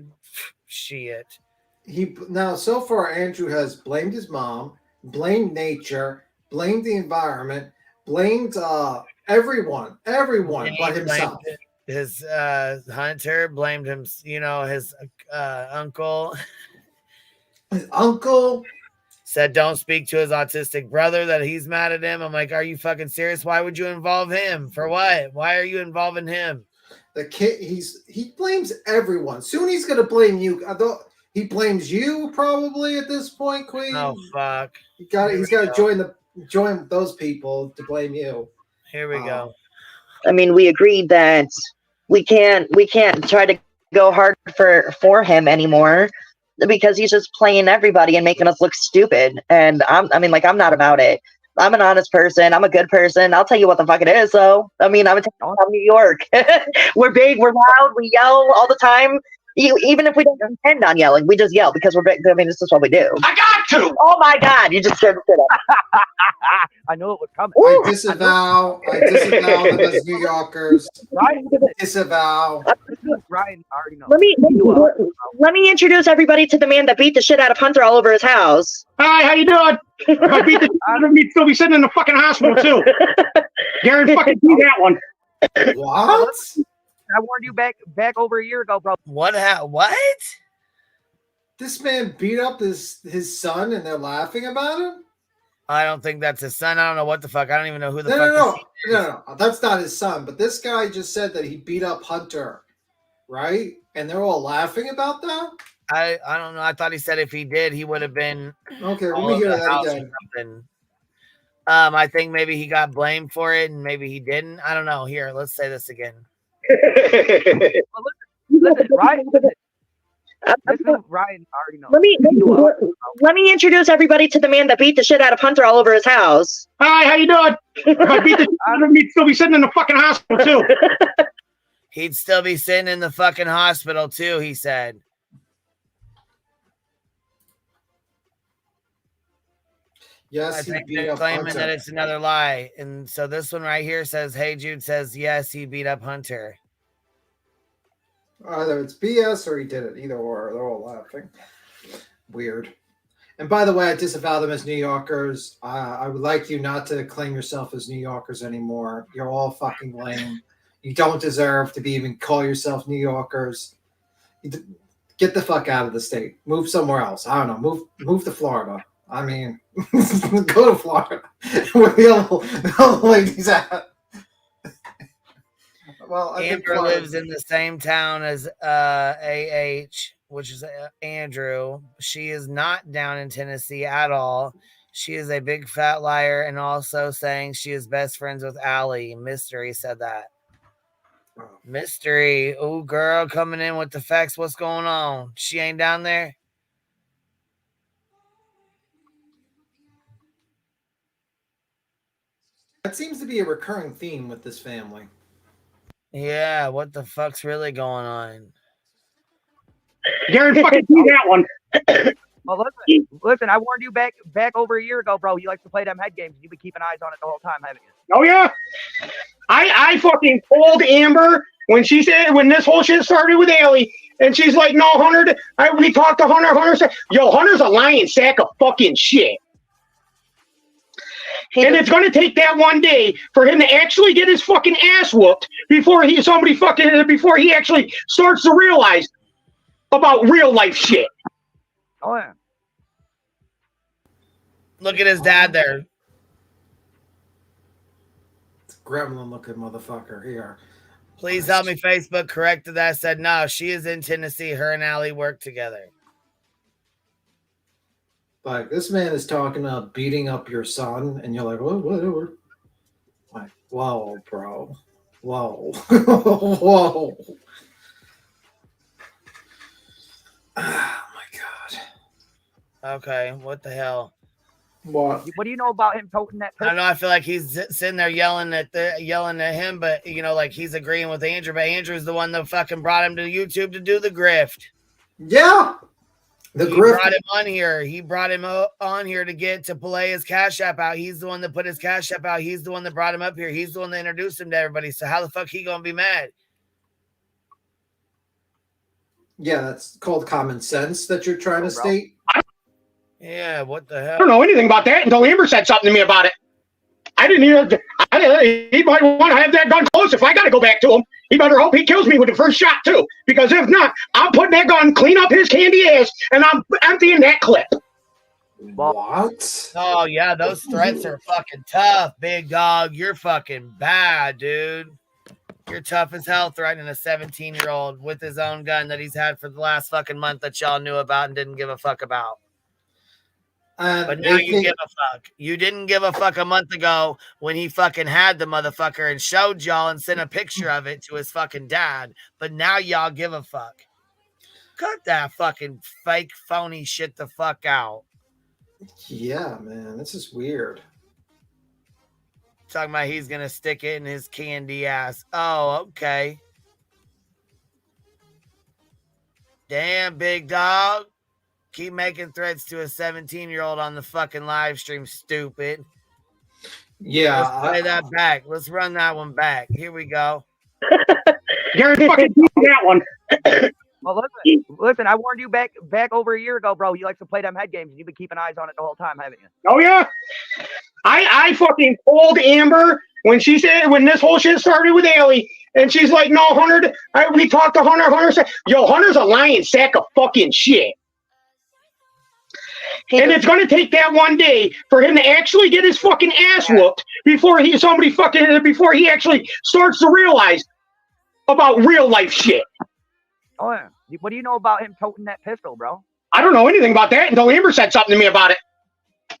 shit. Now, so far, Andrew has blamed his mom, blamed nature, blamed the environment, blamed everyone but himself. His Hunter blamed him, his uncle. His uncle said don't speak to his autistic brother, that he's mad at him. I'm like, are you fucking serious? Why would you involve him? For what? Why are you involving him? The kid, he blames everyone. Soon he's gonna blame you. He blames you probably at this point, Queen. Oh fuck. He's got to join those people to blame you. Here we go. I mean, we agreed that we can't try to go hard for him anymore, because he's just playing everybody and making us look stupid. And I'm not about it. I'm an honest person. I'm a good person. I'll tell you what the fuck it is. So, I mean, I'm from New York. We're big. We're loud. We yell all the time. Even if we don't intend on yelling, we just yell because we're big. I mean, this is what we do. I got to. Oh my God. You just scared the shit up. I knew it was coming. I disavow them as New Yorkers. Disavow. Ryan already knows. Let me introduce everybody to the man that beat the shit out of Hunter all over his house. Hi, how you doing? If I beat the shit out of me, still be sitting in the fucking hospital too. Garen fucking beat that one. What? I warned you back over a year ago, bro. What? This man beat up his son and they're laughing about him? I don't think that's his son. I don't know what the fuck. I don't even know who the fuck. No. That's not his son. But this guy just said that he beat up Hunter, right? And they're all laughing about that? I don't know. I thought he said if he did, he would have been. Okay, let me hear that again. I think maybe he got blamed for it and maybe he didn't. I don't know. Here, let's say this again. Listen, right? This is Ryan already knows. Let me introduce everybody to the man that beat the shit out of Hunter all over his house. Hi, how you doing? If I beat the shit out of him, he'd still be sitting in the fucking hospital too. He'd still be sitting in the fucking hospital too, he said. Yes, I he think beat they're up claiming Hunter. that it's another lie. And so this one right here says, Hey Jude says, yes, he beat up Hunter. Either it's BS or he did it. Either or. They're all laughing. Weird. And by the way, I disavow them as New Yorkers. I would like you not to claim yourself as New Yorkers anymore. You're all fucking lame. You don't deserve to be even call yourself New Yorkers. Get the fuck out of the state. Move somewhere else. I don't know. Move to Florida. I mean, go to Florida. Where the old ladies at. Well, I think Amber lives in the same town as AH, which is Andrew. She is not down in Tennessee at all. She is a big fat liar and also saying she is best friends with Alli. Mystery said that. Mystery. Oh, girl, coming in with the facts. What's going on? She ain't down there? That seems to be a recurring theme with this family. Yeah, what the fuck's really going on? Darren fucking do that one. Well, listen, I warned you back over a year ago, bro. You like to play them head games. You've been keeping eyes on it the whole time, haven't you? Oh yeah. I fucking told Amber when this whole shit started with Alli, and she's like, no, Hunter, we talked to Hunter. Hunter said, yo, Hunter's a lying sack of fucking shit. And it's going to take that one day for him to actually get his fucking ass whooped before he actually starts to realize about real life shit. Oh yeah. Look at his dad there. Gremlin looking motherfucker here. Please help me. Facebook corrected that. Said no, she is in Tennessee. Her and Alli work together. Like, this man is talking about beating up your son, and you're like, well, whatever. Like, whoa, bro. Whoa. Whoa. Oh, my God. Okay, what the hell? What? What do you know about him toting that? I don't know. I feel like he's sitting there yelling at him, but like he's agreeing with Andrew. But Andrew's the one that fucking brought him to YouTube to do the grift. Yeah. He brought him on here. He brought him on here to play his Cash App out. He's the one that put his Cash App out. He's the one that brought him up here. He's the one that introduced him to everybody. So how the fuck he gonna be mad? Yeah, that's called common sense that you're trying to state. Yeah, what the hell? I don't know anything about that until Amber said something to me about it. He might want to have that gun close if I got to go back to him. He better hope he kills me with the first shot, too. Because if not, I'm putting that gun clean up his candy ass, and I'm emptying that clip. What? Oh, yeah, those threats are fucking tough, big dog. You're fucking bad, dude. You're tough as hell threatening a 17-year-old with his own gun that he's had for the last fucking month that y'all knew about and didn't give a fuck about. But now you give a fuck. You didn't give a fuck a month ago when he fucking had the motherfucker and showed y'all and sent a picture of it to his fucking dad. But now y'all give a fuck. Cut that fucking fake phony shit the fuck out. Yeah, man. This is weird. Talking about he's going to stick it in his candy ass. Oh, okay. Damn, big dog. Keep making threats to a 17-year-old on the fucking live stream, stupid. Yeah. Let's play that back. Let's run that one back. Here we go. Gary fucking do that one. Well, listen, I warned you back over a year ago, bro. You like to play them head games. You've been keeping eyes on it the whole time, haven't you? Oh, yeah. I fucking told Amber when this whole shit started with Alli, and she's like, no, Hunter, we talked to Hunter. Hunter said, yo, Hunter's a lying sack of fucking shit. And it's going to take that one day for him to actually get his fucking ass whooped before he actually starts to realize about real life shit. Oh, yeah. What do you know about him toting that pistol, bro? I don't know anything about that until Amber said something to me about it.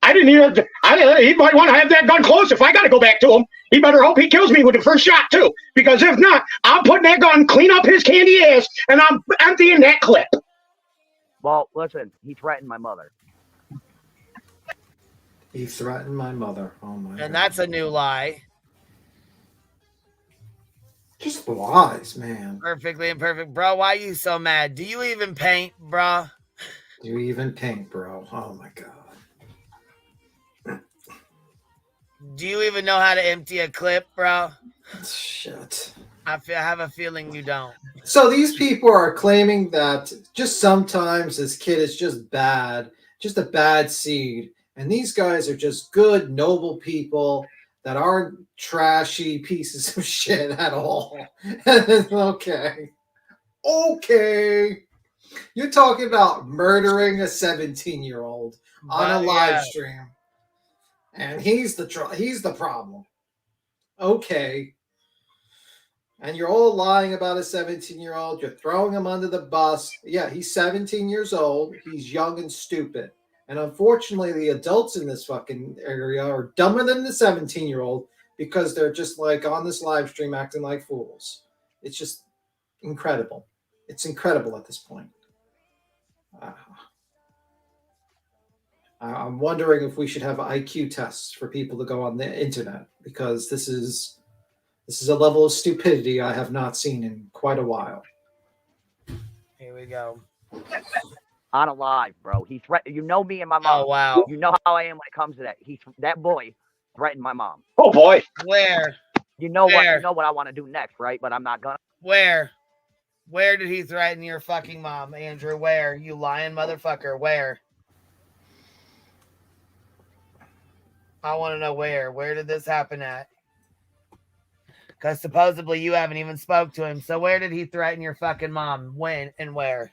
He might want to have that gun close if I got to go back to him. He better hope he kills me with the first shot, too. Because if not, I'm putting that gun clean up his candy ass, and I'm emptying that clip. Well, listen, he threatened my mother. He threatened my mother. Oh my And God. that's a new lie. Just lies, man. Perfectly imperfect. Bro, why are you so mad? Do you even paint, bro? Do you even paint, bro? Oh my God. Do you even know how to empty a clip, bro? Shit. I have a feeling you don't. So these people are claiming that just sometimes this kid is just bad, just a bad seed. And these guys are just good, noble people that aren't trashy pieces of shit at all. Okay. Okay. You're talking about murdering a 17-year-old on a live stream. And he's the problem. Okay. And you're all lying about a 17-year-old. You're throwing him under the bus. Yeah, he's 17 years old. He's young and stupid. And unfortunately, the adults in this fucking area are dumber than the 17-year-old because they're just like on this live stream acting like fools. It's just incredible. It's incredible at this point. I'm wondering if we should have IQ tests for people to go on the internet because this is a level of stupidity I have not seen in quite a while. Here we go. On a live, bro. He threatened. You know me and my mom. Oh, wow. You know how I am when it comes to that. That boy threatened my mom. Oh boy. Where? You know Where? what? You know what I want to do next, right? But I'm not gonna. Where? Where did he threaten your fucking mom, Andrew? Where? You lying motherfucker. Where? I want to know where. Where did this happen at? Because supposedly you haven't even spoke to him. So where did he threaten your fucking mom? When and where?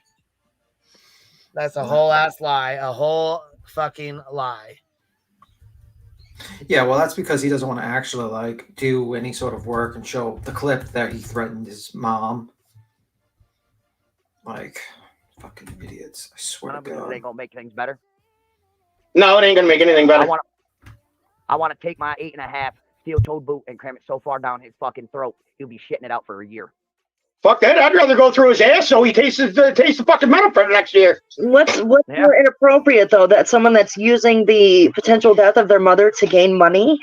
That's a whole ass lie. A whole fucking lie. Yeah, well, that's because he doesn't want to actually like do any sort of work and show the clip that he threatened his mom. Like, fucking idiots! I swear to Because God. it ain't gonna make things better. No, it ain't gonna make anything better. I want to take my 8.5 steel-toed boot and cram it so far down his fucking throat, he'll be shitting it out for a year. Fuck that! I'd rather go through his ass so he tastes the fucking metal for the next year. What's more inappropriate though? That someone that's using the potential death of their mother to gain money?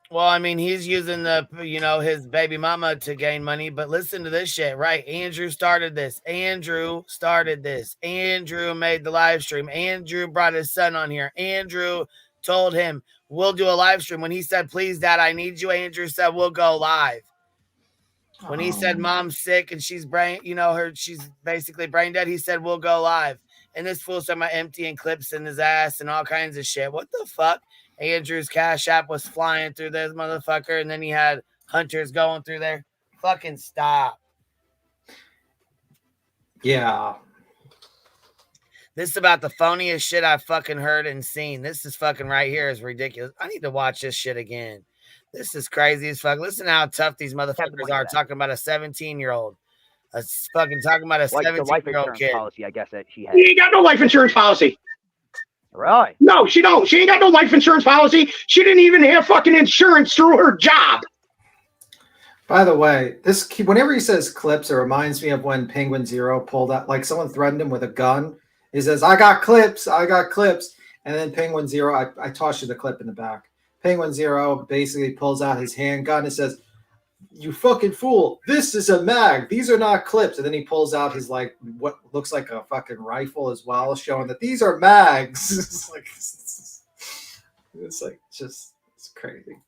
Well, I mean, he's using his baby mama to gain money, but listen to this shit, right? Andrew started this. Andrew made the live stream. Andrew brought his son on here. Andrew told him, we'll do a live stream. When he said, please, Dad, I need you, Andrew said, we'll go live. When he said mom's sick and she's she's basically brain dead, he said, we'll go live. And this fool started emptying clips in his ass and all kinds of shit. What the fuck? Andrew's Cash App was flying through this motherfucker, and then he had hunters going through there. Fucking stop. Yeah. This is about the phoniest shit I've fucking heard and seen. This is fucking right here is ridiculous. I need to watch this shit again. This is crazy as fuck. Listen to how tough these motherfuckers are talking about a 17-year-old. Fucking talking about a 17-year-old kid. Policy, I guess that she has. He ain't got no life insurance policy. Really? No, she don't. She ain't got no life insurance policy. She didn't even have fucking insurance through her job. By the way, whenever he says clips, it reminds me of when Penguin Zero pulled out, like someone threatened him with a gun. He says, I got clips. And then Penguin Zero, I tossed you the clip in the back. Penguin Zero basically pulls out his handgun and says, you fucking fool, this is a mag. These are not clips. And then he pulls out his, like, what looks like a fucking rifle as well, showing that these are mags. It's crazy.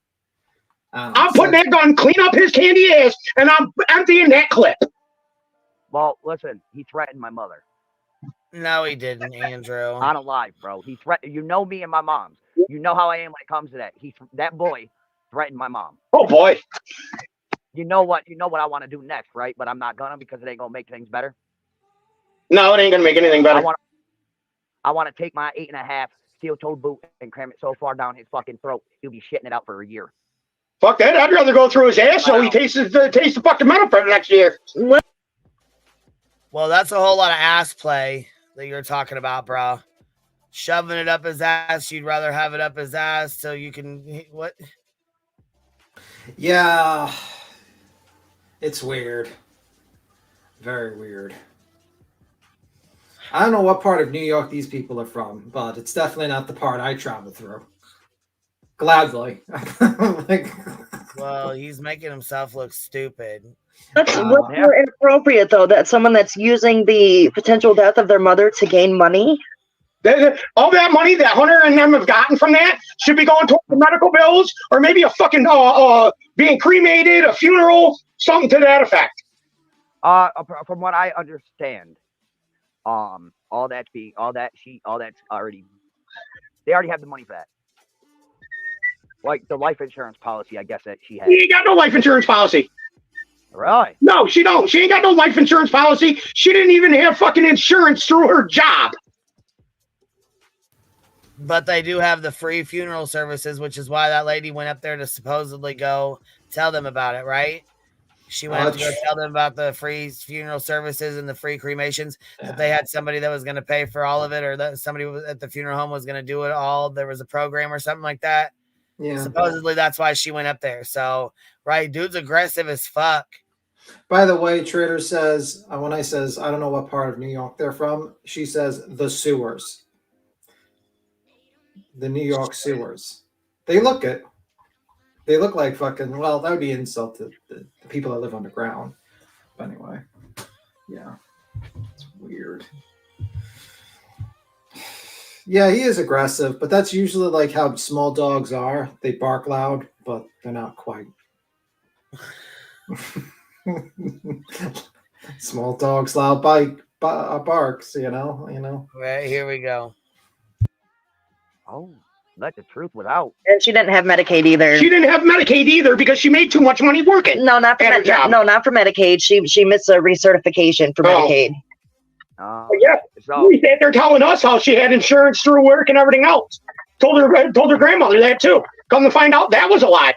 I'm putting that gun clean up his candy ass, and I'm emptying that clip. Well, listen, he threatened my mother. No, he didn't, Andrew. On a live, bro. He threatened. You know me and my mom's. You know how I am when it comes to that. That boy threatened my mom. Oh boy. You know what I want to do next, right? But I'm not gonna because it ain't gonna make things better. No, it ain't gonna make anything better. I want to take my 8.5 steel-toed boot and cram it so far down his fucking throat, he'll be shitting it out for a year. Fuck that! I'd rather go through his ass so he tastes the fucking metal for the next year. Well, that's a whole lot of ass play that you're talking about, bro. Shoving it up his ass. You'd rather have it up his ass so you can what? Yeah. It's weird. Very weird. I don't know what part of New York these people are from, but it's definitely not the part I travel through. Gladly. Like, Well, he's making himself look stupid. What's more inappropriate, though, that someone that's using the potential death of their mother to gain money? All that money that Hunter and them have gotten from that should be going towards the medical bills, or maybe a fucking being cremated, a funeral, something to that effect. From what I understand, all that's already, they already have the money for that. Like the life insurance policy, I guess that she has. She ain't got no life insurance policy. Really? No, she don't. She ain't got no life insurance policy. She didn't even have fucking insurance through her job. But they do have the free funeral services, which is why that lady went up there to supposedly go tell them about it, right? She went up to go tell them about the free funeral services and the free cremations, that they had somebody that was going to pay for all of it, or that somebody at the funeral home was going to do it all. There was a program or something like that. Yeah. Supposedly that's why she went up there. So, right, dude's aggressive as fuck. by the way, Trader says, when I says, I don't know what part of New York they're from, she says the sewers. The New York sewers. They look it. They look like fucking, well, that would be insult to the people that live underground. But anyway, yeah, it's weird. Yeah, he is aggressive, but that's usually like how small dogs are. They bark loud, but they're not quite. Small dogs, loud barks, you know. Right, here we go. Oh, let the truth without. And she didn't have Medicaid either. She didn't have Medicaid either because she made too much money working. No, not for not for Medicaid. She missed a recertification for Medicaid. Yeah, we sat there telling us how she had insurance through work and everything else. Told her grandmother that too. Come to find out, that was a lie.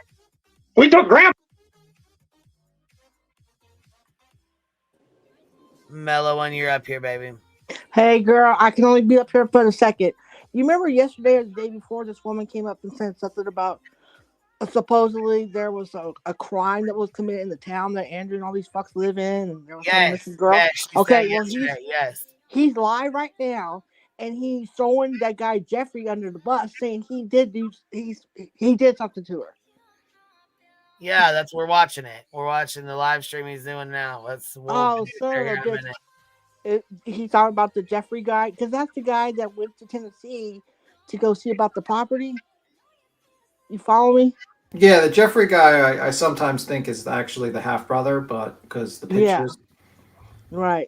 We took grandma. Mellow one, you're up here, baby. Hey, girl, I can only be up here for a second. You remember yesterday or the day before, this woman came up and said something about supposedly there was a crime that was committed in the town that Andrew and all these fucks live in, and there was some missing girl. Okay, well he's live right now, and he's throwing that guy Jeffrey under the bus, saying he did something to her. Yeah, we're watching it. We're watching the live stream he's doing now. Son of a bitch. He's talking about the Jeffrey guy, because that's the guy that went to Tennessee to go see about the property. You follow me? Yeah, the Jeffrey guy I sometimes think is actually the half brother, but because the pictures. Yeah. Right.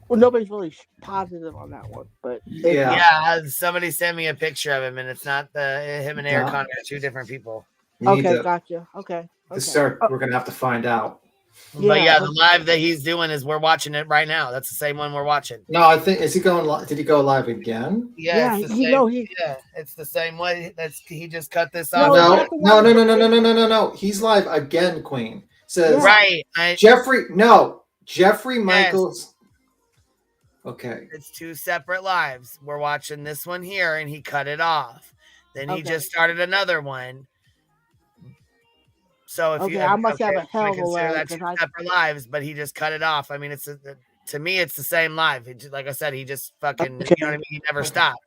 Well, nobody's really positive on that one, but yeah. Somebody sent me a picture of him, and it's not him and Eric Conner are two different people. Okay, gotcha. Okay. We're gonna have to find out. But yeah, the live that he's doing is we're watching it right now. That's the same one we're watching. No, I think is he going live? Did he go live again? Yeah, it's the same way. He just cut this off. No. He's live again, Queen. Says Jeffrey Michaels. Okay. It's two separate lives. We're watching this one here, and he cut it off. Then he just started another one. So if I must have a hell of a lag. That's two separate lives, but he just cut it off. I mean, to me, it's the same live. Like I said, he just fucking, you know what I mean? He never stopped.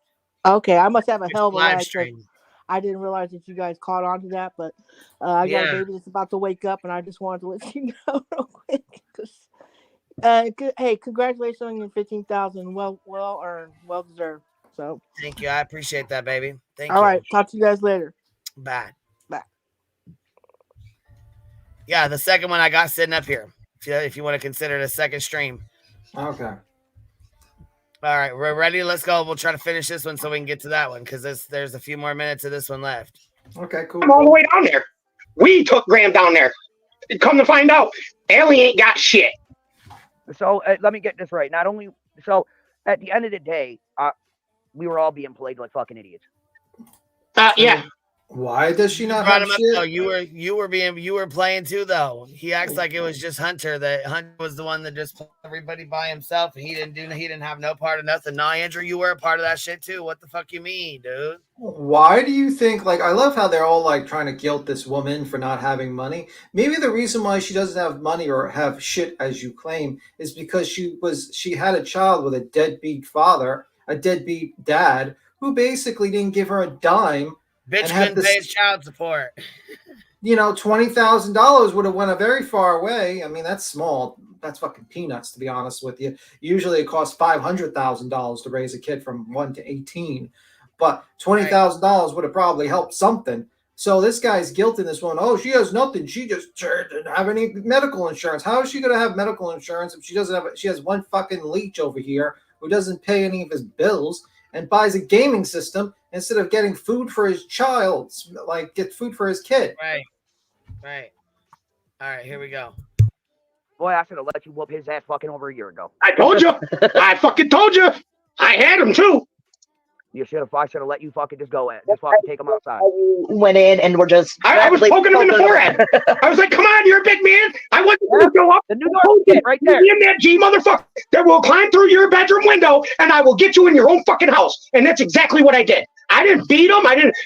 Okay, I must have a hell of a live lag. stream. I didn't realize that you guys caught on to that, but I got a baby that's about to wake up, and I just wanted to let you know real quick. Hey, congratulations on your 15,000. Well earned, well deserved. So thank you. I appreciate that, baby. Thank you. All right, talk to you guys later. Bye. Yeah, the second one I got sitting up here. If you want to consider it a second stream. Okay. All right, we're ready. Let's go. We'll try to finish this one so we can get to that one because there's a few more minutes of this one left. Okay, cool. I'm all the way down there. We took Graham down there. Come to find out, Alli ain't got shit. So let me get this right. Not only so, at the end of the day, we were all being played like fucking idiots. Yeah. Why does she not Brought have him up shit? though. You were playing too though. He acts like it was just Hunter. That Hunter was the one that just played everybody by himself. He didn't have no part of nothing. Nah, Andrew, you were a part of that shit too. What the fuck you mean, dude? Why do you think, like, I love how they're all like trying to guilt this woman for not having money. Maybe the reason why she doesn't have money or have shit as you claim is because she had a child with a deadbeat father, a deadbeat dad, who basically didn't give her a dime. Bitch couldn't pay his child support. $20,000 would have went a very far way. I mean, that's small. That's fucking peanuts, to be honest with you. Usually it costs $500,000 to raise a kid from 1 to 18. But $20,000 would have probably helped something. So this guy's guilting this woman. Oh, she has nothing. She just didn't have any medical insurance. How is she going to have medical insurance if she doesn't have? She has one fucking leech over here who doesn't pay any of his bills and buys a gaming system instead of getting food for his child, like get food for his kid. Right. All right, here we go. Boy, I should have let you whoop his ass fucking over a year ago. I told you. I fucking told you. I had him too. You should have. I should have let you fucking just go at. Just fucking take him outside. Went in and were just. I was poking him in the forehead. I was like, "Come on, you're a big man. I want you to go up. The New York kid right there. Me and that G motherfucker that will climb through your bedroom window, and I will get you in your own fucking house." And that's exactly what I did. I didn't beat him. I didn't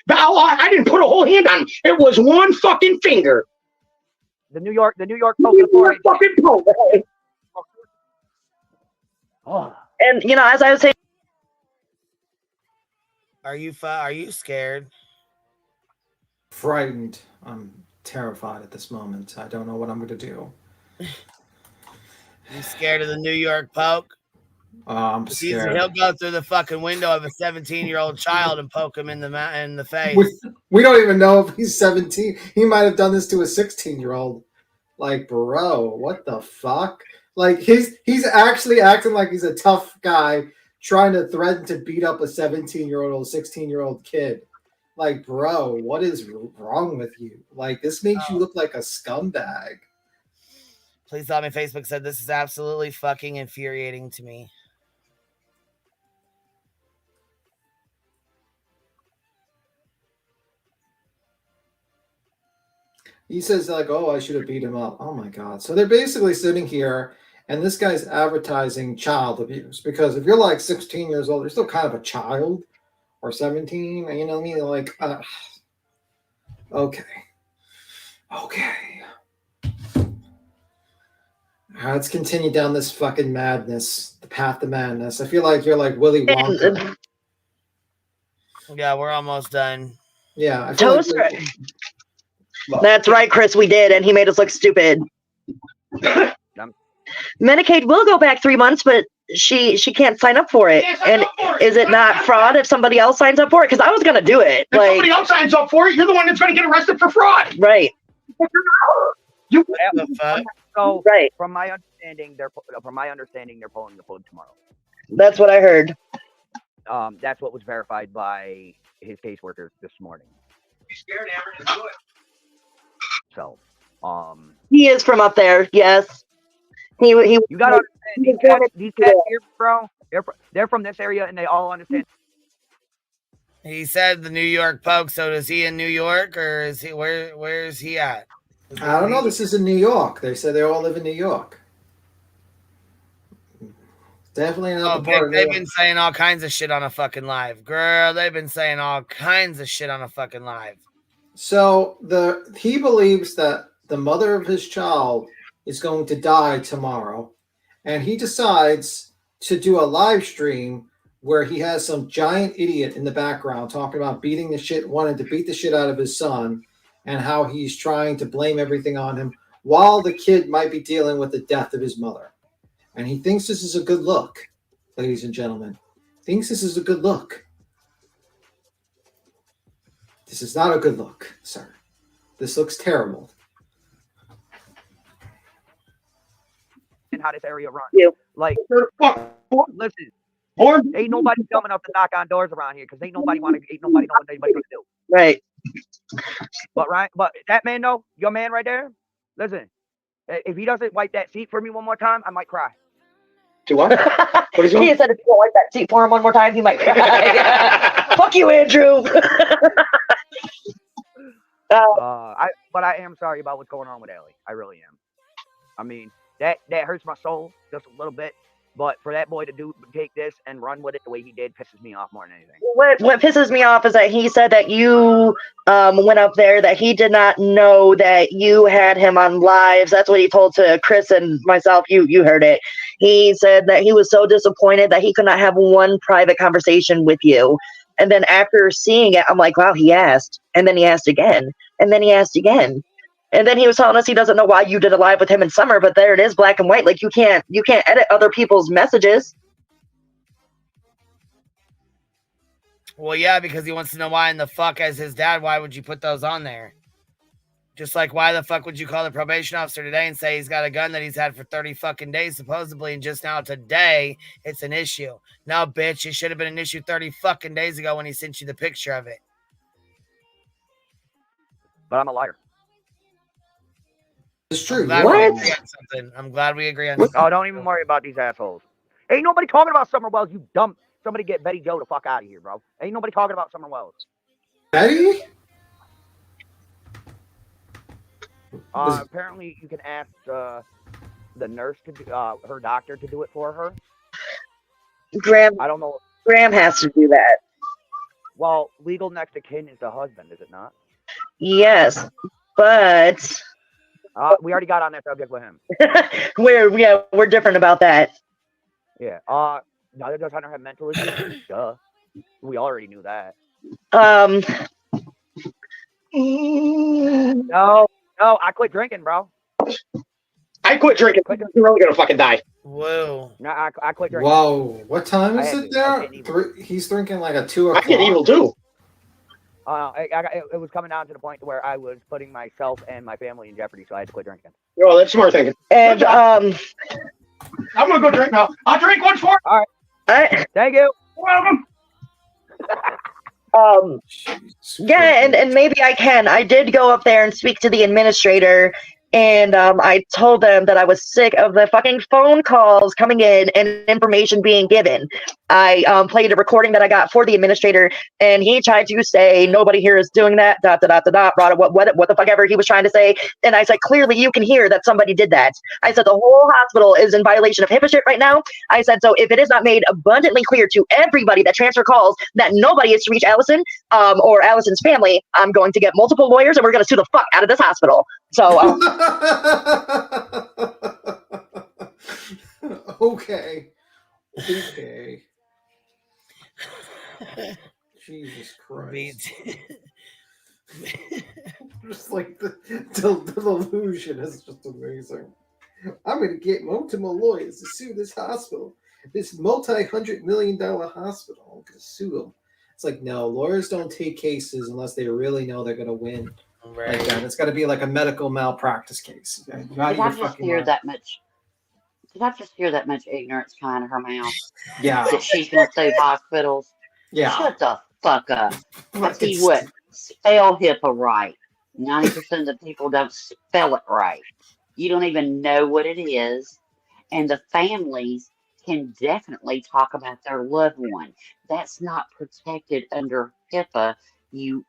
put a whole hand on him. It was one fucking finger. The New York poking the forehead. Fucking poke. Oh. And as I was saying. Are you scared? Frightened. I'm terrified at this moment. I don't know what I'm going to do. You scared of the New York poke? I'm scared. He'll go through the fucking window of a 17-year-old child and poke him in the face. We don't even know if he's 17. He might have done this to a 16-year-old. Like, bro, what the fuck? Like, he's actually acting like he's a tough guy trying to threaten to beat up a 17-year-old or 16-year-old kid. Like, bro, what is wrong with you? Like, this makes you look like a scumbag. Please tell me Facebook said this is absolutely fucking infuriating to me. He says, like, oh, I should have beat him up. Oh, my God. So they're basically sitting here, and this guy's advertising child abuse. Because if you're, like, 16 years old, you're still kind of a child. Or 17, you know what I mean? Like, okay. Let's continue down this fucking madness, the path to madness. I feel like you're like Willy Wonka. Yeah, we're almost done. Yeah. I feel Toaster. That's right, Chris, we did, and he made us look stupid. Medicaid will go back 3 months, but she can't sign up for it. And is it not fraud if somebody else signs up for it? Because I was going to do it. If somebody else signs up for it, you're the one that's going to get arrested for fraud. Right. So, right. From my understanding, they're pulling the plug tomorrow. That's what I heard. That's what was verified by his caseworker this morning. He's scared, Amber. Just do it. So, he is from up there. Yes. He you gotta understand these cats here, bro. They're from this area, and they all understand. He said the New York poke. So is he in New York, or is he where is he at? I don't know. This is in New York. They said they all live in New York. Definitely not the part of New They've York. been saying all kinds of shit on a fucking live. Girl, they've been saying all kinds of shit on a fucking live. So he believes that the mother of his child is going to die tomorrow, and he decides to do a live stream where he has some giant idiot in the background talking about wanting to beat the shit out of his son, and how he's trying to blame everything on him while the kid might be dealing with the death of his mother. And he thinks this is a good look, ladies and gentlemen. Thinks this is a good look. This is not a good look, sir. This looks terrible. And how this area runs. Yeah. Like, listen, ain't nobody dumb enough to knock on doors around here because ain't nobody know what anybody's gonna do. Right. But that man though, your man right there, listen, if he doesn't wipe that seat for me one more time, I might cry. Do what? What is He said if you don't wipe that seat for him one more time, he might cry. Fuck you, Andrew. But I am sorry about what's going on with Alli. I really am. I mean, that hurts my soul just a little bit. But for that boy to take this and run with it the way he did pisses me off more than anything. What pisses me off is that he said that you went up there, that he did not know that you had him on lives. That's what he told to Chris and myself. You heard it. He said that he was so disappointed that he could not have one private conversation with you. And then after seeing it, I'm like, wow, he asked. And then he asked again. And then he asked again. And then he was telling us he doesn't know why you did a live with him in summer, but there it is, black and white. Like you can't edit other people's messages. Well, yeah, because he wants to know why in the fuck, as his dad, why would you put those on there? Just like, why the fuck would you call the probation officer today and say he's got a gun that he's had for 30 fucking days, supposedly, and just now today, it's an issue. No, bitch, it should have been an issue 30 fucking days ago when he sent you the picture of it. But I'm a liar. It's true. I'm glad we agree on something. Oh, don't even worry about these assholes. Ain't nobody talking about Summer Wells, you dumb. Somebody get Betty Joe the fuck out of here, bro. Ain't nobody talking about Summer Wells. Betty? Apparently, you can ask the nurse to do, her doctor to do it for her. Graham. I don't know. Graham has to do that. Well, legal next of kin is the husband, is it not? Yes, but we already got on that subject with him. we're different about that. Yeah. Neither does Hunter have mental issues. Duh. We already knew that. No, I quit drinking, bro. I quit drinking. You're really gonna fucking die. Whoa. No, I quit drinking. Whoa, what time is it there? He's drinking like a 2 o'clock. I get evil too. It was coming down to the point where I was putting myself and my family in jeopardy, so I had to quit drinking. Oh, that's smart thinking. And I'm gonna go drink now. I'll drink once more. All right. Thank you. Welcome. Yeah, and maybe I can. I did go up there and speak to the administrator, and I told them that I was sick of the fucking phone calls coming in and information being given. I played a recording that I got for the administrator, and he tried to say nobody here is doing that. What the fuck ever he was trying to say. And I said, clearly you can hear that somebody did that. I said the whole hospital is in violation of HIPAA shit right now. I said, so if it is not made abundantly clear to everybody that transfer calls that nobody is to reach Allison or Allison's family, I'm going to get multiple lawyers and we're going to sue the fuck out of this hospital. So Okay. Jesus Christ. Just like the delusion is just amazing. I'm going to get multiple lawyers to sue this hospital. This multi-$100 million hospital. I'm going to sue them. It's like, no, lawyers don't take cases unless they really know they're going to win. Right. Like that. It's got to be like a medical malpractice case. Okay? Did I just hear that much? Did I just hear that much ignorance come out of her mouth? Yeah. That she's going to sue hospitals? Yeah. Shut the fuck up. I tell you what, spell HIPAA right. 90% of the people don't spell it right. You don't even know what it is. And the families can definitely talk about their loved one. That's not protected under HIPAA. You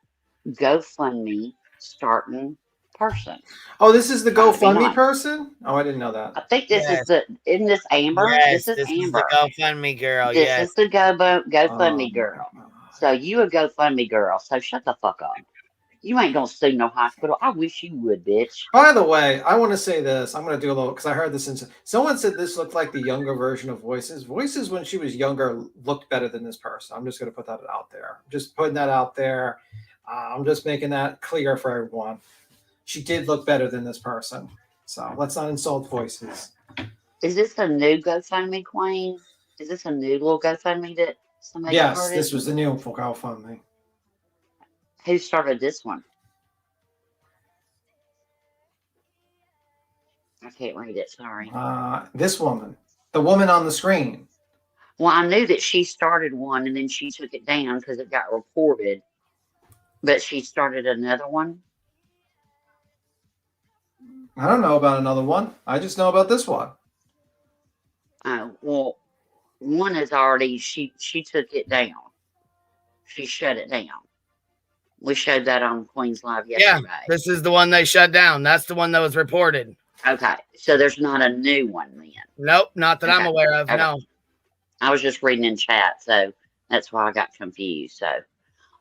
GoFundMe starting person. Oh, this is the GoFundMe person? Oh, I didn't know that. I think this is isn't this Amber? Yes, this is Amber. the GoFundMe girl. This Yes. is the GoFundMe girl. So you a GoFundMe girl. So shut the fuck up. You ain't gonna sue no hospital. I wish you would, bitch. By the way, I want to say this. I'm going to do a little, because I heard this. Someone said this looked like the younger version of Voices. Voices, when she was younger, looked better than this person. I'm just going to put that out there. Just putting that out there. I'm just making that clear for everyone. She did look better than this person. So let's not insult Voices. Is this a new GoFundMe, Queen? Is this a new little GoFundMe that somebody Yes, started? this was the new GoFundMe. Who started this one? I can't read it, sorry. This woman. The woman on the screen. Well, I knew that she started one and then she took it down because it got reported. But she started another one? I don't know about another one. I just know about this one. Oh, well, one is already, she took it down. She shut it down. We showed that on Queen's Live Yeah, yesterday. this is the one they shut down. That's the one that was reported. Okay, so there's not a new one then. Nope, not that I'm Okay, aware of. okay. No. I was just reading in chat, so that's why I got confused. So,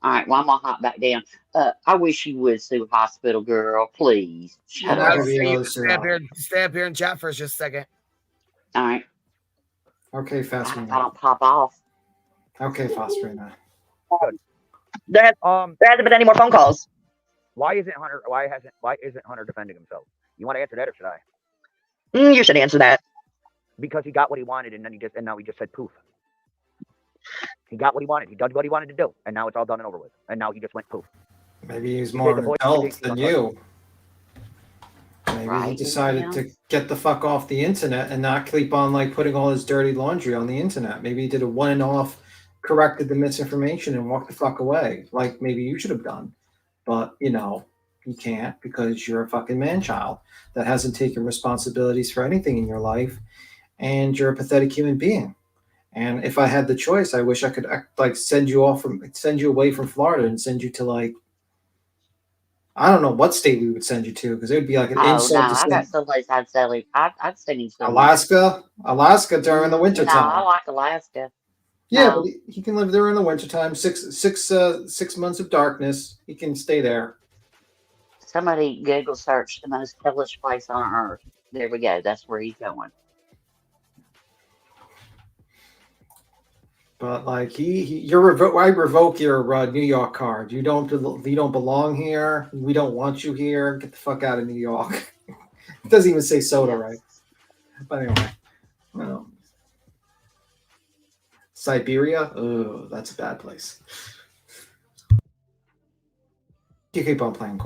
all right, well, I'm gonna hop back down. I wish you would sue Hospital Girl, please. You're Shut not up. gonna be able to Stay up here and chat for just a second. All right. Okay, If I Fastrina. don't pop off. Okay, Fastrina. There hasn't been any more phone calls. Why isn't Hunter defending himself? You want to answer that, or should I? You should answer that. Because he got what he wanted, and now he just said poof. He got what he wanted. He did what he wanted to do, and now it's all done and over with. And now he just went poof. Maybe he's more of an adult than you. Maybe he decided to get the fuck off the internet and not keep on like putting all his dirty laundry on the internet. Maybe he did a one and off, corrected the misinformation, and walked the fuck away, like maybe you should have done. But you know, you can't because you're a fucking man-child that hasn't taken responsibilities for anything in your life, and you're a pathetic human being. And if I had the choice, I wish I could like send you away from Florida and send you to like, I don't know what state we would send you to, because it would be like an insult to I send got someplace I'd send you somewhere. Alaska during the winter No, time. I like Alaska. Yeah, No. but he can live there in the wintertime. 6 months of darkness. He can stay there. Somebody Google search the most hellish place on earth. There we go. That's where he's going. But like I revoke your New York card. You don't belong here. We don't want you here. Get the fuck out of New York. It doesn't even say soda, right? But anyway, Siberia. Oh, that's a bad place. You keep on playing.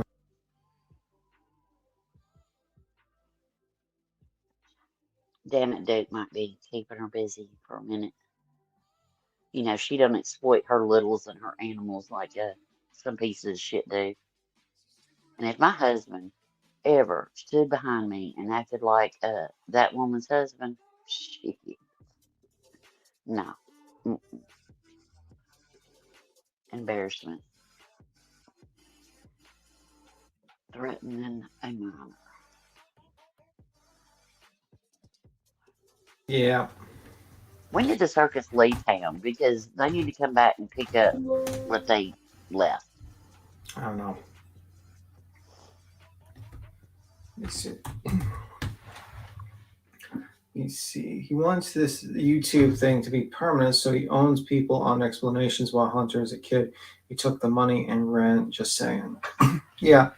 Damn it, Duke might be keeping her busy for a minute. You know, she doesn't exploit her littles and her animals like some pieces of shit do. And if my husband ever stood behind me and acted like that woman's husband, shit. No. Mm-mm. Embarrassment. Threatening a minor. Yeah. When did the circus leave town? Because they need to come back and pick up what they left. I don't know. Let's see. Let's see. He wants this YouTube thing to be permanent, so he owns people on explanations while Hunter is a kid. He took the money and ran, just saying. Yeah.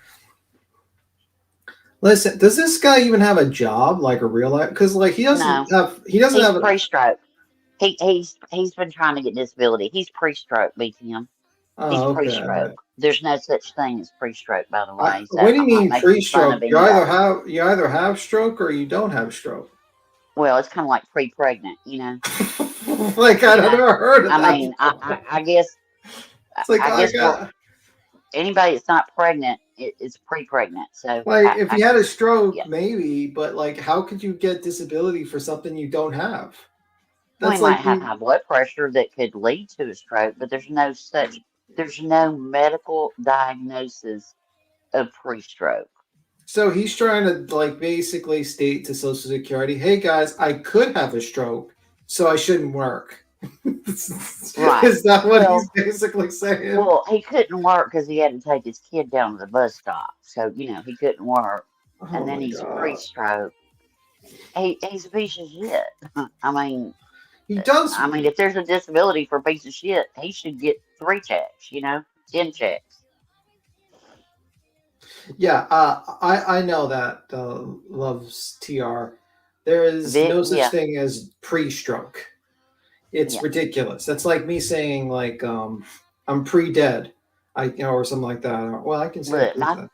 Listen, does this guy even have a job, like a real life? Because like he doesn't have pre-stroke. He's been trying to get disability. He's pre-stroke, BTM. He's pre-stroke. There's no such thing as pre-stroke, by the way. What do you mean pre-stroke? You either have stroke or you don't have stroke. Well, it's kind of like pre-pregnant, you know. Like I've never heard of that. I mean, I guess. It's like I guess anybody that's not pregnant is pre-pregnant. So, like, if you had a stroke, maybe, but like, how could you get disability for something you don't have? That's might have high blood pressure that could lead to a stroke, but there's no medical diagnosis of pre-stroke. So he's trying to like basically state to Social Security, "Hey guys, I could have a stroke, so I shouldn't work." Right. Is that what he's basically saying? Well, he couldn't work because he had to take his kid down to the bus stop, so you know he couldn't work. And then he's pre-stroke. He's a piece of shit. I mean. He does. I mean, if there's a disability for a piece of shit, he should get 3 checks, 10 checks. Yeah, I know that loves TR. There is no such thing as pre-stroke. It's ridiculous. That's like me saying like I'm pre-dead, or something like that. Well, I can say that.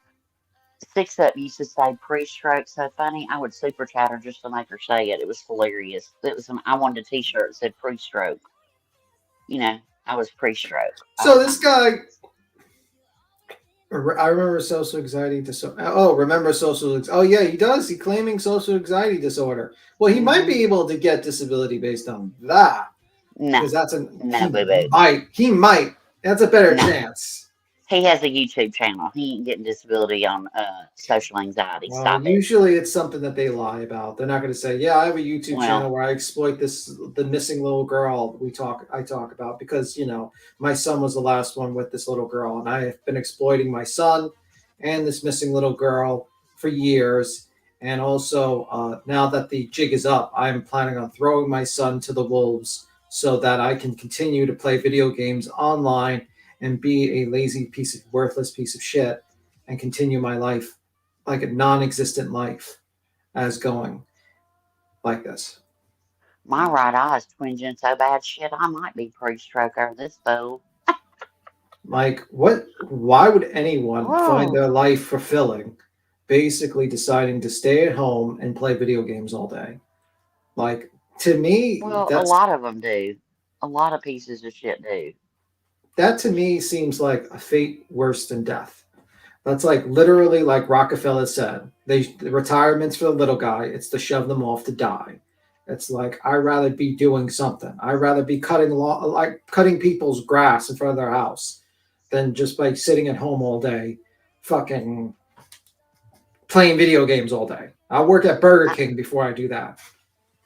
6 Up used to say pre-stroke so funny. I would super chat her just to make her say it. It was hilarious. I wanted a T-shirt that said pre-stroke. I was pre-stroke. So this guy, I remember social anxiety disorder. Oh, remember social? Oh yeah, he does. He's claiming social anxiety disorder. Well, he might be able to get disability based on that. No, because that's no, baby. He might. That's a better chance. He has a YouTube channel. He ain't getting disability on social anxiety. Well, Stop it. usually it's something that they lie about. They're not going to say, "Yeah, I have a YouTube Well- channel where I exploit the missing little girl I talk about," because my son was the last one with this little girl, and I have been exploiting my son and this missing little girl for years. And also, now that the jig is up, I'm planning on throwing my son to the wolves so that I can continue to play video games online and be a lazy worthless piece of shit and continue my life like a non-existent life as going like this. My right eye is twinging so bad, shit, I might be pre-stroke over this fool. Like, why would anyone find Oh. their life fulfilling basically deciding to stay at home and play video games all day? Like, to me, Well, a that's lot of them do. A lot of pieces of shit do. that to me seems like a fate worse than death. That's like literally like Rockefeller said. The retirement's for the little guy. It's to shove them off to die. It's like I'd rather be doing something. I'd rather be cutting people's grass in front of their house than just like sitting at home all day, fucking playing video games all day. I'll work at Burger King before I do that.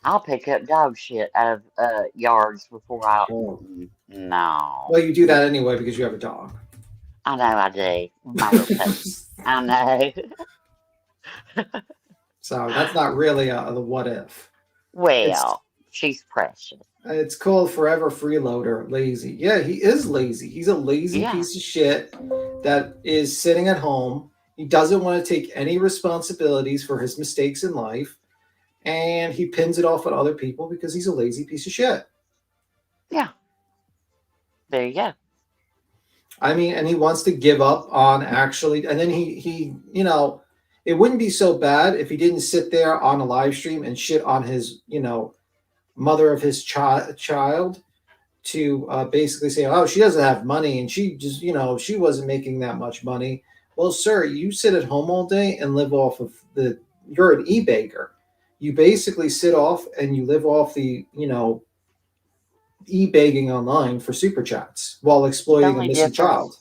I'll pick up dog shit out of yards before I. No. Well, you do that anyway because you have a dog. I know I do. My little puppy. I know. So that's not really the what if. Well, she's precious. It's called Forever Freeloader, lazy. Yeah, he is lazy. He's a lazy piece of shit that is sitting at home. He doesn't want to take any responsibilities for his mistakes in life. And he pins it off on other people because he's a lazy piece of shit. Yeah. There you go. I mean, and he wants to give up on actually, and then he it wouldn't be so bad if he didn't sit there on a live stream and shit on his, mother of his child to basically say, oh, she doesn't have money and she just, she wasn't making that much money. Well, sir, you sit at home all day and live off of you're an e-bagger. You basically sit off and you live off the, e-begging online for super chats while exploiting a missing child.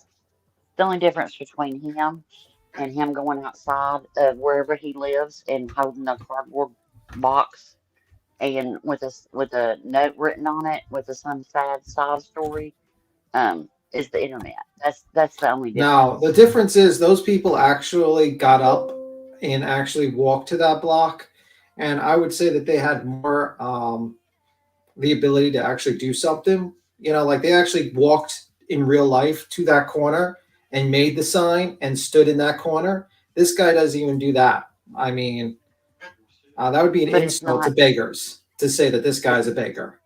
The only difference between him and him going outside of wherever he lives and holding a cardboard box and with a note written on it with some sad sob story is the internet. That's the only difference. Now, the difference is those people actually got up and actually walked to that block. And I would say that they had more the ability to actually do something. Like they actually walked in real life to that corner and made the sign and stood in that corner. This guy doesn't even do that. I mean, that would be an insult to beggars to say that this guy's a beggar.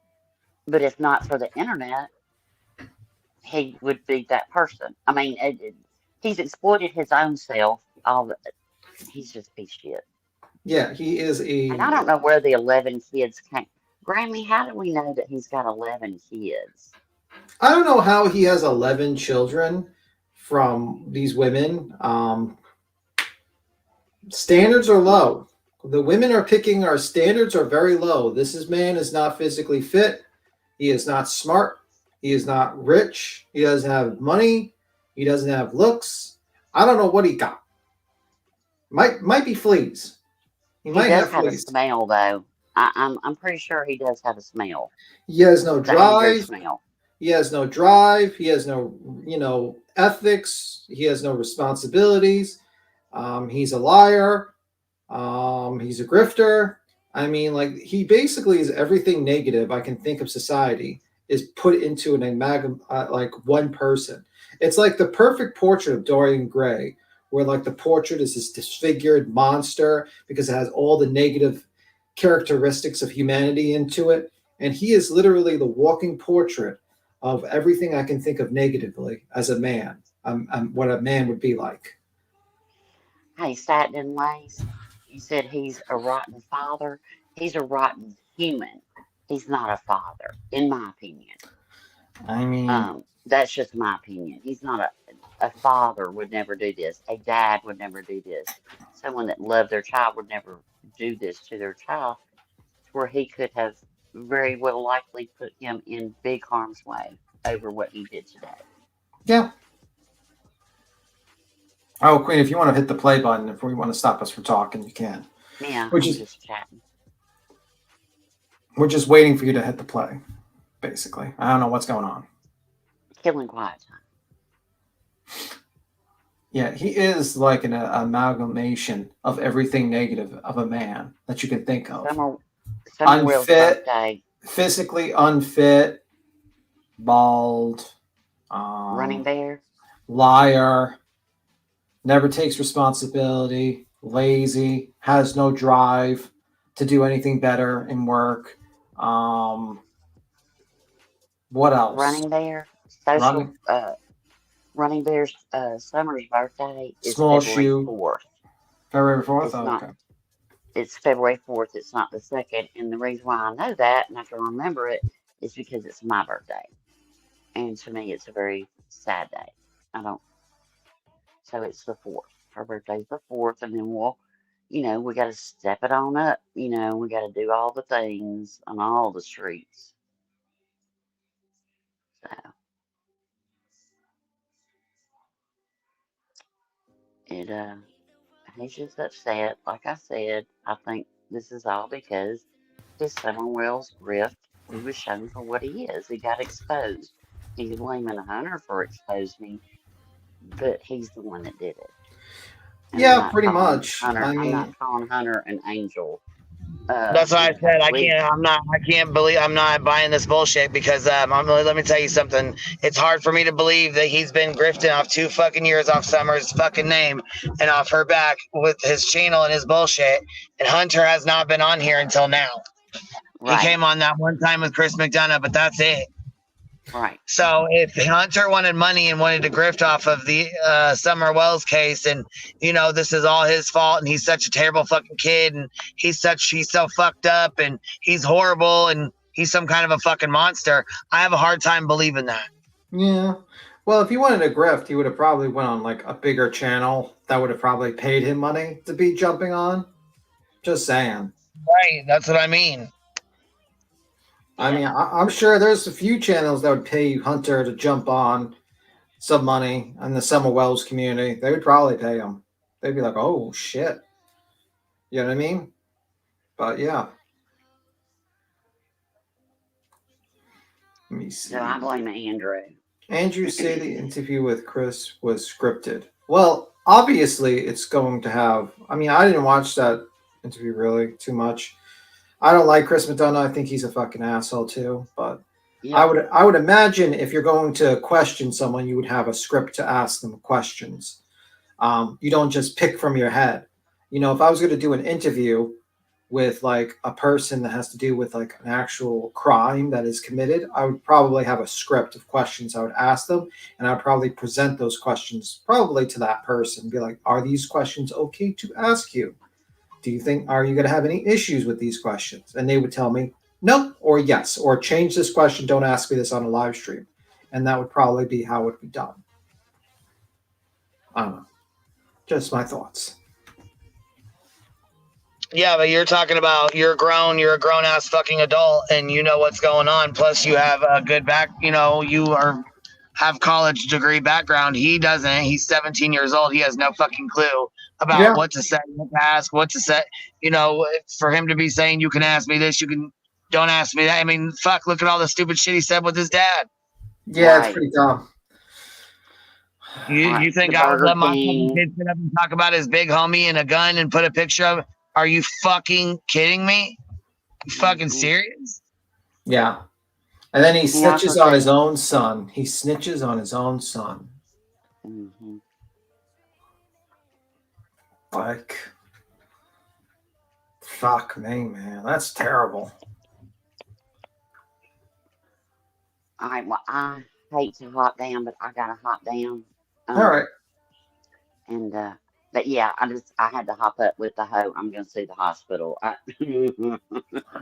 But if not for the internet, he would be that person. I mean, he's exploited his own self. He's just a piece of shit. Yeah, he is And I don't know where the 11 kids came. Grammy, how do we know that he's got 11 kids? I don't know how he has 11 children from these women. Standards are low. The women are picking our standards are very low. Man is not physically fit. He is not smart. He is not rich. He doesn't have money. He doesn't have looks. I don't know what he got. Might be fleas. He does have a smell, though. I'm pretty sure he does have a smell. He has no drive. Smell. He has no drive. He has no, ethics. He has no responsibilities. He's a liar. He's a grifter. I mean, like he basically is everything negative I can think of society is put into an amalgam, like one person. It's like the perfect portrait of Dorian Gray, where like the portrait is this disfigured monster because it has all the negative characteristics of humanity into it. And he is literally the walking portrait of everything I can think of negatively as a man, what a man would be like. Hey, Staten and Lace, you said he's a rotten father. He's a rotten human. He's not a father, in my opinion. I mean, that's just my opinion. He's not a father would never do this. A dad would never do this. Someone that loved their child would never do this to their child, where he could have very well likely put him in big harm's way over what he did today. Yeah. Oh, Queen, if you want to hit the play button, if we want to stop us from talking, you can. Yeah, We're I'm just just chatting. we're just waiting for you to hit the play, basically. I don't know what's going on. Killing quiet time. Yeah, he is like an amalgamation of everything negative of a man that you can think of. Summer Will's Unfit, birthday. physically unfit, bald, Running bear. liar, never takes responsibility, lazy, has no drive to do anything better in work. What else? Running bear. Social. Running Bear's Summer's birthday is Small February shoe. 4th. February 4th? It's Oh, not. okay. It's February 4th. It's not the 2nd. And the reason why I know that and I can remember it is because it's my birthday. And to me, it's a very sad day. So it's the 4th. Her birthday's the 4th. And then we got to step it on up. We got to do all the things on all the streets. So he's just upset. Like I said, I think this is all because his Summerwell's grift, he was shown for what he is. He got exposed. He's blaming Hunter for exposing, but he's the one that did it. And Yeah, pretty much. I'm I not calling Hunter an angel. That's why I said I'm not buying this bullshit because let me tell you something. It's hard for me to believe that he's been grifting off 2 fucking years off Summer's fucking name and off her back with his channel and his bullshit. And Hunter has not been on here until now. Right. He came on that one time with Chris McDonough, but that's it. Right. So if Hunter wanted money and wanted to grift off of the Summer Wells case, and this is all his fault, and he's such a terrible fucking kid, and he's so fucked up, and he's horrible, and he's some kind of a fucking monster, I have a hard time believing that. Yeah. Well, if he wanted a grift, he would have probably went on like a bigger channel that would have probably paid him money to be jumping on. Just saying. Right. That's what I mean. I mean, I'm sure there's a few channels that would pay Hunter to jump on some money in the Summer Wells community. They would probably pay him. They'd be like, oh, shit. You know what I mean? But, yeah. Let me see. So I blame Andrew. Andrew said the interview with Chris was scripted. Well, obviously, it's going to have... I mean, I didn't watch that interview really too much. I don't like Chris McDonough. I think he's a fucking asshole too. But yeah. I would imagine if you're going to question someone, you would have a script to ask them questions. You don't just pick from your head. If I was going to do an interview with like a person that has to do with like an actual crime that is committed, I would probably have a script of questions I would ask them, and I would probably present those questions probably to that person. Be like, are these questions okay to ask you? Do you think, are you going to have any issues with these questions? And they would tell me no or yes, or change this question. Don't ask me this on a live stream. And that would probably be how it would be done. I don't know. Just my thoughts. Yeah, but you're talking about you're a grown ass fucking adult and you know what's going on. Plus you have a good back, have college degree background. He doesn't. He's 17 years old. He has no fucking clue about what to say, what to ask, what to say. For him to be saying, you can ask me this, don't ask me that. I mean, fuck, look at all the stupid shit he said with his dad. Yeah, it's pretty dumb. You think I would let my fucking kid sit up and talk about his big homie and a gun and put a picture of it? Are you fucking kidding me? You fucking serious? Yeah. And then he snitches on his own son. He snitches on his own son. Mm-hmm. Like, fuck me, man. That's terrible. All right, well, I hate to hop down, but I gotta hop down. All right. And but yeah, I had to hop up with the hoe. I'm gonna sue the hospital. All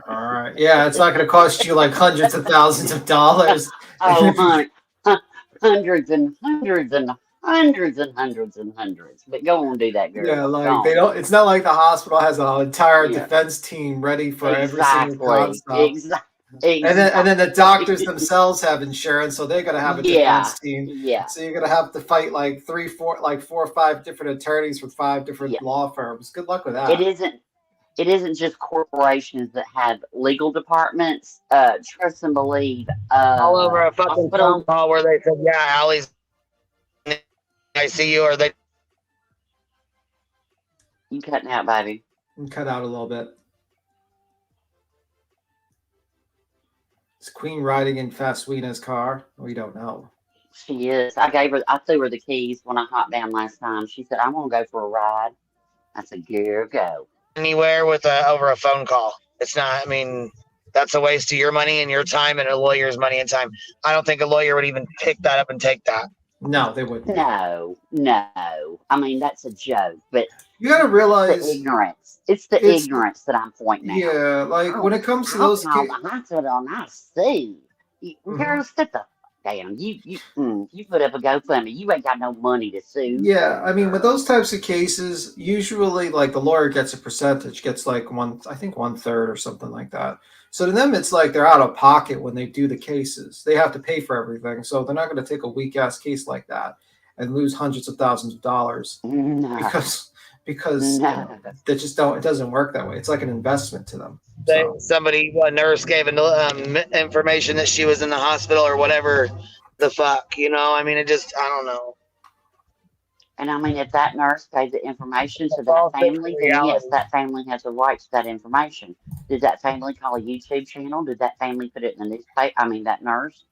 right. Yeah, it's not gonna cost you like hundreds of thousands of dollars. Oh, hundreds and hundreds and hundreds and hundreds and hundreds. But go on, do that, girl. Yeah, like they don't. It's not like the hospital has an entire defense team ready for every single concept. And then the doctors themselves have insurance, so they're gonna have a Yeah, defense team. yeah, So you're gonna have to fight like 4 or 5 different attorneys for 5 different yeah. law firms. Good luck with It that. isn't. It isn't just corporations that have legal departments. Trust and believe. All over a fucking phone Hospital. call where they said, yeah, Allie's in the ICU, or they. You cutting out, baby. And cut out a little bit. Is Queen riding in Faswina's car? We don't know. She is. I threw her the keys when I hopped down last time. She said, "I want to go for a ride." I said, "Girl, go." Anywhere with over a phone call. It's not, I mean, that's a waste of your money and your time and a lawyer's money and time. I don't think a lawyer would even pick that up and take that. No, they wouldn't. No. I mean, that's a joke, but you got to realize the ignorance. It's the ignorance that I'm pointing out. Yeah, like when it comes to I'll those call cases. the hospital and I'll sue. Girl, sit the fuck down. You put up a GoFundMe. You ain't got no money to sue. Yeah, I mean, with those types of cases, usually like the lawyer gets a percentage, gets like 1/3 or something like that. So to them, it's like they're out of pocket when they do the cases. They have to pay for everything, so they're not going to take a weak ass case like that and lose hundreds of thousands of dollars because they just don't. It doesn't work that way. It's like an investment to them. A nurse gave information that she was in the hospital or whatever the fuck, you know? I mean, it just, I don't know. And I mean, if that nurse gave the information to that family, then yes, that family has a right to that information. Did that family call a YouTube channel? Did that family put it in the newspaper? I mean, that nurse?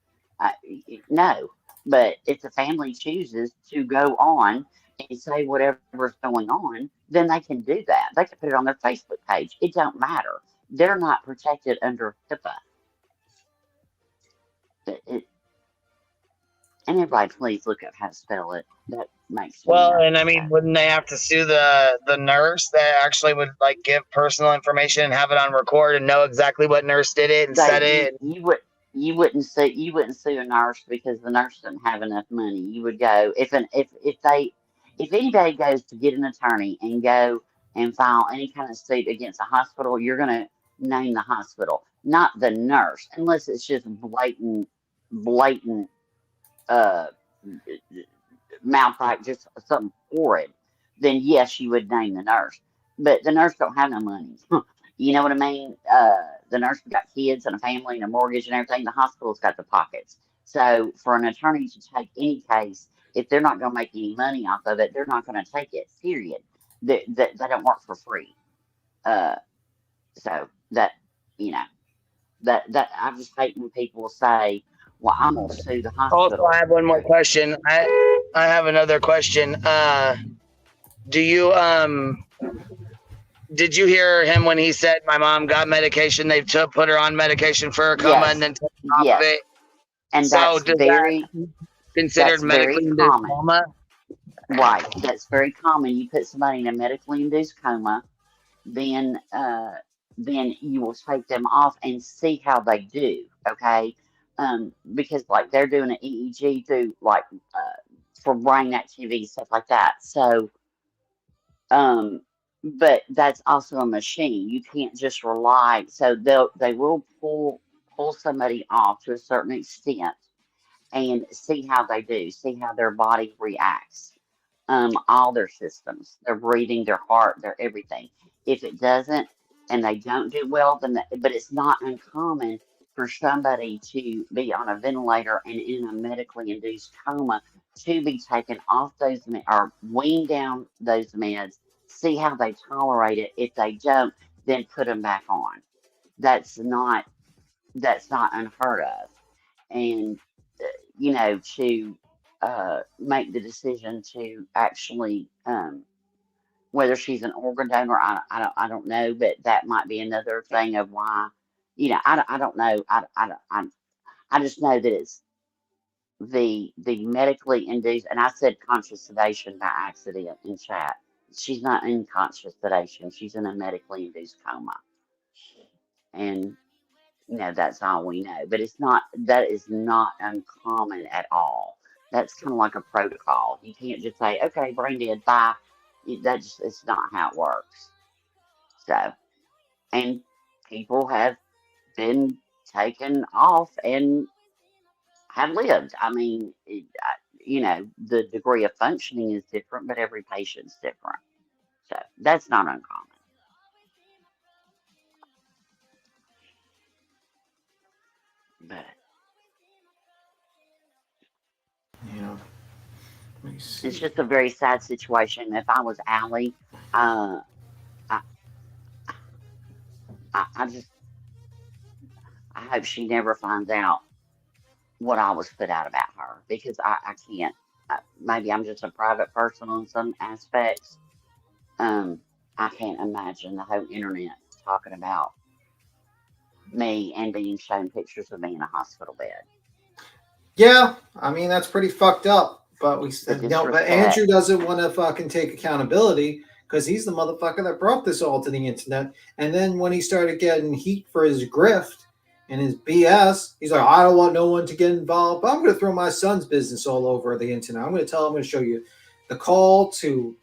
No. But if the family chooses to go on and say whatever's going on, then they can do that. They can put it on their Facebook page. It don't matter. They're not protected under HIPAA. And everybody, please look up how to spell it. That makes me and I mean, wouldn't they have to sue the nurse that actually would like give personal information and have it on record and know exactly what nurse did it and said it? You wouldn't sue a nurse because the nurse doesn't have enough money. You would go if anybody goes to get an attorney and go and file any kind of suit against a hospital, you're gonna name the hospital, not the nurse, unless it's just blatant malpractice, just something horrid. Then yes, you would name the nurse, but the nurse don't have no money. You know what I mean? The nurse got kids and a family and a mortgage and everything. The hospital's got the pockets. So for an attorney to take any case, if they're not going to make any money off of it, they're not going to take it. Period. They don't work for free. So that that I just hate when people say, "Well, I'm going to sue the hospital." Also, I have one more question. I have another question. Do you Did you hear him when he said my mom got medication? They put her on medication for a coma and then took her off of it. And so that's very considered medically induced coma? Right. That's very common. You put somebody in a medically induced coma, then you will take them off and see how they do. Okay. Because like they're doing an EEG through for brain activity, stuff like that. So but that's also a machine. You can't just rely. So they will pull somebody off to a certain extent and see how they do, see how their body reacts. All their systems, their breathing, their heart, their everything. If it doesn't and they don't do well, then but it's not uncommon for somebody to be on a ventilator and in a medically induced coma to be taken off those or weaned down those meds, see how they tolerate it. If they don't, then put them back on. That's not unheard of. And to make the decision to actually whether she's an organ donor, I don't know, but that might be another thing of why. I don't know. I just know that it's the medically induced, and I said conscious sedation by accident in chat. She's not in conscious sedation. She's in a medically induced coma, and that's all we know. But that is not uncommon at all. That's kind of like a protocol. You can't just say, okay, brain dead, bye. It's not how it works. So, and people have been taken off and have lived. I mean, the degree of functioning is different, but every patient's different. So that's not uncommon. But Yeah. Let me see. it's just a very sad situation. If I was Allie, I, I just, I hope she never finds out what I was put out about her because I can't. Maybe I'm just a private person on some aspects. I can't imagine the whole internet talking about me and being shown pictures of me in a hospital bed. Yeah, I mean that's pretty fucked up. But The no, but disrespect. Andrew doesn't want to fucking take accountability because he's the motherfucker that brought this all to the internet. And then when he started getting heat for his grift and his BS, he's like, I don't want no one to get involved. But I'm going to throw my son's business all over the internet. I'm going to show you the call to,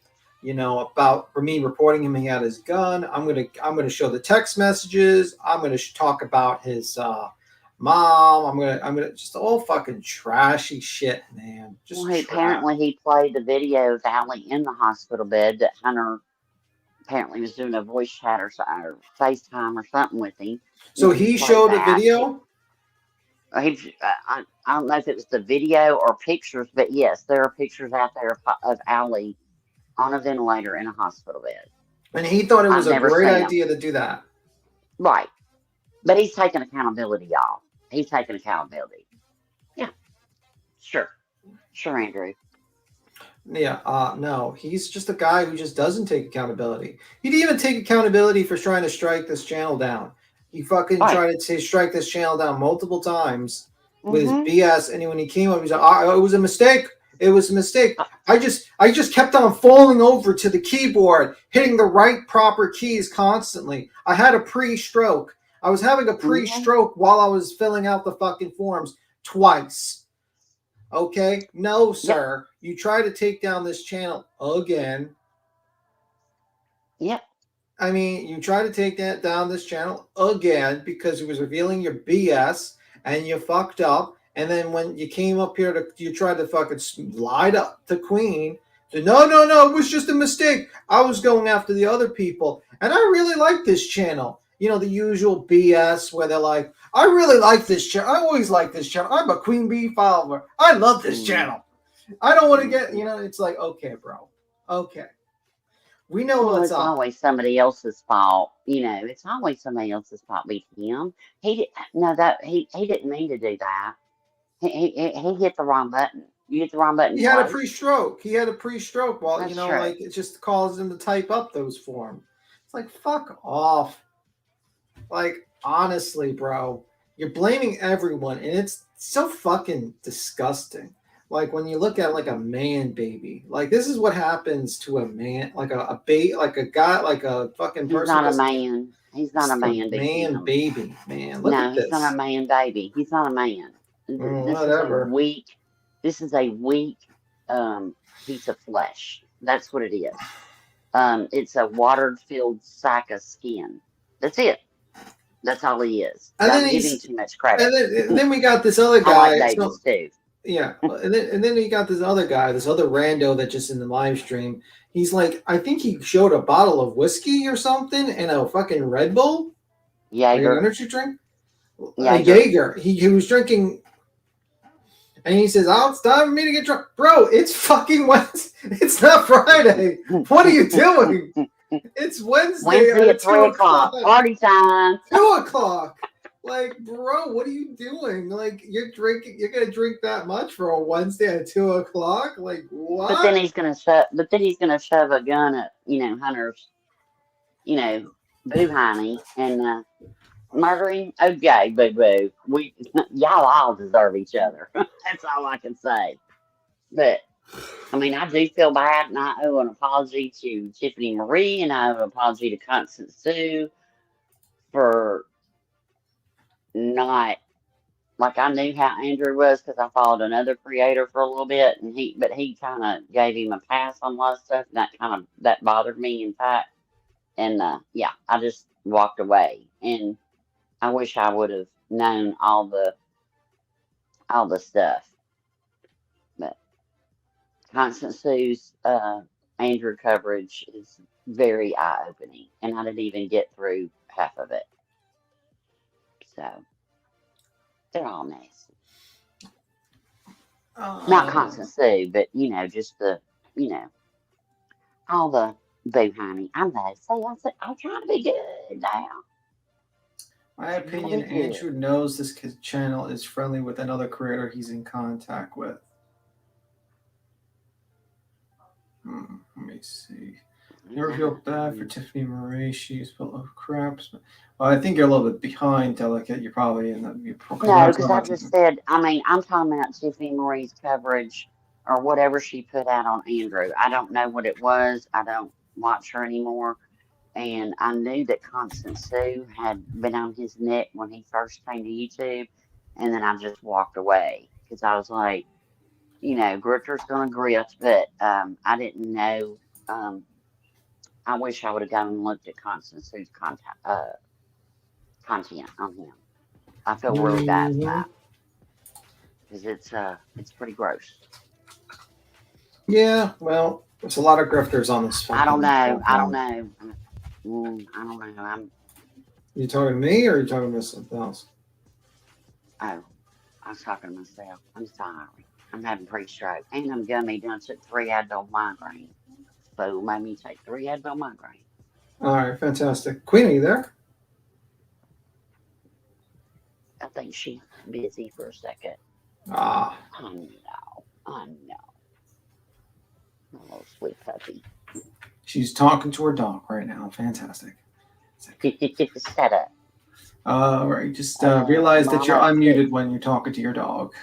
about Ramin reporting him he had his gun. I'm going to show the text messages. I'm going to talk about his mom. I'm gonna just all fucking trashy shit, man. Just Apparently he played the video of Alli in the hospital bed that Hunter apparently was doing a voice chat or FaceTime or something with him. So he showed a video? I don't know if it was the video or pictures, but yes, there are pictures out there of Alli on a ventilator in a hospital bed. And he thought it was a great idea to do that. Right. But he's taking accountability, y'all. He's taking accountability. Yeah. Sure, Andrew. Yeah, no, he's just a guy who just doesn't take accountability. He didn't even take accountability for trying to strike this channel down. He fucking tried to strike this channel down multiple times with his BS. And when he came up, he's like, it was a mistake. It was a mistake. I just kept on falling over to the keyboard, hitting the right proper keys constantly. I had a pre-stroke. I was having a pre-stroke while I was filling out the fucking forms twice. Okay? No, sir. You try to take down this channel again. Yep. I mean, you try to take down this channel again because it was revealing your BS and you fucked up. And then when you came up here, you tried to fucking lie to Queen. Said, no, it was just a mistake. I was going after the other people. And I really like this channel. The usual BS where they're like, I really like this channel. I always like this channel. I'm a Queen Bee follower. I love this channel. I don't want to get, it's like, okay, bro. Okay. We know what's up. It's always somebody else's fault. It's always somebody else's fault with him. He didn't mean to do that. He hit the wrong button. You hit the wrong button. He had a pre-stroke. While, That's true. like it just caused him to type up those forms. It's like, fuck off. Like, honestly, bro, you're blaming everyone, and it's so fucking disgusting. Like, when you look at, like, a man baby, like, this is what happens to a man, like a guy, like a fucking person. He's not a man. He's not a man baby. Man baby, man. Look at this. He's not a man baby. He's not a man. Whatever. This is a weak piece of flesh. That's what it is. It's a water-filled sack of skin. That's it. That's all he is. And Don't give him too much credit. And then we got this other guy. I like babies too. Yeah, and then he got this other guy, this other rando that just in the live stream. He's like, I think he showed a bottle of whiskey or something and a fucking Red Bull. Jaeger. An energy drink. Jaeger. He was drinking. And he says, it's time for me to get drunk. Bro, it's fucking Wednesday. It's not Friday. What are you doing? It's Wednesday at 3 o'clock. Party time. 2 o'clock. Like, bro, what are you doing? Like, you're going to drink that much for a Wednesday at 2 o'clock? Like, what? But then he's going to shove a gun at, Hunter's, boo honey and murdering. Okay, boo-boo. Y'all all deserve each other. That's all I can say. But, I mean, I do feel bad, and I owe an apology to Tiffany Marie, and I owe an apology to Constance Sue for not, like, I knew how Andrew was because I followed another creator for a little bit, and he kind of gave him a pass on a lot of stuff, and that bothered me, in fact. And, I just walked away, and I wish I would have known all the stuff. But Constant Sue's Andrew coverage is very eye opening, and I didn't even get through half of it. So they're all nasty. Not Constant Sue, but just the all the boo honey. I'm trying to be good now. My opinion, Andrew knows this channel is friendly with another creator he's in contact with. Let me see. Never feel bad for Tiffany Marie. She's full of craps. Well, I think you're a little bit behind, Delicate. You're probably in the. No, because I just said, I'm talking about Tiffany Marie's coverage or whatever she put out on Andrew. I don't know what it was. I don't watch her anymore. And I knew that Constant Sue had been on his neck when he first came to YouTube. And then I just walked away because I was like, Grifter's going to grift, but I didn't know. I wish I would have gone and looked at Constant Sue's content on him. I feel really bad for that because it's pretty gross. Yeah, well, there's a lot of grifters on this. I don't know. I don't know. You talking to me or are you talking to something else? Oh, I was talking to myself. I'm sorry. I'm having pre-stroke and I'm gummy. I took 3 Advil migraine. So it made me take 3 Advil migraine. All right, fantastic. Queen, are you there? I think she's busy for a second. Ah. I know. My little sweet puppy. She's talking to her dog right now. Fantastic. Shut up. All right, just realize that you're unmuted when you're talking to your dog.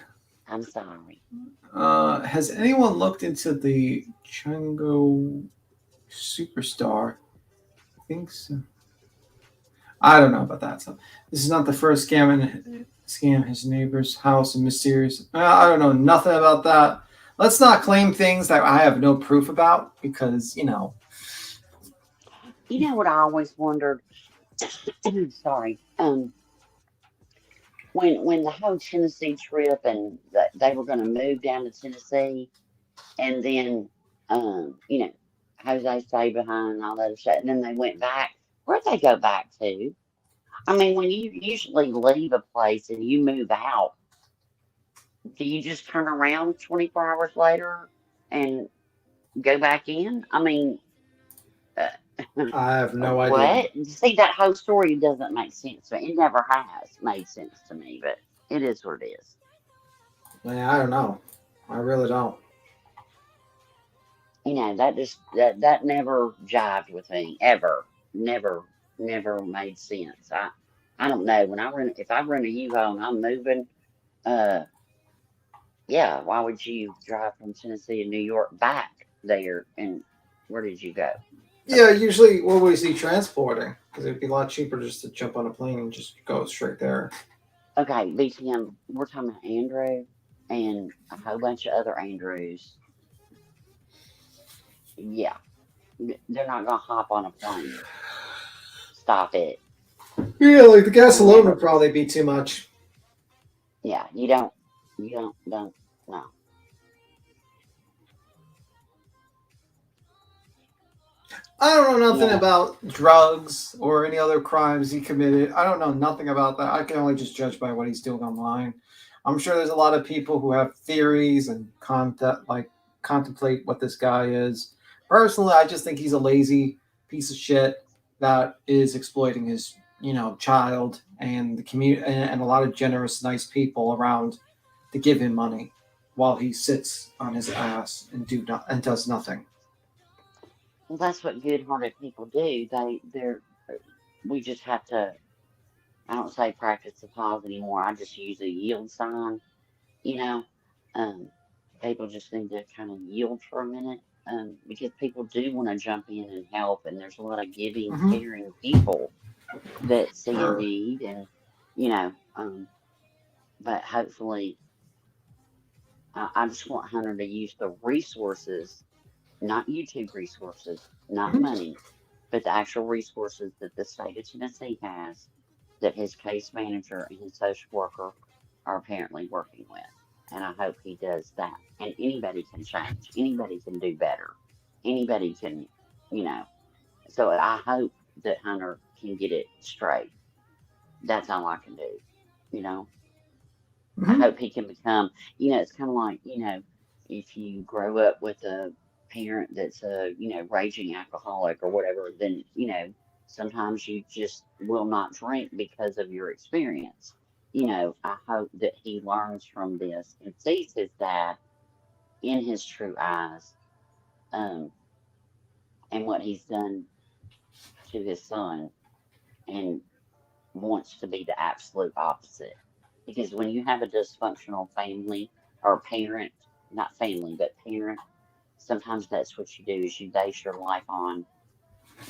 I'm sorry. Has anyone looked into the Chungo Superstar? I think so. I don't know about that. So this is not the first scam his neighbor's house and mysterious. I don't know nothing about that. Let's not claim things that I have no proof about because You know what I always wondered? Sorry. When the whole Tennessee trip and they were going to move down to Tennessee, and then Jose stayed behind and all that shit, and then they went back. Where'd they go back to? I mean, when you usually leave a place and you move out, do you just turn around 24 hours later and go back in? I mean, I have no idea. What? See, that whole story doesn't make sense to me. It never has made sense to me, but it is what it is. Yeah, I don't know. I really don't. That never jived with me ever. Never made sense. I don't know. If I run a U-Haul and I'm moving, yeah, why would you drive from Tennessee to New York back there? And where did you go? Yeah, usually what we see transporting because it'd be a lot cheaper just to jump on a plane and just go straight there. Okay, BTM, we're talking about Andrew and a whole bunch of other Andrews. Yeah, they're not gonna hop on a plane. Stop it. Yeah, like the gas alone would probably be too much. Yeah, you don't, no. I don't know nothing about drugs or any other crimes he committed. I don't know nothing about that. I can only just judge by what he's doing online. I'm sure there's a lot of people who have theories and contemplate what this guy is. Personally, I just think he's a lazy piece of shit that is exploiting his, child and the community and a lot of generous, nice people around to give him money while he sits on his ass and does nothing. Well, that's what good-hearted people do. We just have to. I don't say practice the pause anymore. I just use a yield sign. People just need to kind of yield for a minute because people do want to jump in and help, and there's a lot of giving, caring people that see a need, and but hopefully, I just want Hunter to use the resources. Not YouTube resources, not money, but the actual resources that the state of Tennessee has that his case manager and his social worker are apparently working with. And I hope he does that. And anybody can change. Anybody can do better. Anybody can, you know. So I hope that Hunter can get it straight. That's all I can do, you know. I hope he can become, you know, it's kind of like, you know, if you grow up with a parent that's a, you know, raging alcoholic or whatever, then, you know, sometimes you just will not drink because of your experience. You know, I hope that he learns from this and sees his dad in his true eyes, and what he's done to his son, and wants to be the absolute opposite. Because when you have a dysfunctional family or parent, not family, but parent, sometimes that's what you do is you base your life on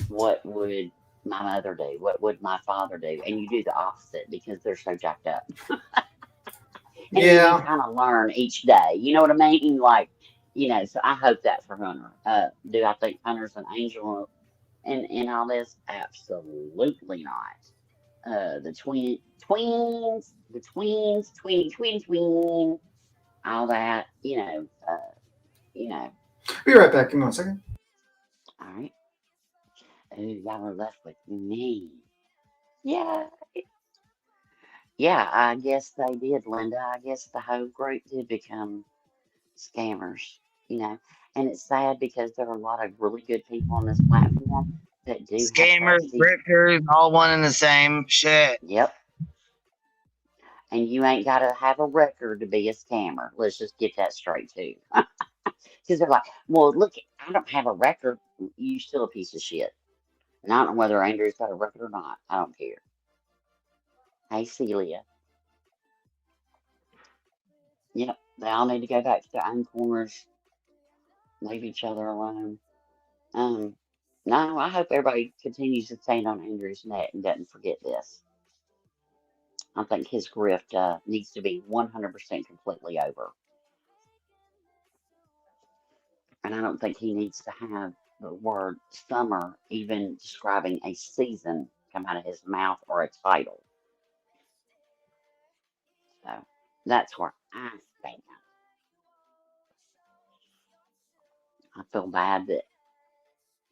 what would my mother do? What would my father do? And you do the opposite because they're so jacked up. And then you kind of learn each day. You know what I mean? Like, you know, so I hope that for Hunter. Do I think Hunter's an angel in all this? Absolutely not. The tween, all that, you know. Be right back. Give me 1 second. All right. Ooh, y'all are left with me. Yeah. Yeah, I guess they did, Linda. I guess the whole group did become scammers, you know. And it's sad because there are a lot of really good people on this platform that do have Scammers, trusty. grifters, all one and the same shit. Yep. And you ain't got to have a record to be a scammer. Let's just get that straight, too. Because they're like, well, look, I don't have a record. You still a piece of shit. And I don't know whether Andrew's got a record or not. I don't care. Hey, Celia. Yep, they all need to go back to their own corners, leave each other alone. No, I hope everybody continues to stand on Andrew's neck and doesn't forget this. I think his grift needs to be 100% completely over. And I don't think he needs to have the word summer even describing a season come out of his mouth or a title. So that's where I stand. I feel bad that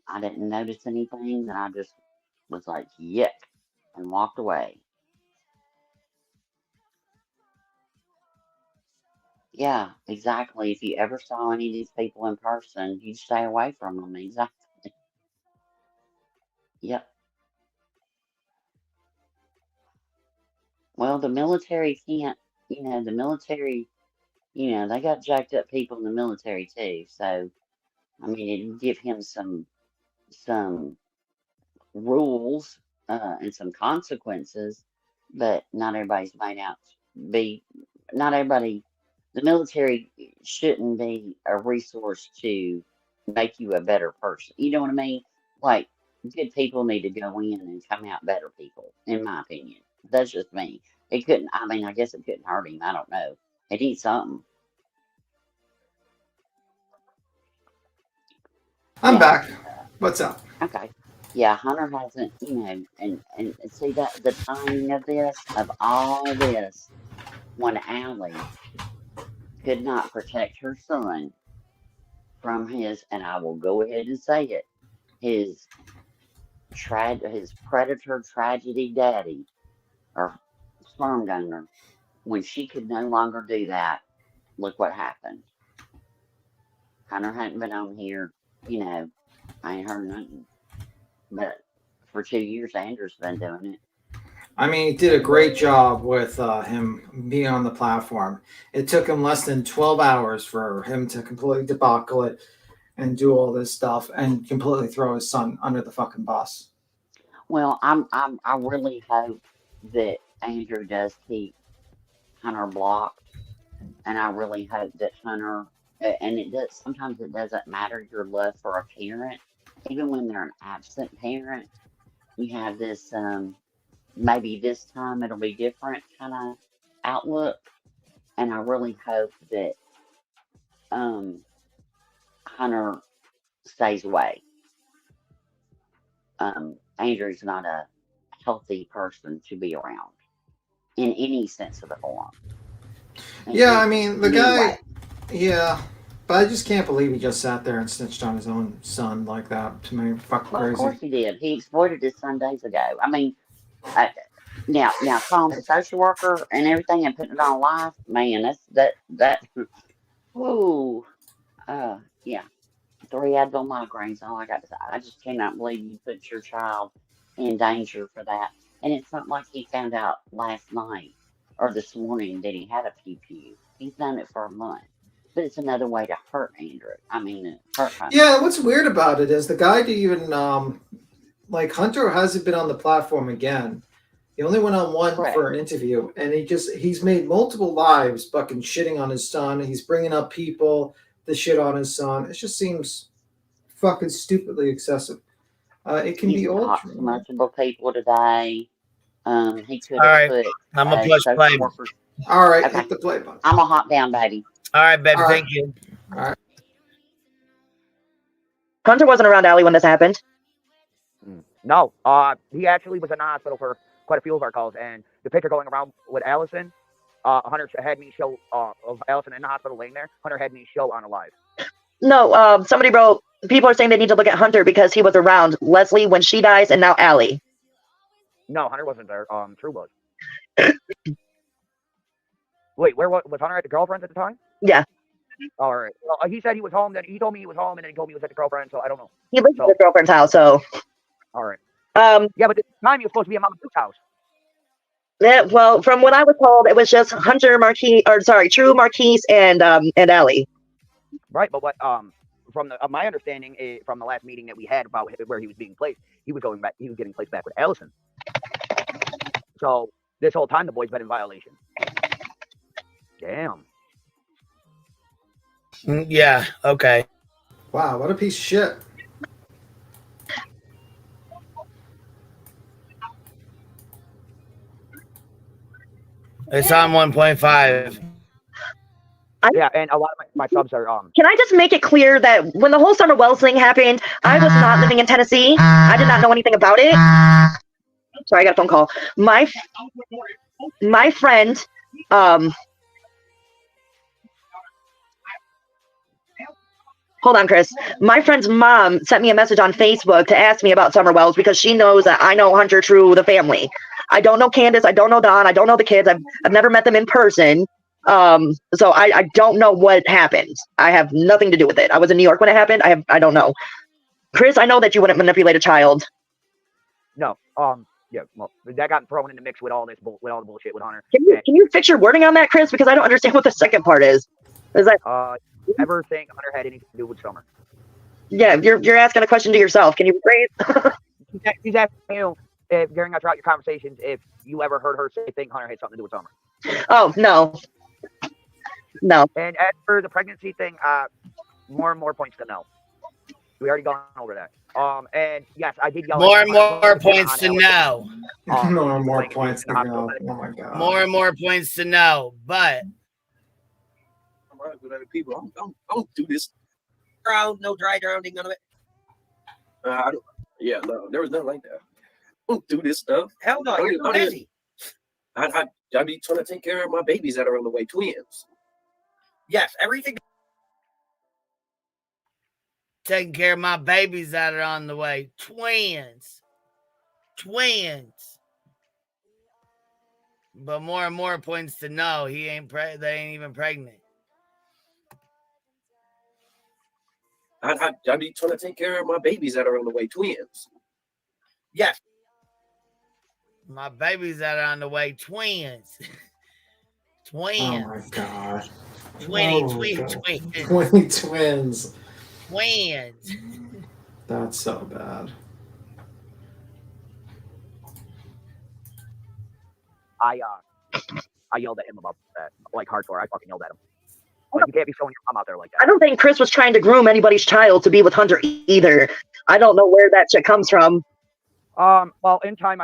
I didn't notice anything, and I just was like, yuck, and walked away. Yeah, exactly. If you ever saw any of these people in person, you'd stay away from them. Exactly. Yep. Well, the military can't, you know, the military, you know, they got jacked up people in the military too. So, I mean, it'd give him some rules and some consequences, but not everybody's made out to be, not everybody, the military shouldn't be a resource to make you a better person. You know what I mean? Like, good people need to go in and come out better people, in my opinion. That's just me. It couldn't, I mean, I guess it couldn't hurt him. I don't know. It needs something. I'm back. What's up? Okay. Yeah, Hunter hasn't, you know, and see that the timing of this, of all this, when Alli could not protect her son from his, and I will go ahead and say it, his predator tragedy daddy or sperm donor, when she could no longer do that, look what happened. Hunter hadn't been on here, you know, I ain't heard nothing. But for 2 years, Andrew's been doing it. I mean, he did a great job with him being on the platform. It took him less than 12 hours for him to completely debacle it and do all this stuff and completely throw his son under the fucking bus. Well, I really hope that Andrew does keep Hunter blocked, and I really hope that Hunter, and it does. Sometimes it doesn't matter your love for a parent, even when they're an absent parent. You have this, maybe this time it'll be different kind of outlook, and I really hope that Hunter stays away. Andrew's not a healthy person to be around in any sense of the form. Yeah, I mean, the in any guy, way. yeah, but I just can't believe he just sat there and snitched on his own son like that. To me, fucking Well, of crazy. course he did. He exploited his son days ago. I mean, now calling the social worker and everything and putting it on live, man, that. Whoa, yeah. 3 Advil migraines. All I got to say, I just cannot believe you put your child in danger for that. And it's not like he found out last night or this morning that he had a pew pew. He's done it for a month. But it's another way to hurt Andrew. I mean, hurt Hunter. Yeah, what's weird about it is the guy didn't even like Hunter hasn't been on the platform again. He only went on one Correct. for an interview, and he's made multiple lives fucking shitting on his son. He's bringing up people to shit on his son. It just seems fucking stupidly excessive. It can He's be talked altered. to multiple people today. He could All have right, put I'm gonna push social play. workers. All right, Okay. hit the play button. I'm gonna hop down, baby. All right, baby. All right. Thank you. All right. Hunter wasn't around Alli when this happened. No, he actually was in the hospital for quite a few of our calls, and the picture going around with Allison, Hunter had me show of Allison in the hospital laying there. Hunter had me show on a live. No, somebody wrote, people are saying they need to look at Hunter because he was around Leslie when she dies and now Alli. No, Hunter wasn't there. True was. Wait, where was Hunter at the girlfriend's at the time? Yeah. All right. Well, he said he was home. Then he told me he was home, and then he told me he was at the girlfriend. So I don't know. He lives at his girlfriend's house, so. All right. Yeah, but at the time he was supposed to be at Mama Duke's house. Yeah, well, from what I was told, it was just Hunter, True, Marquise, and Alli. Right, but what from my understanding from the last meeting that we had about where he was being placed, he was getting placed back with Allison. So this whole time the boy's been in violation. Damn. Yeah. Okay. Wow, what a piece of shit. It's on 1.5. Yeah, and a lot of my subs are Can I just make it clear that when the whole Summer Wells thing happened, I was not living in Tennessee. I did not know anything about it. Sorry, I got a phone call. My friend, hold on, Chris. My friend's mom sent me a message on Facebook to ask me about Summer Wells because she knows that I know Hunter, True, the family. I don't know Candace. I don't know Don. I don't know the kids. I've never met them in person. So I don't know what happened. I have nothing to do with it. I was in New York when it happened. I don't know. Chris, I know that you wouldn't manipulate a child. No. Yeah. Well, that got thrown in the mix with all the bullshit with Hunter. Can you fix your wording on that, Chris? Because I don't understand what the second part is. Is that ever think Hunter had anything to do with Summer? Yeah, you're asking a question to yourself. Can you rephrase? He's asking you throughout your conversations if you ever heard her say think Hunter had something to do with Summer. Oh, no. No. And as for the pregnancy thing, more and more points to no. We already gone over that. And yes, I did yell. More and more points to no. More and more points to no. Oh my god. More and more points to no. But I'm right with other people. I don't do this. Drown, no dry drowning, none of it. I don't. Yeah, no, there was nothing like that. I don't do this stuff. Hell no, you're too busy. I be trying to take care of my babies that are on the way, twins. Yes, everything. taking care of my babies that are on the way. Twins. But more and more points to no, they ain't even pregnant. I be trying to take care of my babies that are on the way, twins. Yes. My babies that are on the way, twins. Oh my god. 20 twins. Twins. That's so bad. I yelled at him about that, like hardcore. I fucking yelled at him. Like, you can't be showing your mom out there like that. I don't think Chris was trying to groom anybody's child to be with Hunter either. I don't know where that shit comes from. Well, in time,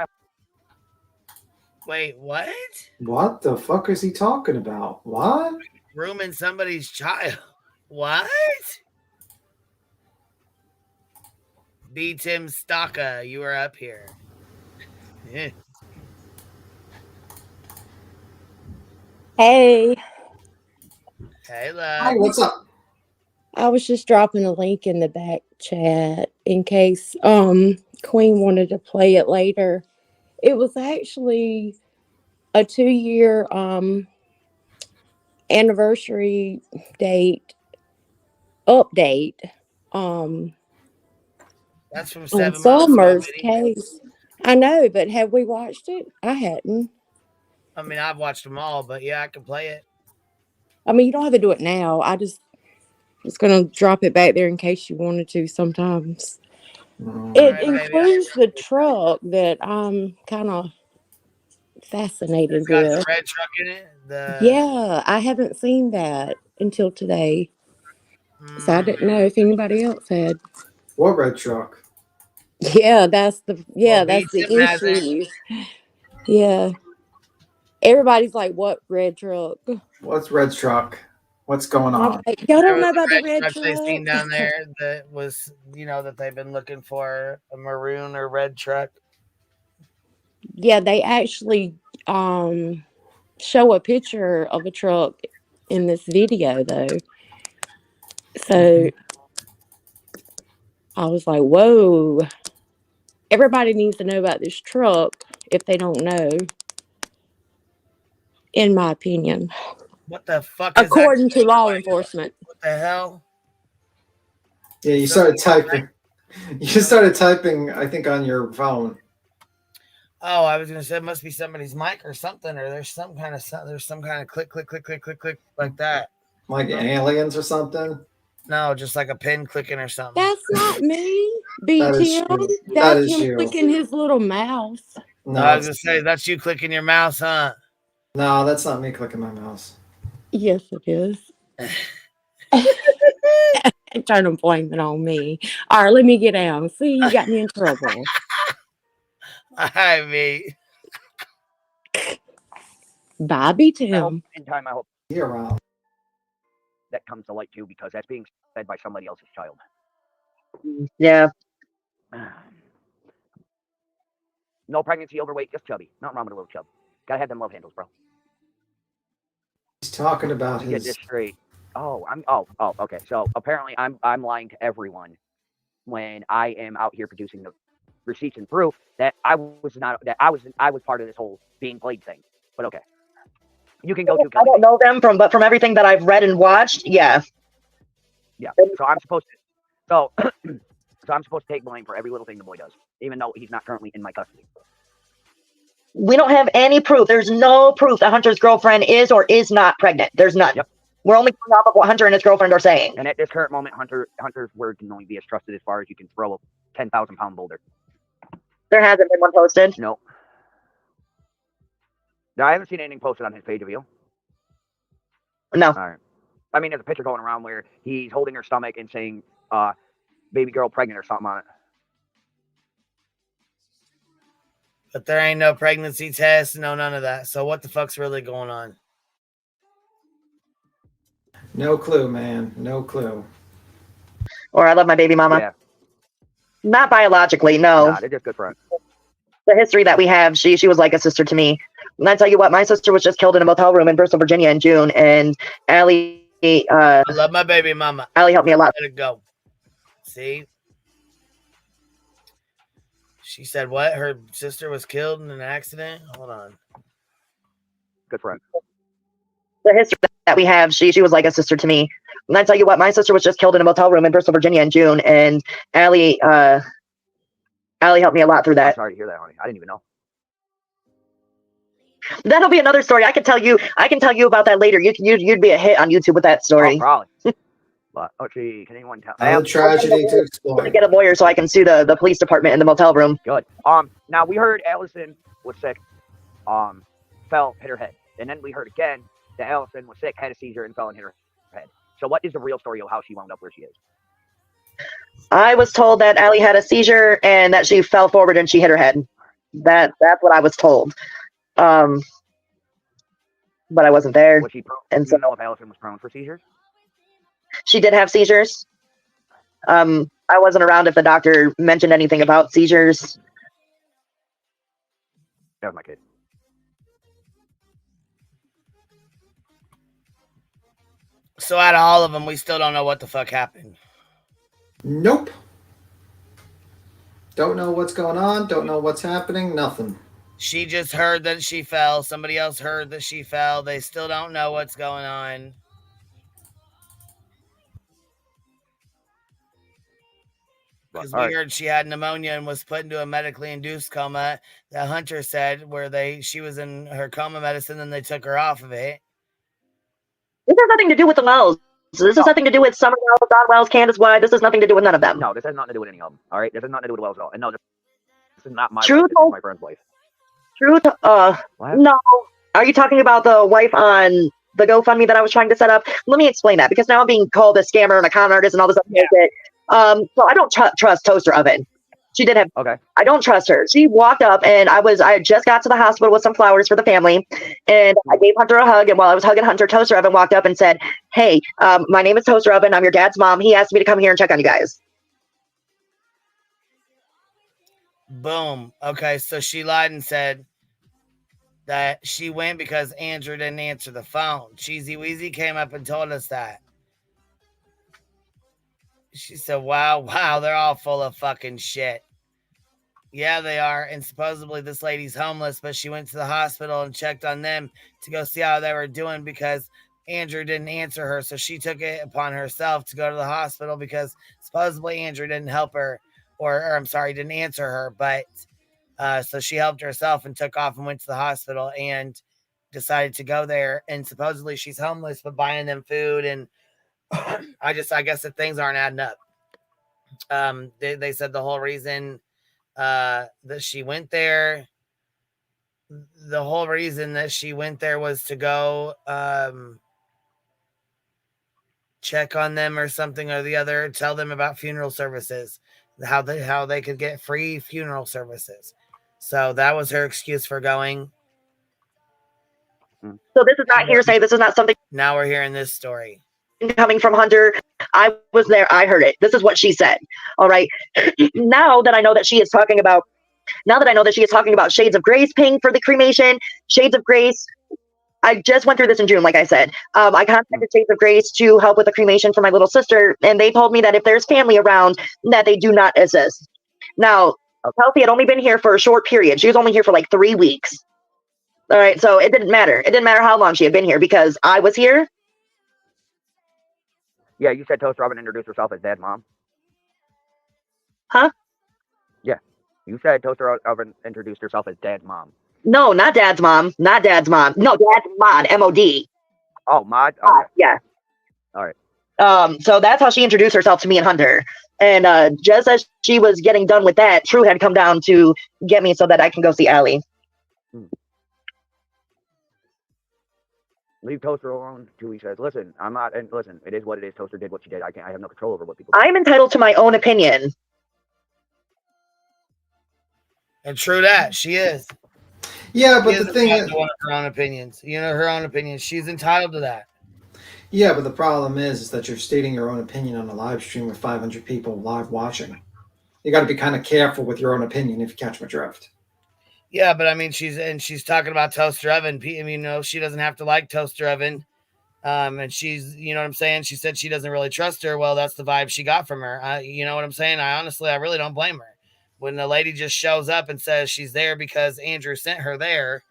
Wait, what? What the fuck is he talking about? What? Grooming somebody's child. What? B. Tim Stocka, you are up here. Yeah. Hey, Hey, Hi, love. what's up? I was just dropping a link in the back chat in case Queen wanted to play it later. It was actually a 2-year anniversary date update That's from on 7 months ago Summer's video. case. I know, but have we watched it? I hadn't. I mean, I've watched them all, but yeah, I can play it. I mean, you don't have to do it now. I just was gonna drop it back there in case you wanted to sometimes. It Alright, baby. includes the truck that I'm kind of fascinated It's got the with. red truck in it. Yeah, I haven't seen that until today. So I didn't know if anybody else had. What red truck? Yeah, that's the Well, that's the B-Tip has it. issue. Yeah. Everybody's like, what red truck? What's red truck? What's going I'm on? like, y'all There don't was know a about the red red truck they seen truck? down there that was, that they've been looking for, a maroon or red truck. Yeah, they actually show a picture of a truck in this video though. So I was like, whoa. Everybody needs to know about this truck if they don't know, in my opinion. What the fuck is that? According to law enforcement. What the hell? Yeah, you started typing. You started typing, I think, on your phone. Oh, I was gonna say it must be somebody's mic or something, or there's some kind of click, click, click, click, click, click like that. Like aliens or something? No, just like a pin clicking or something. That's not me, That is BTM. you. That That's is him you. clicking his little mouse. No, I was it's, gonna say that's you clicking your mouse, huh? no, that's not me clicking my mouse. Yes, it is. Trying to blame it on me. All right, let me get down. See, you got me in trouble. I mean, Bobby I hope Tim. in time, I hope You're around. that comes to light too, because that's being fed by somebody else's child. Yeah. No pregnancy, overweight, just chubby. Nothing wrong with a little chub. Gotta have them love handles, bro. He's talking about Let me get his. this straight. Okay. So apparently I'm lying to everyone when I am out here producing the receipts and proof that I was part of this whole being played thing. But okay. You can go to I don't know them but from everything that I've read and watched, yeah. Yeah. So I'm supposed to so I'm supposed to take blame for every little thing the boy does, even though he's not currently in my custody. We don't have any proof. There's no proof that Hunter's girlfriend is or is not pregnant. There's none. Yep. We're only going off of what Hunter and his girlfriend are saying. And at this current moment, Hunter's word can only be as trusted as far as you can throw a 10,000-pound boulder. There hasn't been one posted. No. I haven't seen anything posted on his page of you. No. All right. I mean, there's a picture going around where he's holding her stomach and saying, baby girl pregnant or something on it. but there ain't no pregnancy test, no none of that. So what the fuck's really going on? No clue, man. No clue. Or I love my baby mama. Yeah. Not biologically, no. Nah, they're just good friends. The history that we have, she was like a sister to me. And I tell you what, my sister was just killed in a motel room in Bristol, Virginia in June, and Alli I love my baby mama. Alli helped me a lot. Let it go. See? She said what? Her sister was killed in an accident? Hold on. Good friend. The history that we have, she was like a sister to me. And I tell you what, my sister was just killed in a motel room in Bristol, Virginia in June, and Alli helped me a lot through that. I'm sorry to hear that, honey. I didn't even know. That'll be another story. I can tell you about that later. You'd be a hit on YouTube with that story. Oh, probably. But gee, can anyone tell? Another tragedy to explore. To get a lawyer so I can sue the police department in the motel room. Good. Now we heard Allison was sick, fell, hit her head. And then we heard again that Allison was sick, had a seizure, and fell and hit her head. So what is the real story of how she wound up where she is? I was told that Alli had a seizure and that she fell forward and she hit her head. That's what I was told. But I wasn't there. Was she prone? And Do so you know if Allison was prone for seizures? she did have seizures. I wasn't around if the doctor mentioned anything about seizures. That was my kid. So out of all of them, we still don't know what the fuck happened. Nope. Don't know what's going on. Don't know what's happening. Nothing. She just heard that she fell. Somebody else heard that she fell. They still don't know what's going on. Because we heard she had pneumonia and was put into a medically induced coma. The Hunter said where she was in her coma medicine and they took her off of it. This has nothing to do with the Wells. This has nothing to do with Summer Wells, Don Wells, Candace White. This has nothing to do with none of them. No, this has nothing to do with any of them. All right, this has nothing to do with Wells at all. And no, this is not my Truth, wife. This is my friend's wife. Truth. No. Are you talking about the wife on the GoFundMe that I was trying to set up? Let me explain that, because now I'm being called a scammer and a con artist and all this other shit. So I don't trust Toaster Oven. She did have. Okay. I don't trust her. She walked up and I just got to the hospital with some flowers for the family, and I gave Hunter a hug. And while I was hugging Hunter, Toaster Oven walked up and said, "Hey, my name is Toaster Oven. I'm your dad's mom. He asked me to come here and check on you guys." Boom. Okay, so she lied and said that she went because Andrew didn't answer the phone. Cheesy Weezy came up and told us that. She said, wow, they're all full of fucking shit. Yeah, they are. And supposedly this lady's homeless, but she went to the hospital and checked on them to go see how they were doing because Andrew didn't answer her. So she took it upon herself to go to the hospital because supposedly Andrew didn't help her, or I'm sorry, didn't answer her. But so she helped herself and took off and went to the hospital and decided to go there. And supposedly she's homeless, but buying them food. And I guess that things aren't adding up. They said the whole reason that she went there, was to go check on them or something or the other, tell them about funeral services, how they could get free funeral services. So that was her excuse for going. So this is not hearsay. This is not something. Now we're hearing this story coming from Hunter. I was there. I heard it. This is what she said. All right. Now that I know that she is talking about Shades of Grace paying for the cremation, Shades of Grace. I just went through this in June, like I said. I contacted Shades of Grace to help with the cremation for my little sister, and they told me that if there's family around, that they do not assist. Now, Kelsey had only been here for a short period. She was only here for like 3 weeks. All right, so it didn't matter. It didn't matter how long she had been here because I was here. Yeah, you said Toaster Oven introduced herself as Dad's mom. Huh? Yeah, you said Toaster Oven introduced herself as Dad's mom. No, not Dad's mom. Not Dad's mom. No, Dad's Mod. M-O-D. Oh, Mod? Okay. Yeah. All right. So that's how she introduced herself to me and Hunter. And just as she was getting done with that, True had come down to get me so that I can go see Alli. Leave Toaster alone. Julie says, listen, I'm not, and listen, it is what it is. Toaster did what she did. I have no control over what people do. I'm entitled to my own opinion. And true that, she is. Yeah, but the thing is, her own opinions. Her own opinions. She's entitled to that. Yeah, but the problem is that you're stating your own opinion on a live stream with 500 people live watching. You got to be kind of careful with your own opinion if you catch my drift. Yeah, but I mean, she's talking about Toaster Oven. She doesn't have to like Toaster Oven. And she's, you know what I'm saying? She said she doesn't really trust her. Well, that's the vibe she got from her. You know what I'm saying? I really don't blame her. When the lady just shows up and says she's there because Andrew sent her there,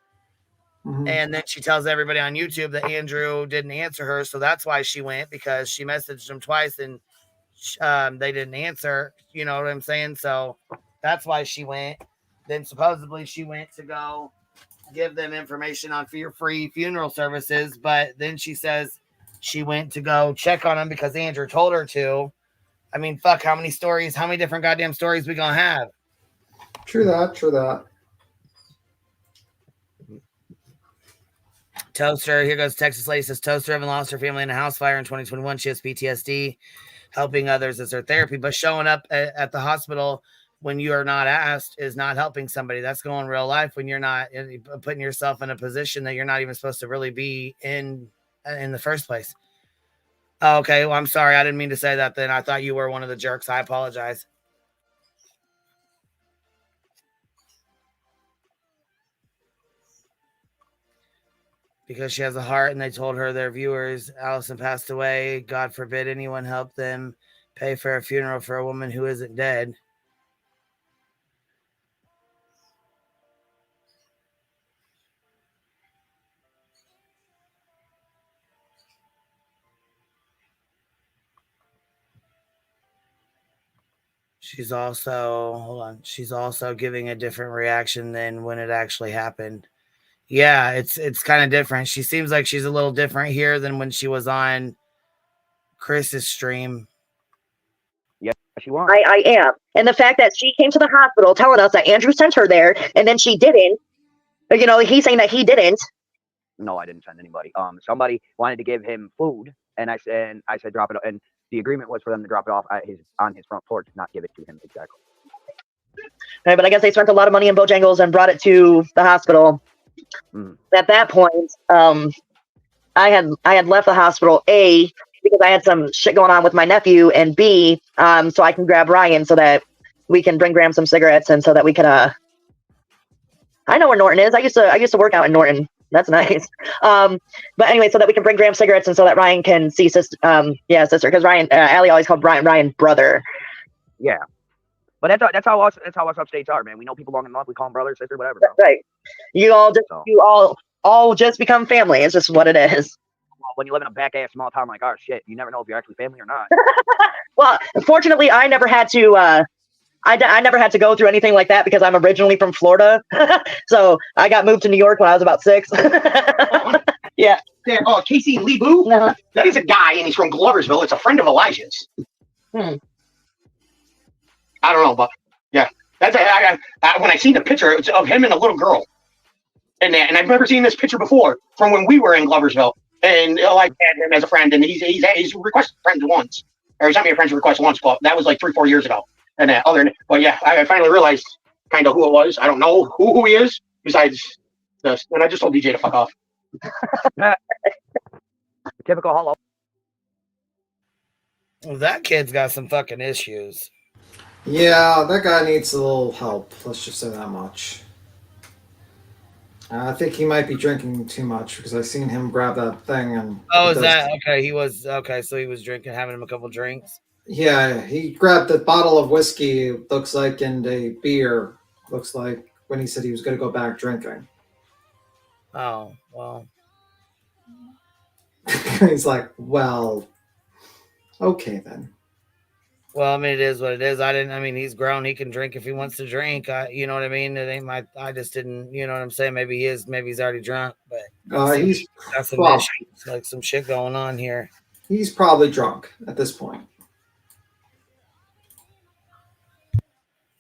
and then she tells everybody on YouTube that Andrew didn't answer her, so that's why she went, because she messaged them twice and they didn't answer. You know what I'm saying? So that's why she went. Then supposedly she went to go give them information on free funeral services, but then she says she went to go check on them because Andrew told her to. I mean, fuck, how many different goddamn stories we gonna have? True that. Toaster, here goes Texas lady says, Toaster Oven lost her family in a house fire in 2021. She has PTSD. Helping others is her therapy, but showing up at the hospital when you are not asked is not helping somebody. That's going real life when you're not putting yourself in a position that you're not even supposed to really be in the first place. Oh, okay, well, I'm sorry. I didn't mean to say that then. I thought you were one of the jerks. I apologize. because she has a heart, and they told her, their viewers, Allison passed away. God forbid anyone help them pay for a funeral for a woman who isn't dead. She's also giving a different reaction than when it actually happened. Yeah, it's kind of different. She seems like she's a little different here than when she was on Chris's stream. Yeah, she was. I am. And the fact that she came to the hospital telling us that Andrew sent her there and then she didn't, you know, he's saying that he didn't. No, I didn't send anybody. Somebody wanted to give him food, and I said drop it. And the agreement was for them to drop it off on his front porch, not give it to him exactly. Right, but I guess they spent a lot of money in Bojangles and brought it to the hospital. At that point, I had left the hospital, A, because I had some shit going on with my nephew, and B, so I can grab Ryan so that we can bring Graham some cigarettes, and so that we could I know where Norton is. I used to work out in Norton. That's nice. But anyway, so that we can bring Graham cigarettes, and so that Ryan can see sister, because Ryan, Alli always called Ryan brother. Yeah, but that's how us upstates are, man. We know people long enough. We call them brother, sister, whatever. Bro. Right. You all just become family. It's just what it is. When you live in a back ass small town like ours, shit, you never know if you're actually family or not. Well, fortunately, I never had to. I never had to go through anything like that because I'm originally from Florida. So I got moved to New York when I was about 6. Yeah. Oh, Casey Lee Boo? That is a guy, and he's from Gloversville. It's a friend of Elijah's. I don't know, but yeah. That's when I seen the picture, it's of him and a little girl. And I've never seen this picture before from when we were in Gloversville. And I had him as a friend, and he's requested friends once. Or he's not me a friend request once, but that was like 3-4 years ago. And but yeah, I finally realized kind of who it was. I don't know who he is besides this, and I just told DJ to fuck off. Typical hello. Well, that kid's got some fucking issues. Yeah, that guy needs a little help. Let's just say that much. I think he might be drinking too much because I seen him grab that thing and. Oh, is that okay? He was okay. So he was drinking, having him a couple drinks. Yeah, he grabbed a bottle of whiskey, looks like, and a beer, looks like, when he said he was going to go back drinking. Oh, well. He's like, well, okay then. Well, I mean, it is what it is. He's grown. He can drink if he wants to drink. You know what I mean? It ain't I just didn't, you know what I'm saying? Maybe he's already drunk, but he's got some issues, like some shit going on here. He's probably drunk at this point.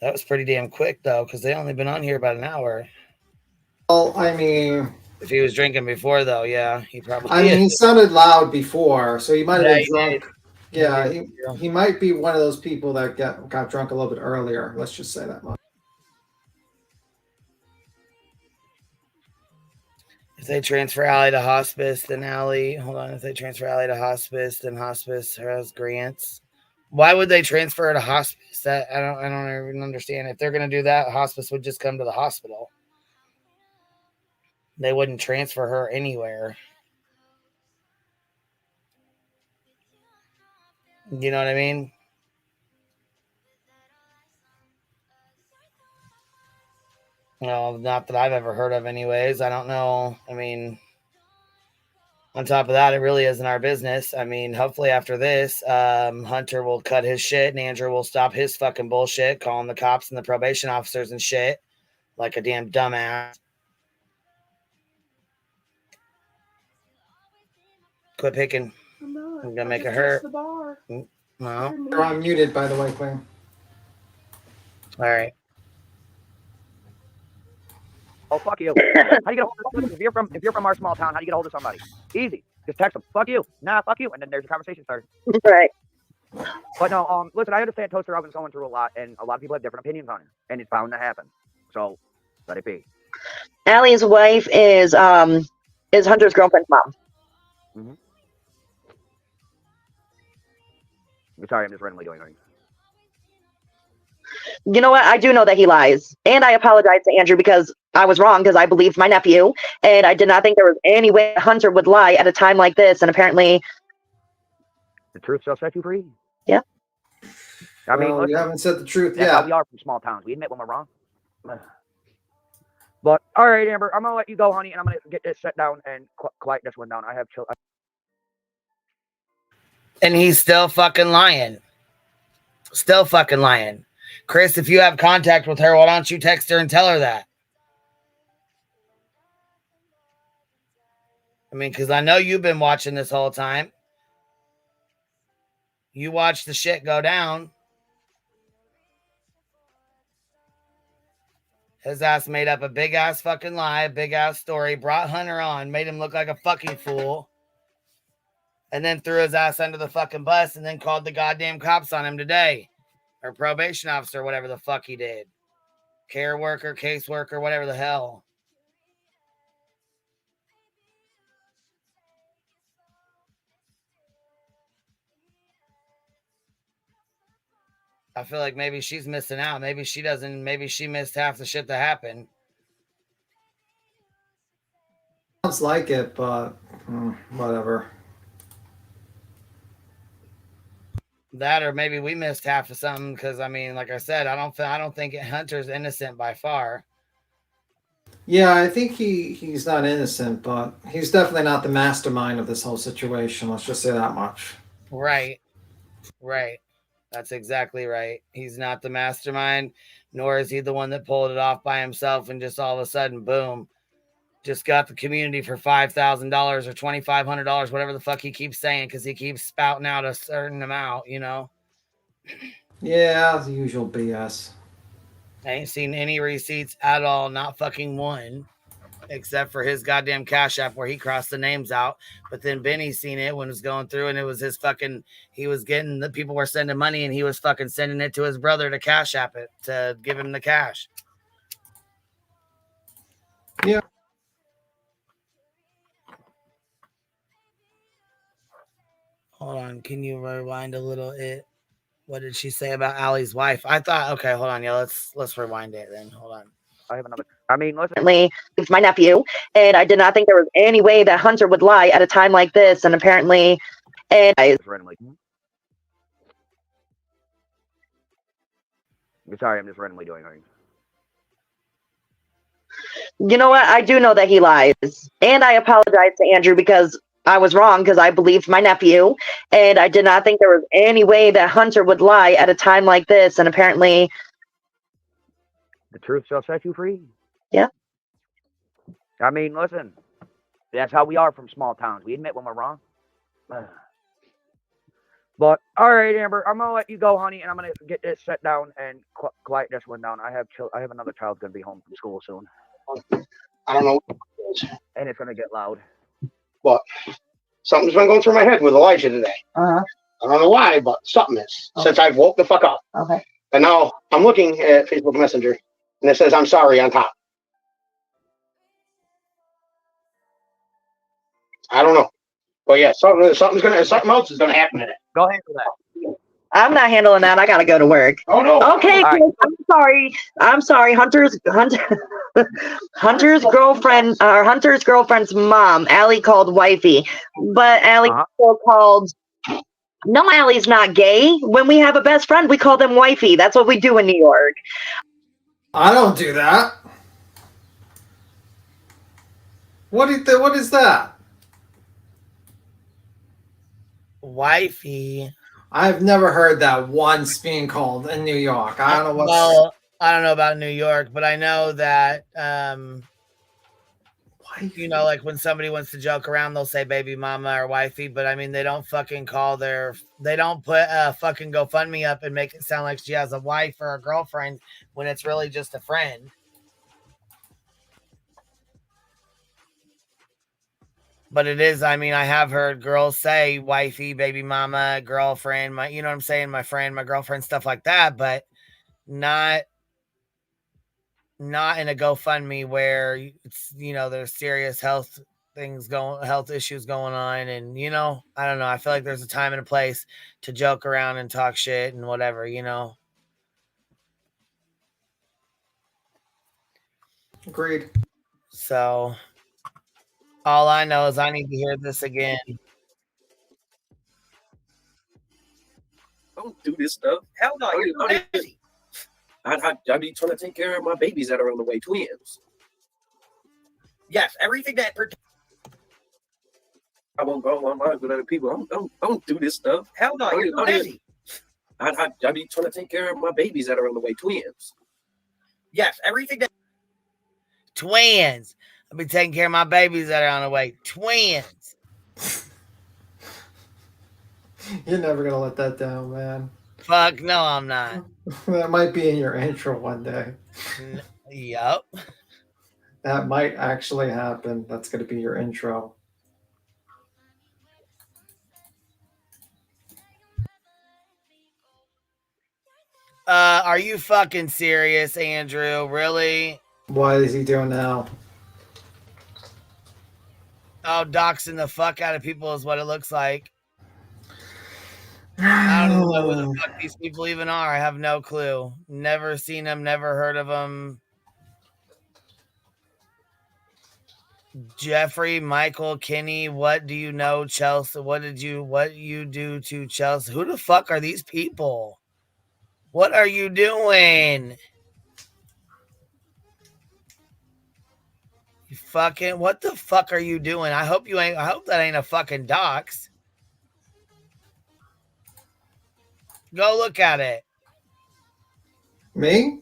That was pretty damn quick, though, because they only been on here about an hour. Well, I mean... If he was drinking before, though, yeah, he probably he sounded loud before, so he might have been drunk. Yeah, he might be one of those people that got drunk a little bit earlier. Let's just say that much. If they transfer Alli to hospice, then Alli... Hold on. If they transfer Alli to hospice, then hospice has grants. Why would they transfer her to hospice? That I don't even understand. If they're going to do that, hospice would just come to the hospital. They wouldn't transfer her anywhere. You know what I mean? Well, not that I've ever heard of anyways. I don't know. I mean, on top of that, it really isn't our business. I mean, hopefully after this, Hunter will cut his shit and Andrew will stop his fucking bullshit, calling the cops and the probation officers and shit like a damn dumbass. Quit picking. I'm gonna make it hurt. No. No. You're unmuted, by the way, Quinn. All right. Oh, fuck you. How do you get a hold of somebody? If you're from our small town, how do you get a hold of somebody? Easy. Just text them. Fuck you. Nah, fuck you. And then there's a conversation started. Right. But no, listen, I understand Toaster Oven's going through a lot, and a lot of people have different opinions on it, and it's bound to happen. So let it be. Allie's wife is Hunter's girlfriend's mom. Mm-hmm. I'm sorry, I'm just randomly doing things. You know what? I do know that he lies. And I apologize to Andrew because I was wrong because I believed my nephew, and I did not think there was any way Hunter would lie at a time like this. And apparently, the truth shall set you free. Yeah. I mean, Well, listen, you haven't said the truth that's yet. how we are from small towns. We admit when we're wrong. But all right, Amber, I'm gonna let you go, honey, and I'm gonna get this set down and quiet this one down. I have chill. And he's still fucking lying. Still fucking lying. Chris, if you have contact with her, why don't you text her and tell her that? I mean, because I know you've been watching this whole time. You watched the shit go down. His ass made up a big ass fucking lie, a big ass story, brought Hunter on, made him look like a fucking fool, and then threw his ass under the fucking bus and then called the goddamn cops on him today. Or probation officer, whatever the fuck he did. Care worker, caseworker, whatever the hell. I feel like maybe she's missing out. Maybe she doesn't. Maybe she missed half the shit that happened. Sounds like it, but whatever. That, or maybe we missed half of something. Because I mean, like I said, I don't think Hunter's innocent by far. Yeah, I think he's not innocent, but he's definitely not the mastermind of this whole situation. Let's just say that much. Right. Right. That's exactly right. He's not the mastermind, nor is he the one that pulled it off by himself and just all of a sudden, boom, just got the community for $5,000 or $2,500, whatever the fuck he keeps saying, because he keeps spouting out a certain amount, you know? Yeah, the usual BS. I ain't seen any receipts at all, not fucking one, except for his goddamn Cash App where he crossed the names out. But then Benny seen it when it was going through, and it was his fucking, he was getting, the people were sending money, and he was fucking sending it to his brother to Cash App it, to give him the cash. Yeah. Hold on, can you rewind a little it? What did she say about Alli's wife? I thought, okay, hold on, yeah, let's rewind it then. Hold on. I have another. I mean, listen. It's my nephew, and I did not think there was any way that Hunter would lie at a time like this. And apparently, and I randomly. Sorry, I'm just randomly doing things. You know what? I do know that he lies, and I apologize to Andrew because I was wrong because I believed my nephew, and I did not think there was any way that Hunter would lie at a time like this. And apparently, the truth shall set you free. Yeah. I mean, listen, that's how we are from small towns. We admit when we're wrong. But all right, Amber, I'm gonna let you go, honey, and I'm gonna get this set down and quiet this one down. I have another child gonna be home from school soon. I don't know. And it's gonna get loud. But something's been going through my head with Elijah today. I don't know why, but something is since I woke the fuck up. Okay. And now I'm looking at Facebook Messenger, and it says I'm sorry on top. I don't know, but yeah, something else is gonna happen in it. Go ahead for that. I'm not handling that. I gotta go to work. Oh no. Okay, All right. I'm sorry. Hunter's girlfriend, or Hunter's girlfriend's mom, Alli, called wifey, but Alli still called. No, Allie's not gay. When we have a best friend, we call them wifey. That's what we do in New York. I don't do that. What is that? Wifey. I've never heard that once being called in New York. I don't know what. Well, I don't know about New York, but I know that you know, like when somebody wants to joke around, they'll say baby mama or wifey, but I mean they don't fucking they don't put a fucking GoFundMe up and make it sound like she has a wife or a girlfriend when it's really just a friend. But it is, I mean, I have heard girls say wifey, baby mama, girlfriend, you know what I'm saying? My friend, my girlfriend, stuff like that, but not in a GoFundMe where it's, you know, there's serious health issues going on. And, you know, I don't know. I feel like there's a time and a place to joke around and talk shit and whatever, you know? Agreed. So all I know is I need to hear this again. Don't do this stuff. Hell no, you're crazy. I be trying to take care of my babies that are on the way, twins. Yes, everything that I won't go online with other people. Don't do this stuff. Hell no, you're crazy. I be trying to take care of my babies that are on the way, twins. Yes, everything that twins. I'll be taking care of my babies that are on the way. Twins. You're never gonna let that down, man. Fuck no, I'm not. That might be in your intro one day. Yup. That might actually happen. That's gonna be your intro. Are you fucking serious, Andrew? Really? What is he doing now? Oh, doxing the fuck out of people is what it looks like. I don't even know who the fuck these people even are. I have no clue. Never seen them, never heard of them. Jeffrey, Michael, Kenny, what do you know, Chelsea? What you do to Chelsea? Who the fuck are these people? What are you doing? You fucking, what the fuck are you doing? I hope that ain't a fucking dox. Go look at it. Me?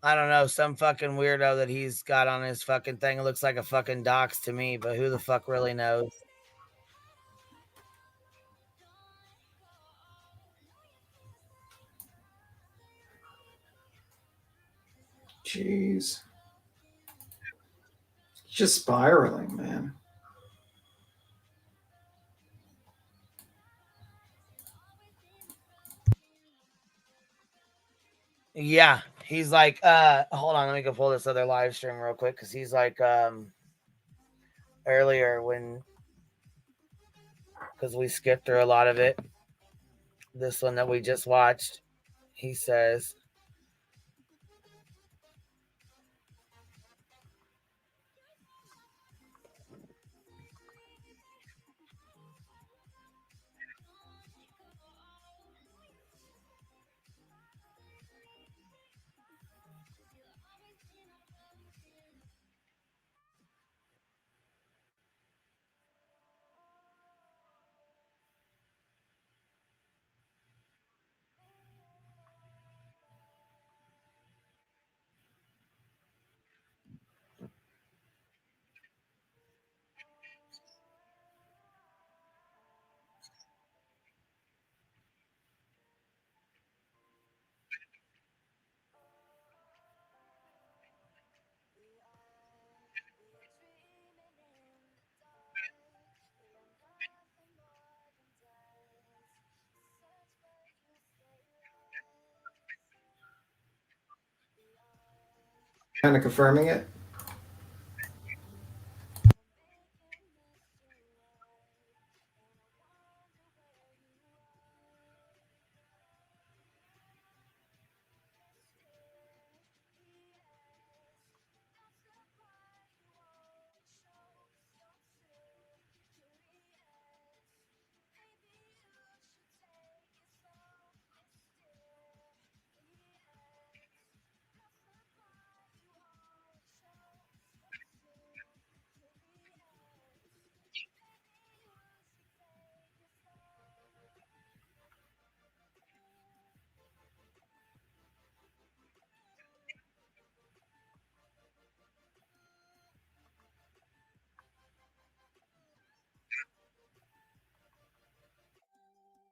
I don't know, some fucking weirdo that he's got on his fucking thing. It looks like a fucking dox to me, but who the fuck really knows? Jeez. It's just spiraling, man. Yeah, he's like, hold on, let me go pull this other live stream real quick, because he's like, earlier when, because we skipped through a lot of it, this one that we just watched, he says, Kind of confirming it.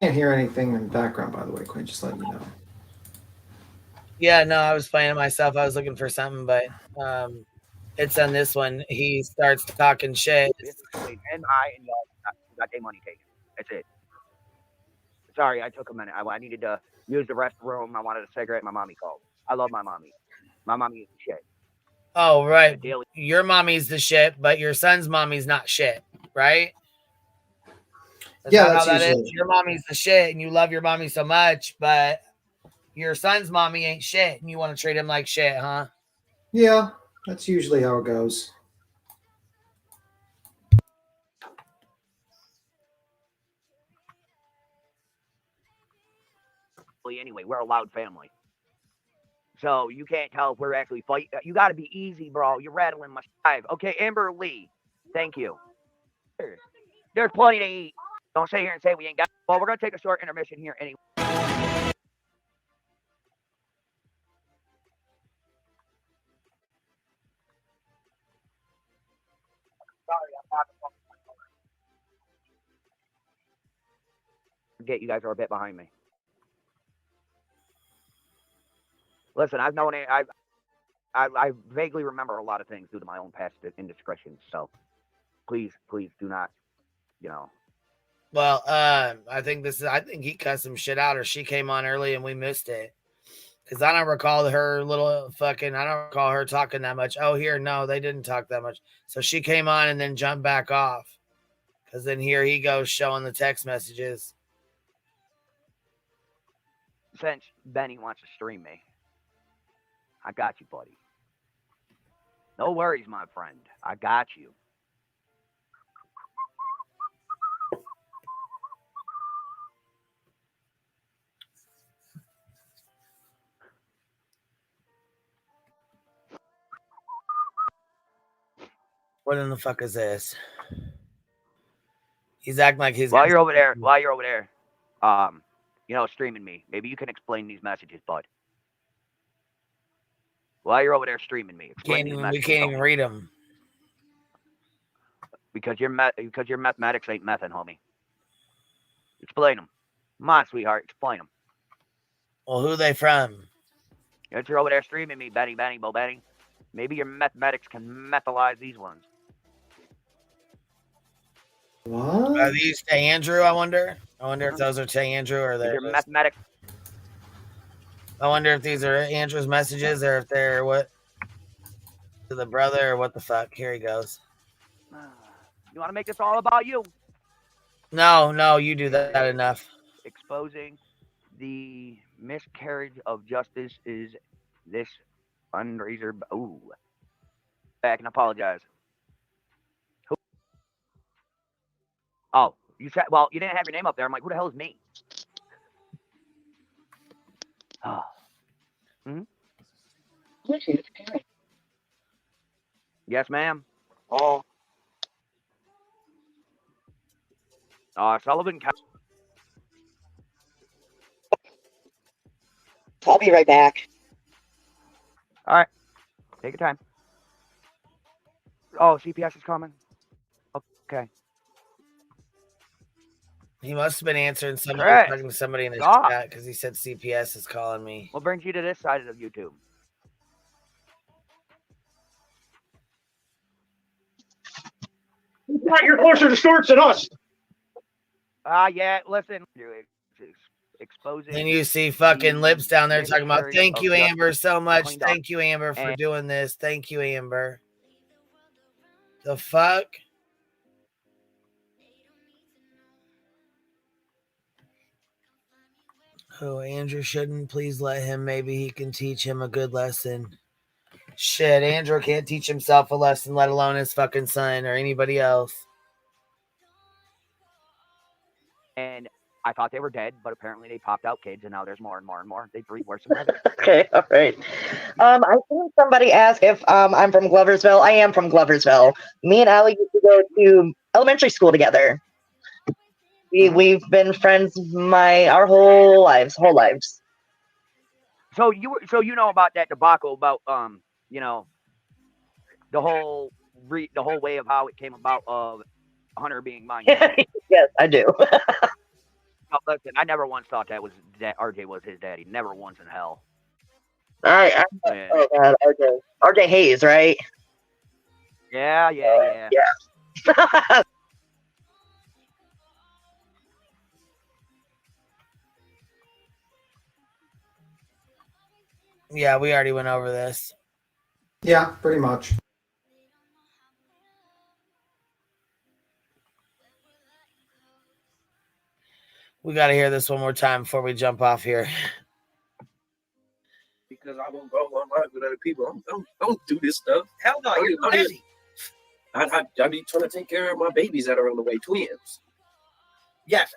Can't hear anything in the background, by the way, Quinn. Just letting you know. yeah, no, I was playing it myself. I was looking for something, but it's on this one. He starts talking shit. And I and y'all got their money taken. That's it. Sorry, I took a minute. I needed to use the restroom. I wanted a cigarette. My mommy called. I love my mommy. My mommy is shit. Oh, right. Your mommy's the shit, but your son's mommy's not shit, right? Is Yeah, that that's how that usually. is? Your mommy's the shit, and you love your mommy so much, but your son's mommy ain't shit, and you want to treat him like shit, huh? Yeah, that's usually how it goes. Anyway, we're a loud family. So you can't tell if we're actually fighting. You got to be easy, bro. You're rattling my drive. Okay, Amber Lee. Thank you. There's plenty to eat. Don't sit here and say we ain't got. Well, we're going to take a short intermission here anyway. Forget you guys are a bit behind me. Listen, I've known it. I vaguely remember a lot of things due to my own past indiscretions. So please do not, you know. Well, I think he cut some shit out, or she came on early and we missed it. Because I don't recall her I don't recall her talking that much. Oh, no, they didn't talk that much. So she came on and then jumped back off. Because then here he goes showing the text messages. Since Benny wants to stream me, I got you, buddy. No worries, my friend. I got you. What in the fuck is this? He's acting like he's... While you're over there, streaming me, maybe you can explain these messages, bud. While you're over there streaming me, explain these messages. We can't even read them. Because your mathematics ain't methin', homie. Explain them. Come on, sweetheart, explain them. Well, who they from? If you're over there streaming me, Benny, Bo Benny, maybe your mathematics can methylize these ones. What? Are these to Andrew, I wonder? I wonder if those are to Andrew or they're... Your mathematics. I wonder if these are Andrew's messages or if they're what? To the brother or what the fuck? Here he goes. You want to make this all about you? No, you do that enough. Exposing the miscarriage of justice is this fundraiser. Ooh. Back and apologize. Who? Oh, you said, well, you didn't have your name up there. I'm like, who the hell is me? Oh. Hmm? Yes, ma'am. Oh. Sullivan. I'll be right back. All right. Take your time. Oh, CPS is coming. Okay. He must have been answering somebody, talking to somebody in his chat because he said CPS is calling me. What brings you to this side of YouTube? You're closer to Storts than us. Yeah, listen. Exposing. Then you see fucking Lips down there talking about, thank you, Amber, so much. Thank you, Amber, for doing this. Thank you, Amber. The fuck? Oh, Andrew shouldn't. Please let him. Maybe he can teach him a good lesson. Shit, Andrew can't teach himself a lesson, let alone his fucking son or anybody else. And I thought they were dead, but apparently they popped out kids, and now there's more and more and more. They breed worse than ever. Okay, all right. I think somebody asked if I'm from Gloversville. I am from Gloversville. Me and Alli used to go to elementary school together. We've been friends our whole lives. So you know about that debacle about the whole way of how it came about of Hunter being mine. Yes, I do. Oh, listen, I never once thought that RJ was his daddy. Never once in hell. All right. Oh God, RJ Hayes, right? Yeah. Yeah, we already went over this. Yeah, pretty much. We got to hear this one more time before we jump off here. Because I won't go online with other people. I don't do this stuff. Hell no, you're too busy. I be trying to take care of my babies that are on the way, twins. Yes,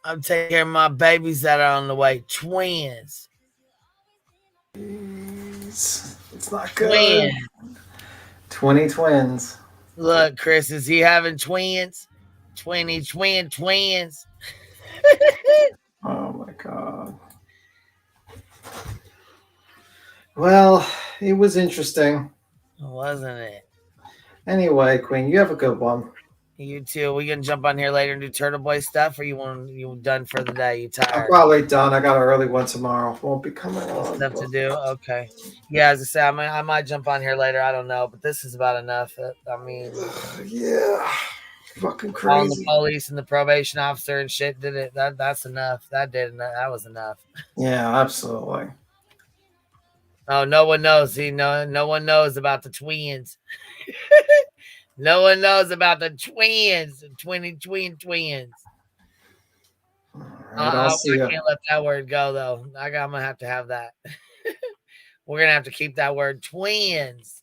I'm taking care of my babies that are on the way, twins. It's not good. 20 twins. Look, Chris, is he having twins? 20 twins. Oh my god. Well, it was interesting. Wasn't it? Anyway, Queen, you have a good one. You too. We gonna jump on here later and do Turtle Boy stuff, or you done for the day? You tired? I'm probably done. I got an early one tomorrow. Won't be coming on. Stuff to do. Okay. Yeah, as I say, I might jump on here later. I don't know, but this is about enough. I mean, yeah, fucking calling the crazy. police and the probation officer and shit did it. That's enough. That was enough. Yeah, absolutely. Oh, no one knows. See, no one knows about the twins. No one knows about the twins. 20 twins. I can't let that word go though. I'm gonna have to have that. We're gonna have to keep that word twins.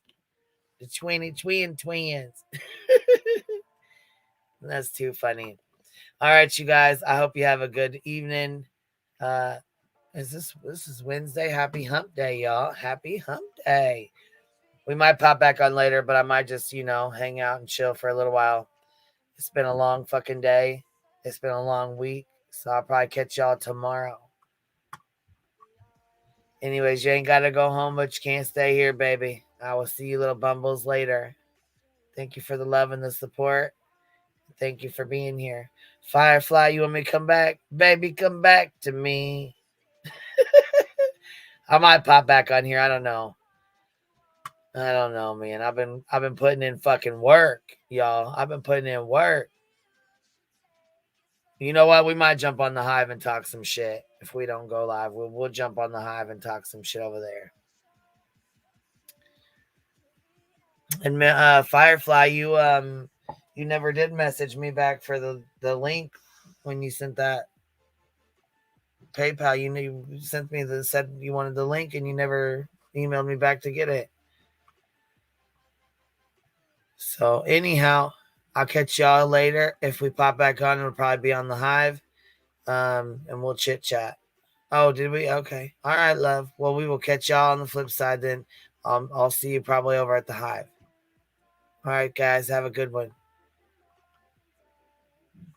The 20 twins. That's too funny. All right, you guys. I hope you have a good evening. This is Wednesday. Happy hump day, y'all. Happy hump day. We might pop back on later, but I might just, hang out and chill for a little while. It's been a long fucking day. It's been a long week. So I'll probably catch y'all tomorrow. Anyways, you ain't got to go home, but you can't stay here, baby. I will see you little bumbles later. Thank you for the love and the support. Thank you for being here. Firefly, you want me to come back? Baby, come back to me. I might pop back on here. I don't know. Man. I've been putting in fucking work, y'all. I've been putting in work. You know what? We might jump on the Hive and talk some shit. If we don't go live, we'll jump on the Hive and talk some shit over there. And Firefly, you never did message me back for the link when you sent that PayPal. You sent me said you wanted the link and you never emailed me back to get it. So anyhow, I'll catch y'all later. If we pop back on, it'll probably be on the Hive. And we'll chit chat. Oh, did we? Okay. All right, love. Well, we will catch y'all on the flip side then. I'll see you probably over at the Hive. All right, guys. Have a good one.